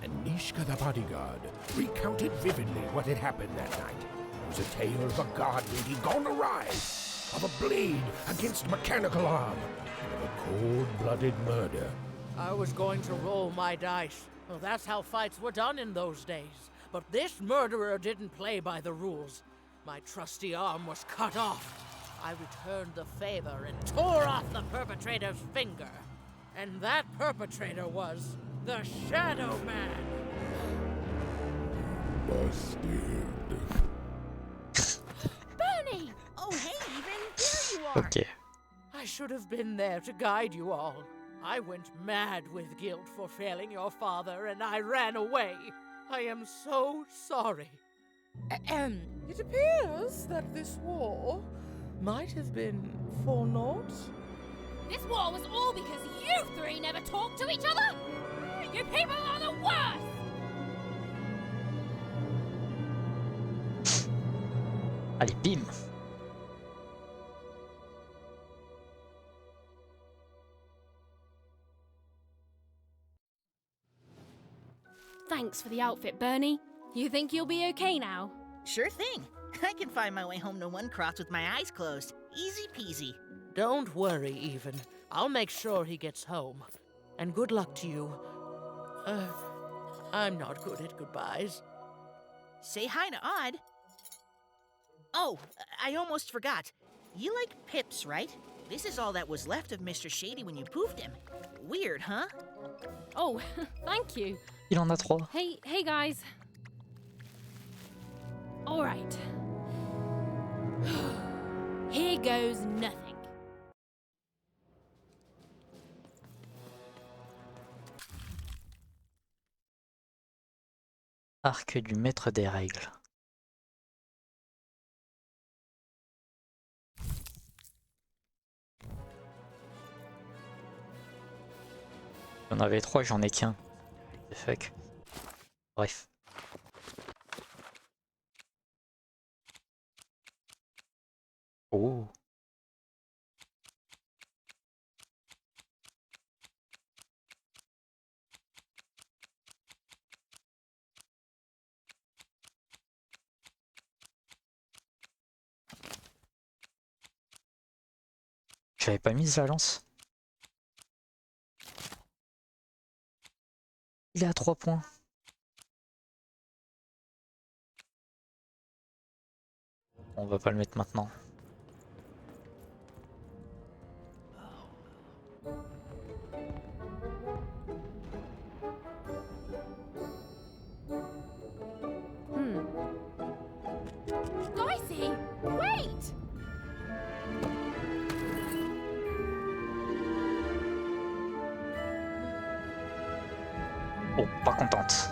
D: And Nishka the bodyguard recounted vividly what had happened that night. It was a tale of a god meeting gone awry, of a blade against mechanical arm, and of a cold-blooded murder.
H: I was going to roll my dice. Well, that's how fights were done in those days. But this murderer didn't play by the rules. My trusty arm was cut off. I returned the favor and tore off the perpetrator's finger. And that perpetrator was the Shadow Man.
Q: Busted.
C: Bernie!
A: Ok.
H: I should have been there to guide you all. I went mad with guilt for failing your father, and I ran away. I am so sorry. It appears that this war might have been for naught.
C: This war was all because you three never talked to each other? You people are the worst!
A: Allez, bim.
P: Thanks for the outfit, Bernie. You think you'll be okay now?
J: Sure thing. I can find my way home to One Cross with my eyes closed. Easy peasy.
H: Don't worry, Even. I'll make sure he gets home. And good luck to you. I'm not good at goodbyes.
J: Say hi to Odd. Oh, I almost forgot. You like pips, right? This is all that was left of Mr. Shady when you poofed him. Weird, huh?
P: Oh, thank you.
A: Il en a 3.
P: Hey guys. All right. Here goes nothing.
A: Arc du maître des règles. J'en avais 3, j'en ai qu'un. Fuck. Bref. Oh. J'avais pas mis la lance. Il est à 3 points. On va pas le mettre maintenant.
C: Dicey, wait!
A: Oh, pas contente.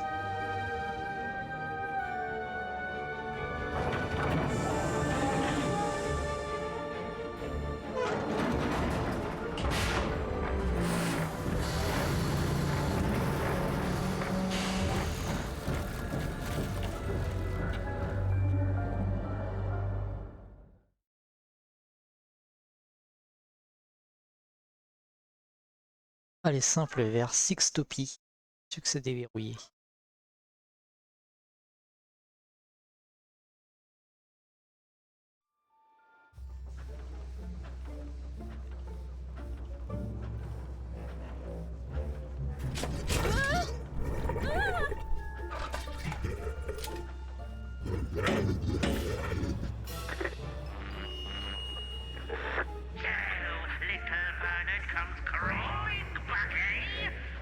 A: Allez, simple vers Sixtopie. Succès déverrouillé.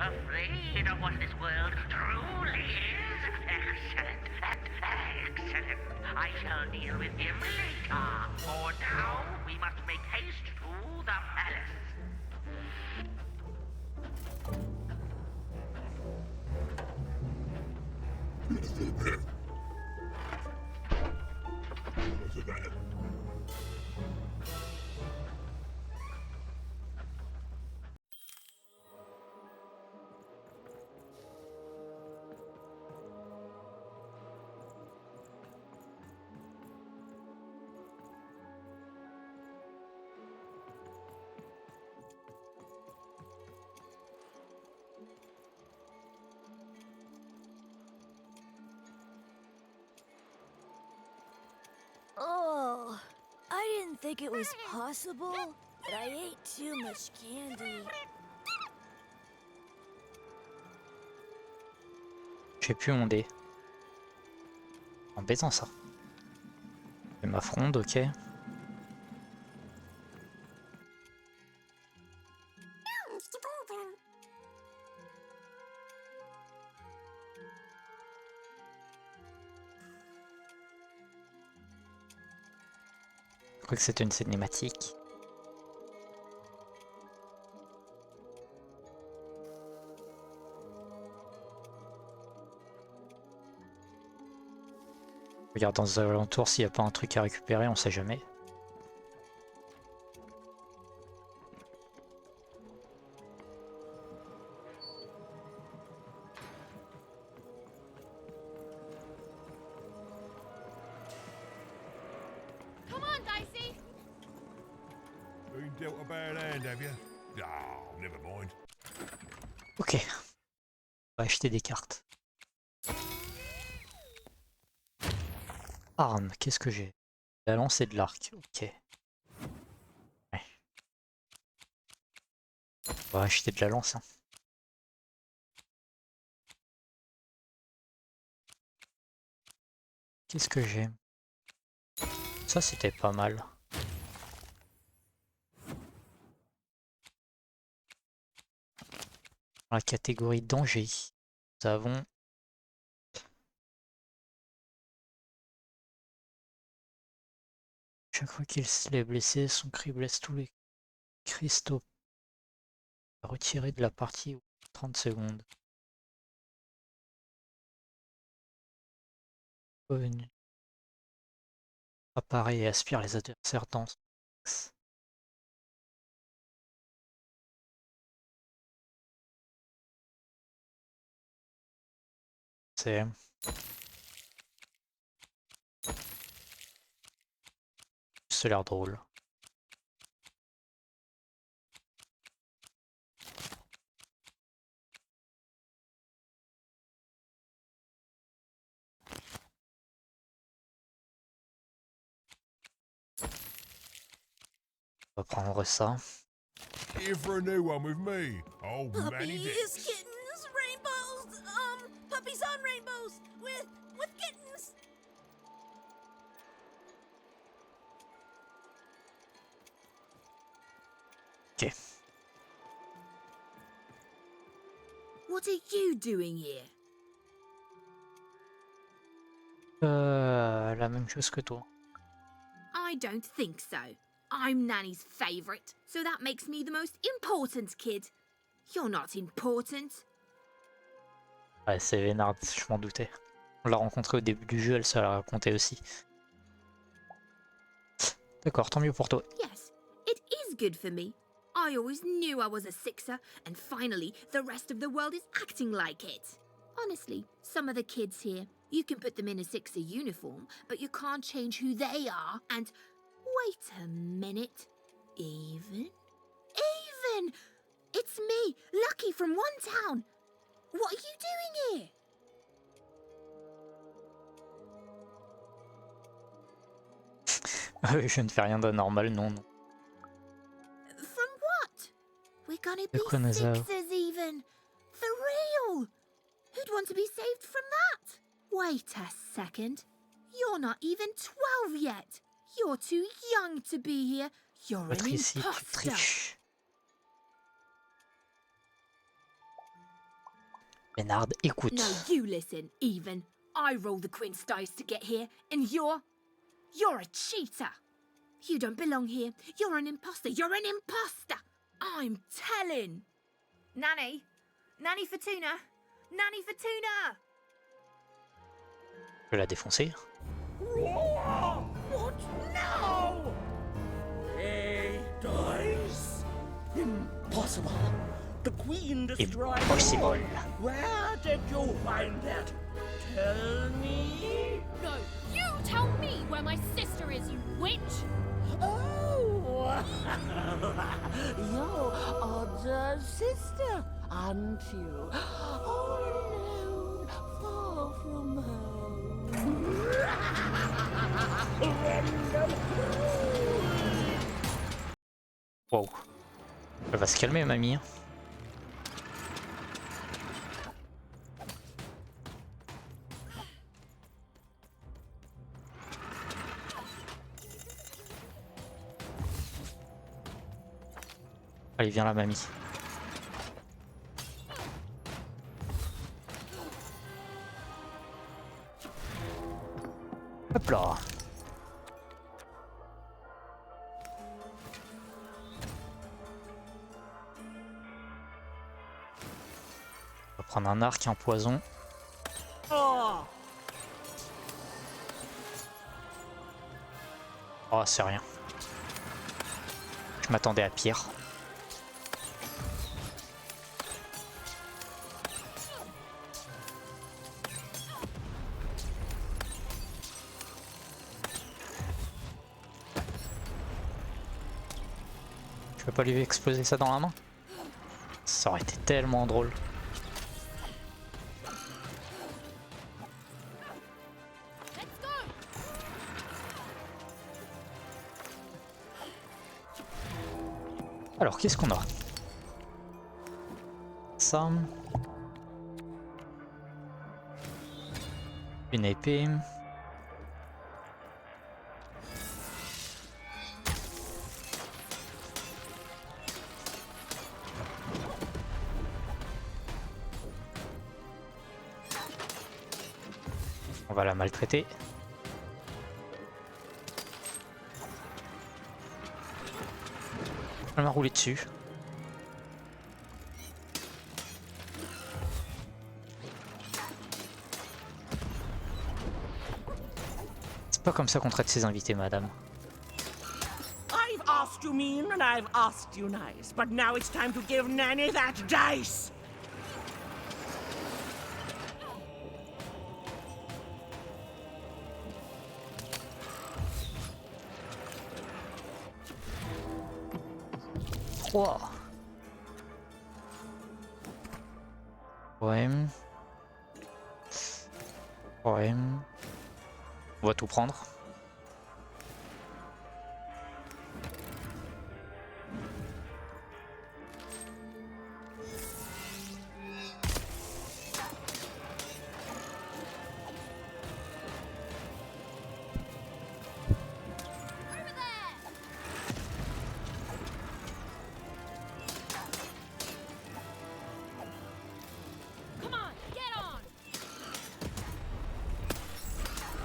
M: Afraid of what this world truly is? Excellent, excellent. I shall deal with him later. For now, we must make haste to the palace.
S: Oh, I didn't think it was possible, but I ate too much candy.
A: J'ai plus mon dé. Embêtant ça. Et ma fronde, ok. Je crois que c'était une cinématique. Regarde dans les alentours s'il n'y a pas un truc à récupérer, on sait jamais.
C: Come on, Dicey!
G: Been dealt a bad hand, have you? Oh, never mind.
A: Ok. On va acheter des cartes. Arme, qu'est-ce que j'ai? La lance et de l'arc, ok. Ouais. On va acheter de la lance. Hein. Qu'est-ce que j'ai? Ça c'était pas mal. Dans la catégorie danger, nous avons chaque fois qu'il est blessé, son cri blesse tous les cristaux. Retiré de la partie 30 secondes. Apparaît et aspire les adversaires dans son axe. C'est... Ça a l'air drôle. On va prendre ça.
G: Here for a new one with me. Oh, Manny
R: Puppies, kittens, rainbows, puppies on rainbows, with kittens.
A: Ok.
R: What are you doing here?
A: La même chose que toi.
R: I don't think so. I'm Nanny's favourite, so that makes me the most important kid. You're not important.
A: Ouais, c'est Vénard, je m'en doutais. On l'a rencontrée au début du jeu, elle se l'a raconté aussi. D'accord, tant mieux pour toi.
R: Yes, it is good for me. I always knew I was a sixer, and finally, the rest of the world is acting like it. Honestly, some of the kids here, you can put them in a sixer uniform, but you can't change who they are, and... Wait a minute. Even? It's me, Lucky from One Town. What are you doing here?
A: Je ne fais rien d'anormal, non, non.
R: From what? We're gonna be
A: Reconnaissable.
R: sixers even. For real. Who'd want to be saved from that? Wait a second. You're not even 12 yet. You're too young to be here. You're an
A: Ici, tu
R: imposter.
A: triches. Vénard, écoute.
R: No, you listen, Even. I roll the queen's dice to get here, and you're a cheater. You don't belong here. You're an imposter. You're an imposter. I'm telling. Nanny. Nanny Fortuna. Nanny Fortuna.
A: Je vais la défoncer.
N: What now? A dice? Impossible. The Queen destroyed.
A: Impossible.
N: Where did you find that? Tell me.
C: No, you tell me where my sister is, you witch!
N: Oh, your other sister, aren't you? All alone, far from home.
A: Wow. Elle va se calmer, mamie. Allez, viens là, mamie. Hop là. On va prendre un arc et un poison.
N: Oh.
A: Oh, c'est rien. Je m'attendais à pire. Je peux pas lui exploser ça dans la main? Ça aurait été tellement drôle. Alors, qu'est-ce qu'on a? Ça. Une épée. On va la maltraiter. Elle m'a roulé dessus. C'est pas comme ça qu'on traite ses invités, madame.
N: I've asked you mean and I've asked you nice, but now it's time to give Nanny that dice!
A: Wow. Ouais. Ouais. On va tout prendre.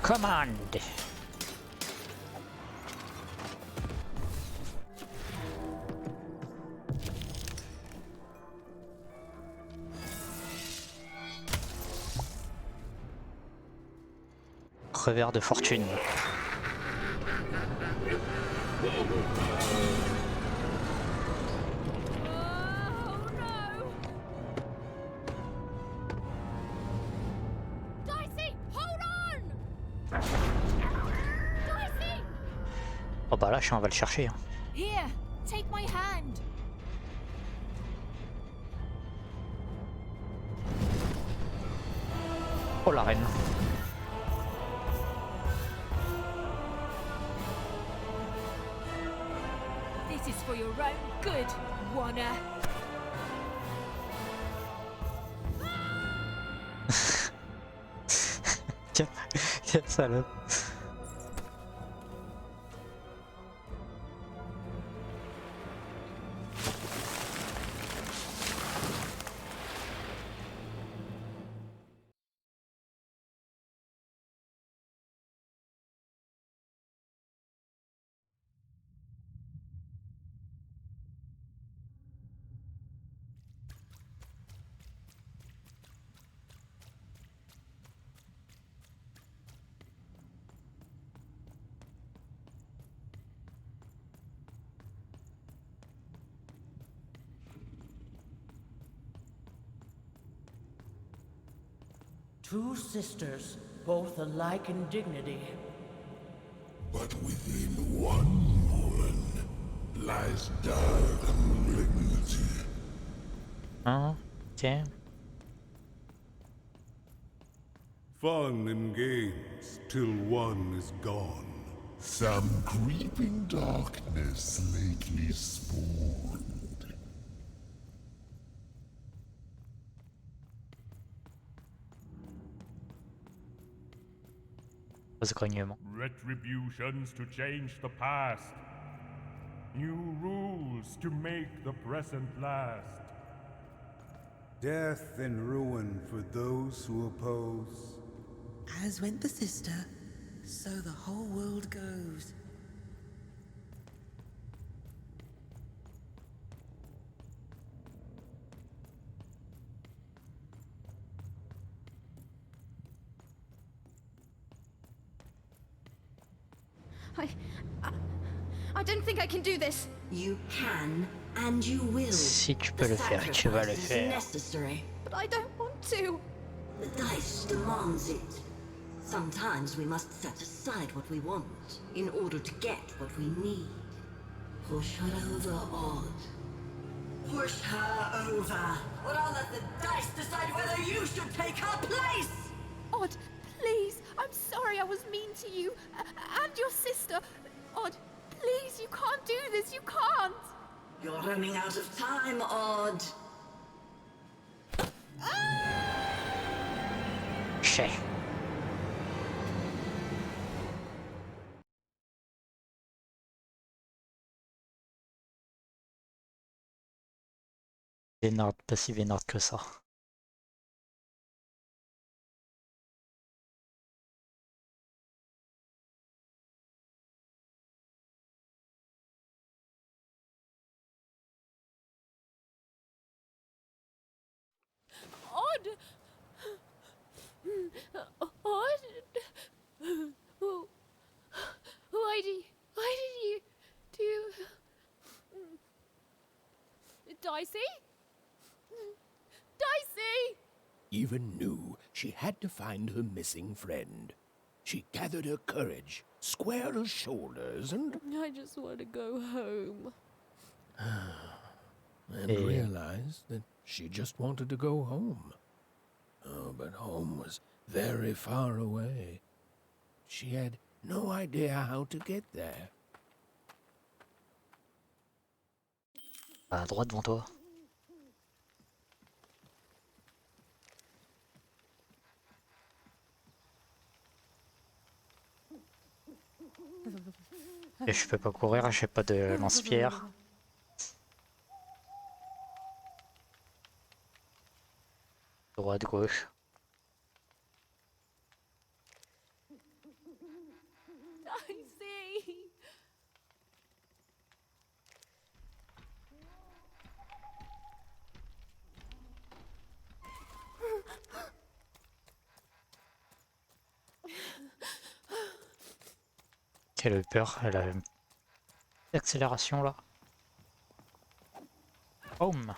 A: Command. Revers de fortune. Oh bah là, on va le chercher. Hein.
B: Here, take my hand.
A: Oh la reine.
B: This is for your own good, Wanna.
A: Quelle salope.
H: Two sisters, both alike in dignity.
D: But within one woman lies dark malignity.
A: Okay.
Q: Fun and games till one is gone.
D: Some creeping darkness lately spawned.
F: Retributions to change the past. New rules to make the present last.
V: Death and ruin for those who oppose.
W: As went the sister, so the whole world goes.
K: I don't think I can do this.
T: You can, and you will.
A: Si tu peux le faire, tu vas le faire.
T: Necessary.
K: But I don't want to.
T: The dice demands it. Sometimes we must set aside what we want in order to get what we need. Push her over, Odd. Push her over. Or I'll let the dice decide whether you should take her place!
K: Odd, please. I'm sorry I was mean to you. And your sister. Odd, please, you can't do this. You can't.
T: You're running out of time, Odd.
A: Chais. Vénard, pas si vénard que ça.
C: Odd! Odd? Why did you do... Dicey? Dicey!
D: Even knew she had to find her missing friend. She gathered her courage, squared her shoulders, and...
C: I just want to go home.
D: and realized that she just wanted to go home. Oh, but home was very far away. She had no idea how to get there.
A: À droite devant toi. Et je peux pas courir, j'ai pas de lance-pierre. Droite, gauche.
C: Dicey!
A: Quelle peur, elle a une accélération là. Home.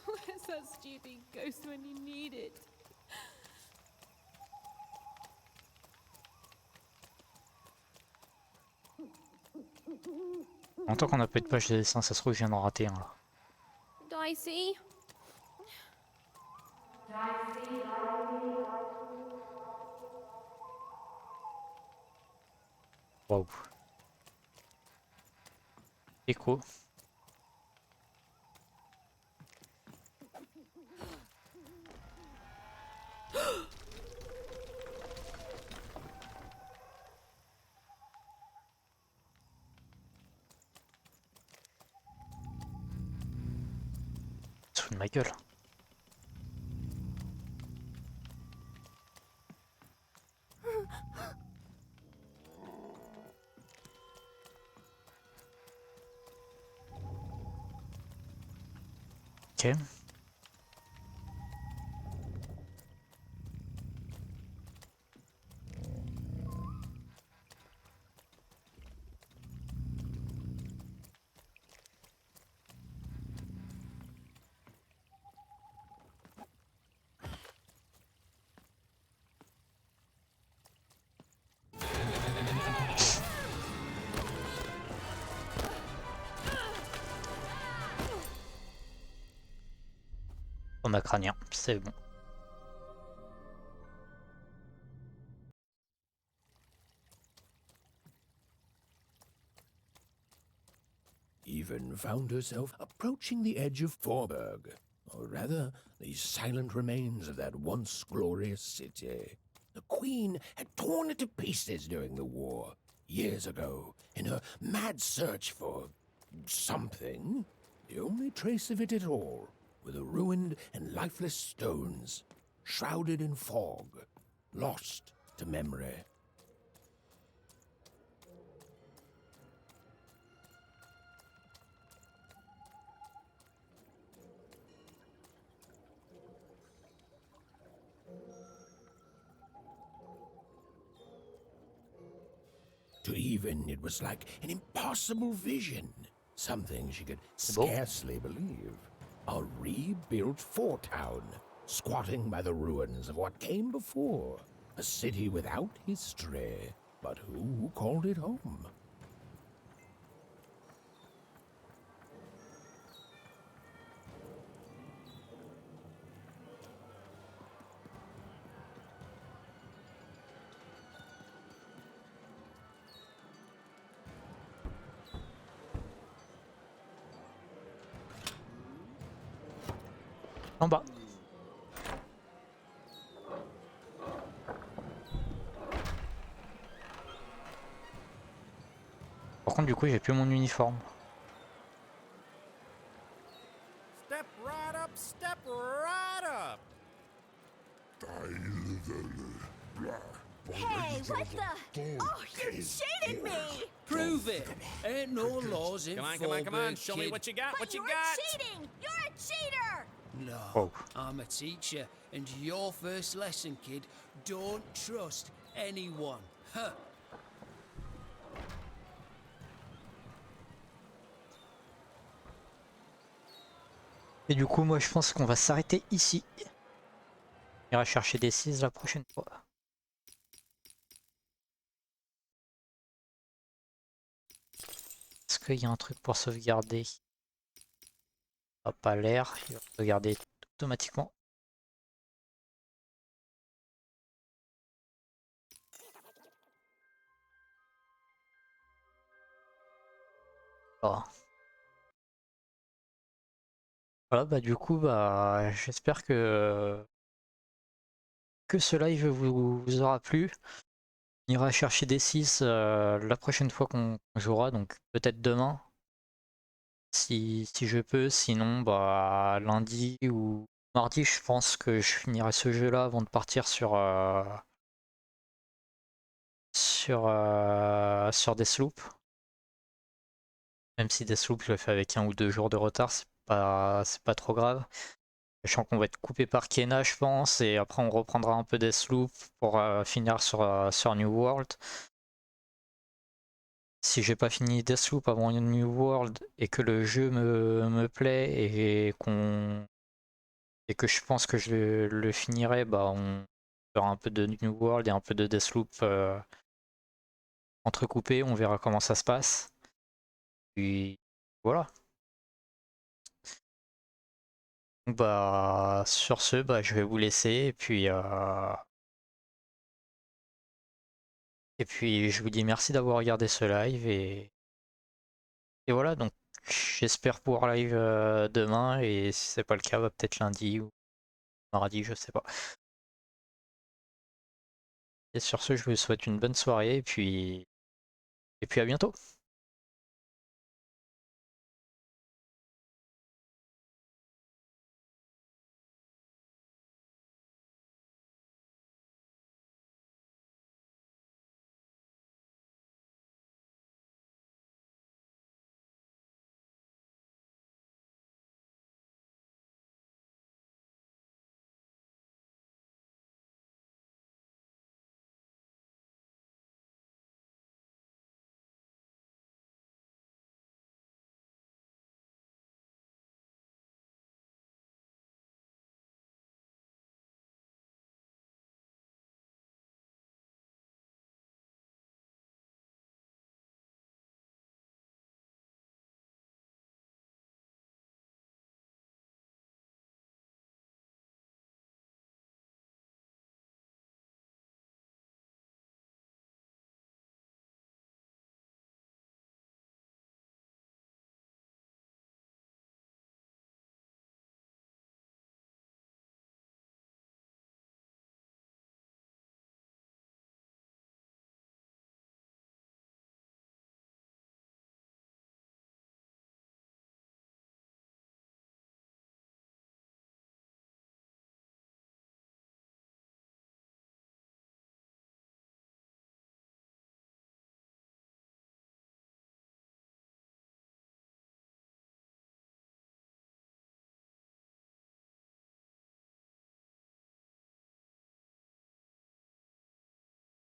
C: Where's that stupid ghost when you need it?
A: En tant qu'on a peu de pages de dessin, ça se trouve, je viens d'en rater un là.
C: Dicey?
A: Waouh. Écho. Sous de ma gueule. Ok. On a crânien, c'est bon.
D: Even found herself approaching the edge of Forburg, or rather, the silent remains of that once glorious city. The Queen had torn it to pieces during the war, years ago, in her mad search for something. The only trace of it at all were the ruined and lifeless stones, shrouded in fog, lost to memory. To Even, it was like an impossible vision. Something she could
A: Bon.
D: scarcely believe. A rebuilt fort town, squatting by the ruins of what came before. A city without history, but who called it home?
A: En bas. Par contre, du coup, j'ai plus mon uniforme.
O: Step right up, step right up.
E: Hey, what the? Oh, you cheated me!
L: Prove it! Ain't no laws in
O: Come on, come on, come on. Show me what you got,
E: But
O: what you
E: you're
O: got.
E: cheating! You're a cheater!
L: No,
A: Oh.
L: I'm a teacher, and your first lesson, kid, don't trust anyone. Huh.
A: Et du coup, moi, je pense qu'on va s'arrêter ici. On ira chercher des 6 la prochaine fois. Est-ce qu'il y a un truc pour sauvegarder? Ça n'a pas l'air. Il va sauvegarder automatiquement. Oh. Voilà, bah du coup, bah j'espère que ce live vous aura plu. On ira chercher des 6 la prochaine fois qu'on jouera, donc peut-être demain. Si je peux, sinon bah lundi ou mardi, je pense que je finirai ce jeu-là avant de partir sur des sloops. Même si des sloops je le fais avec 1 ou 2 jours de retard, c'est pas trop grave. Sachant qu'on va être coupé par Kena, je pense, et après on reprendra un peu des sloops pour finir sur New World. Si j'ai pas fini Deathloop avant New World et que le jeu me plaît et que je pense que je le finirai, bah on fera un peu de New World et un peu de Deathloop entrecoupé, on verra comment ça se passe. Puis voilà. Donc, bah sur ce, bah je vais vous laisser et puis je vous dis merci d'avoir regardé ce live et voilà, donc j'espère pouvoir live demain et si c'est pas le cas, bah, peut-être lundi ou mardi, je sais pas. Et sur ce, je vous souhaite une bonne soirée et puis à bientôt.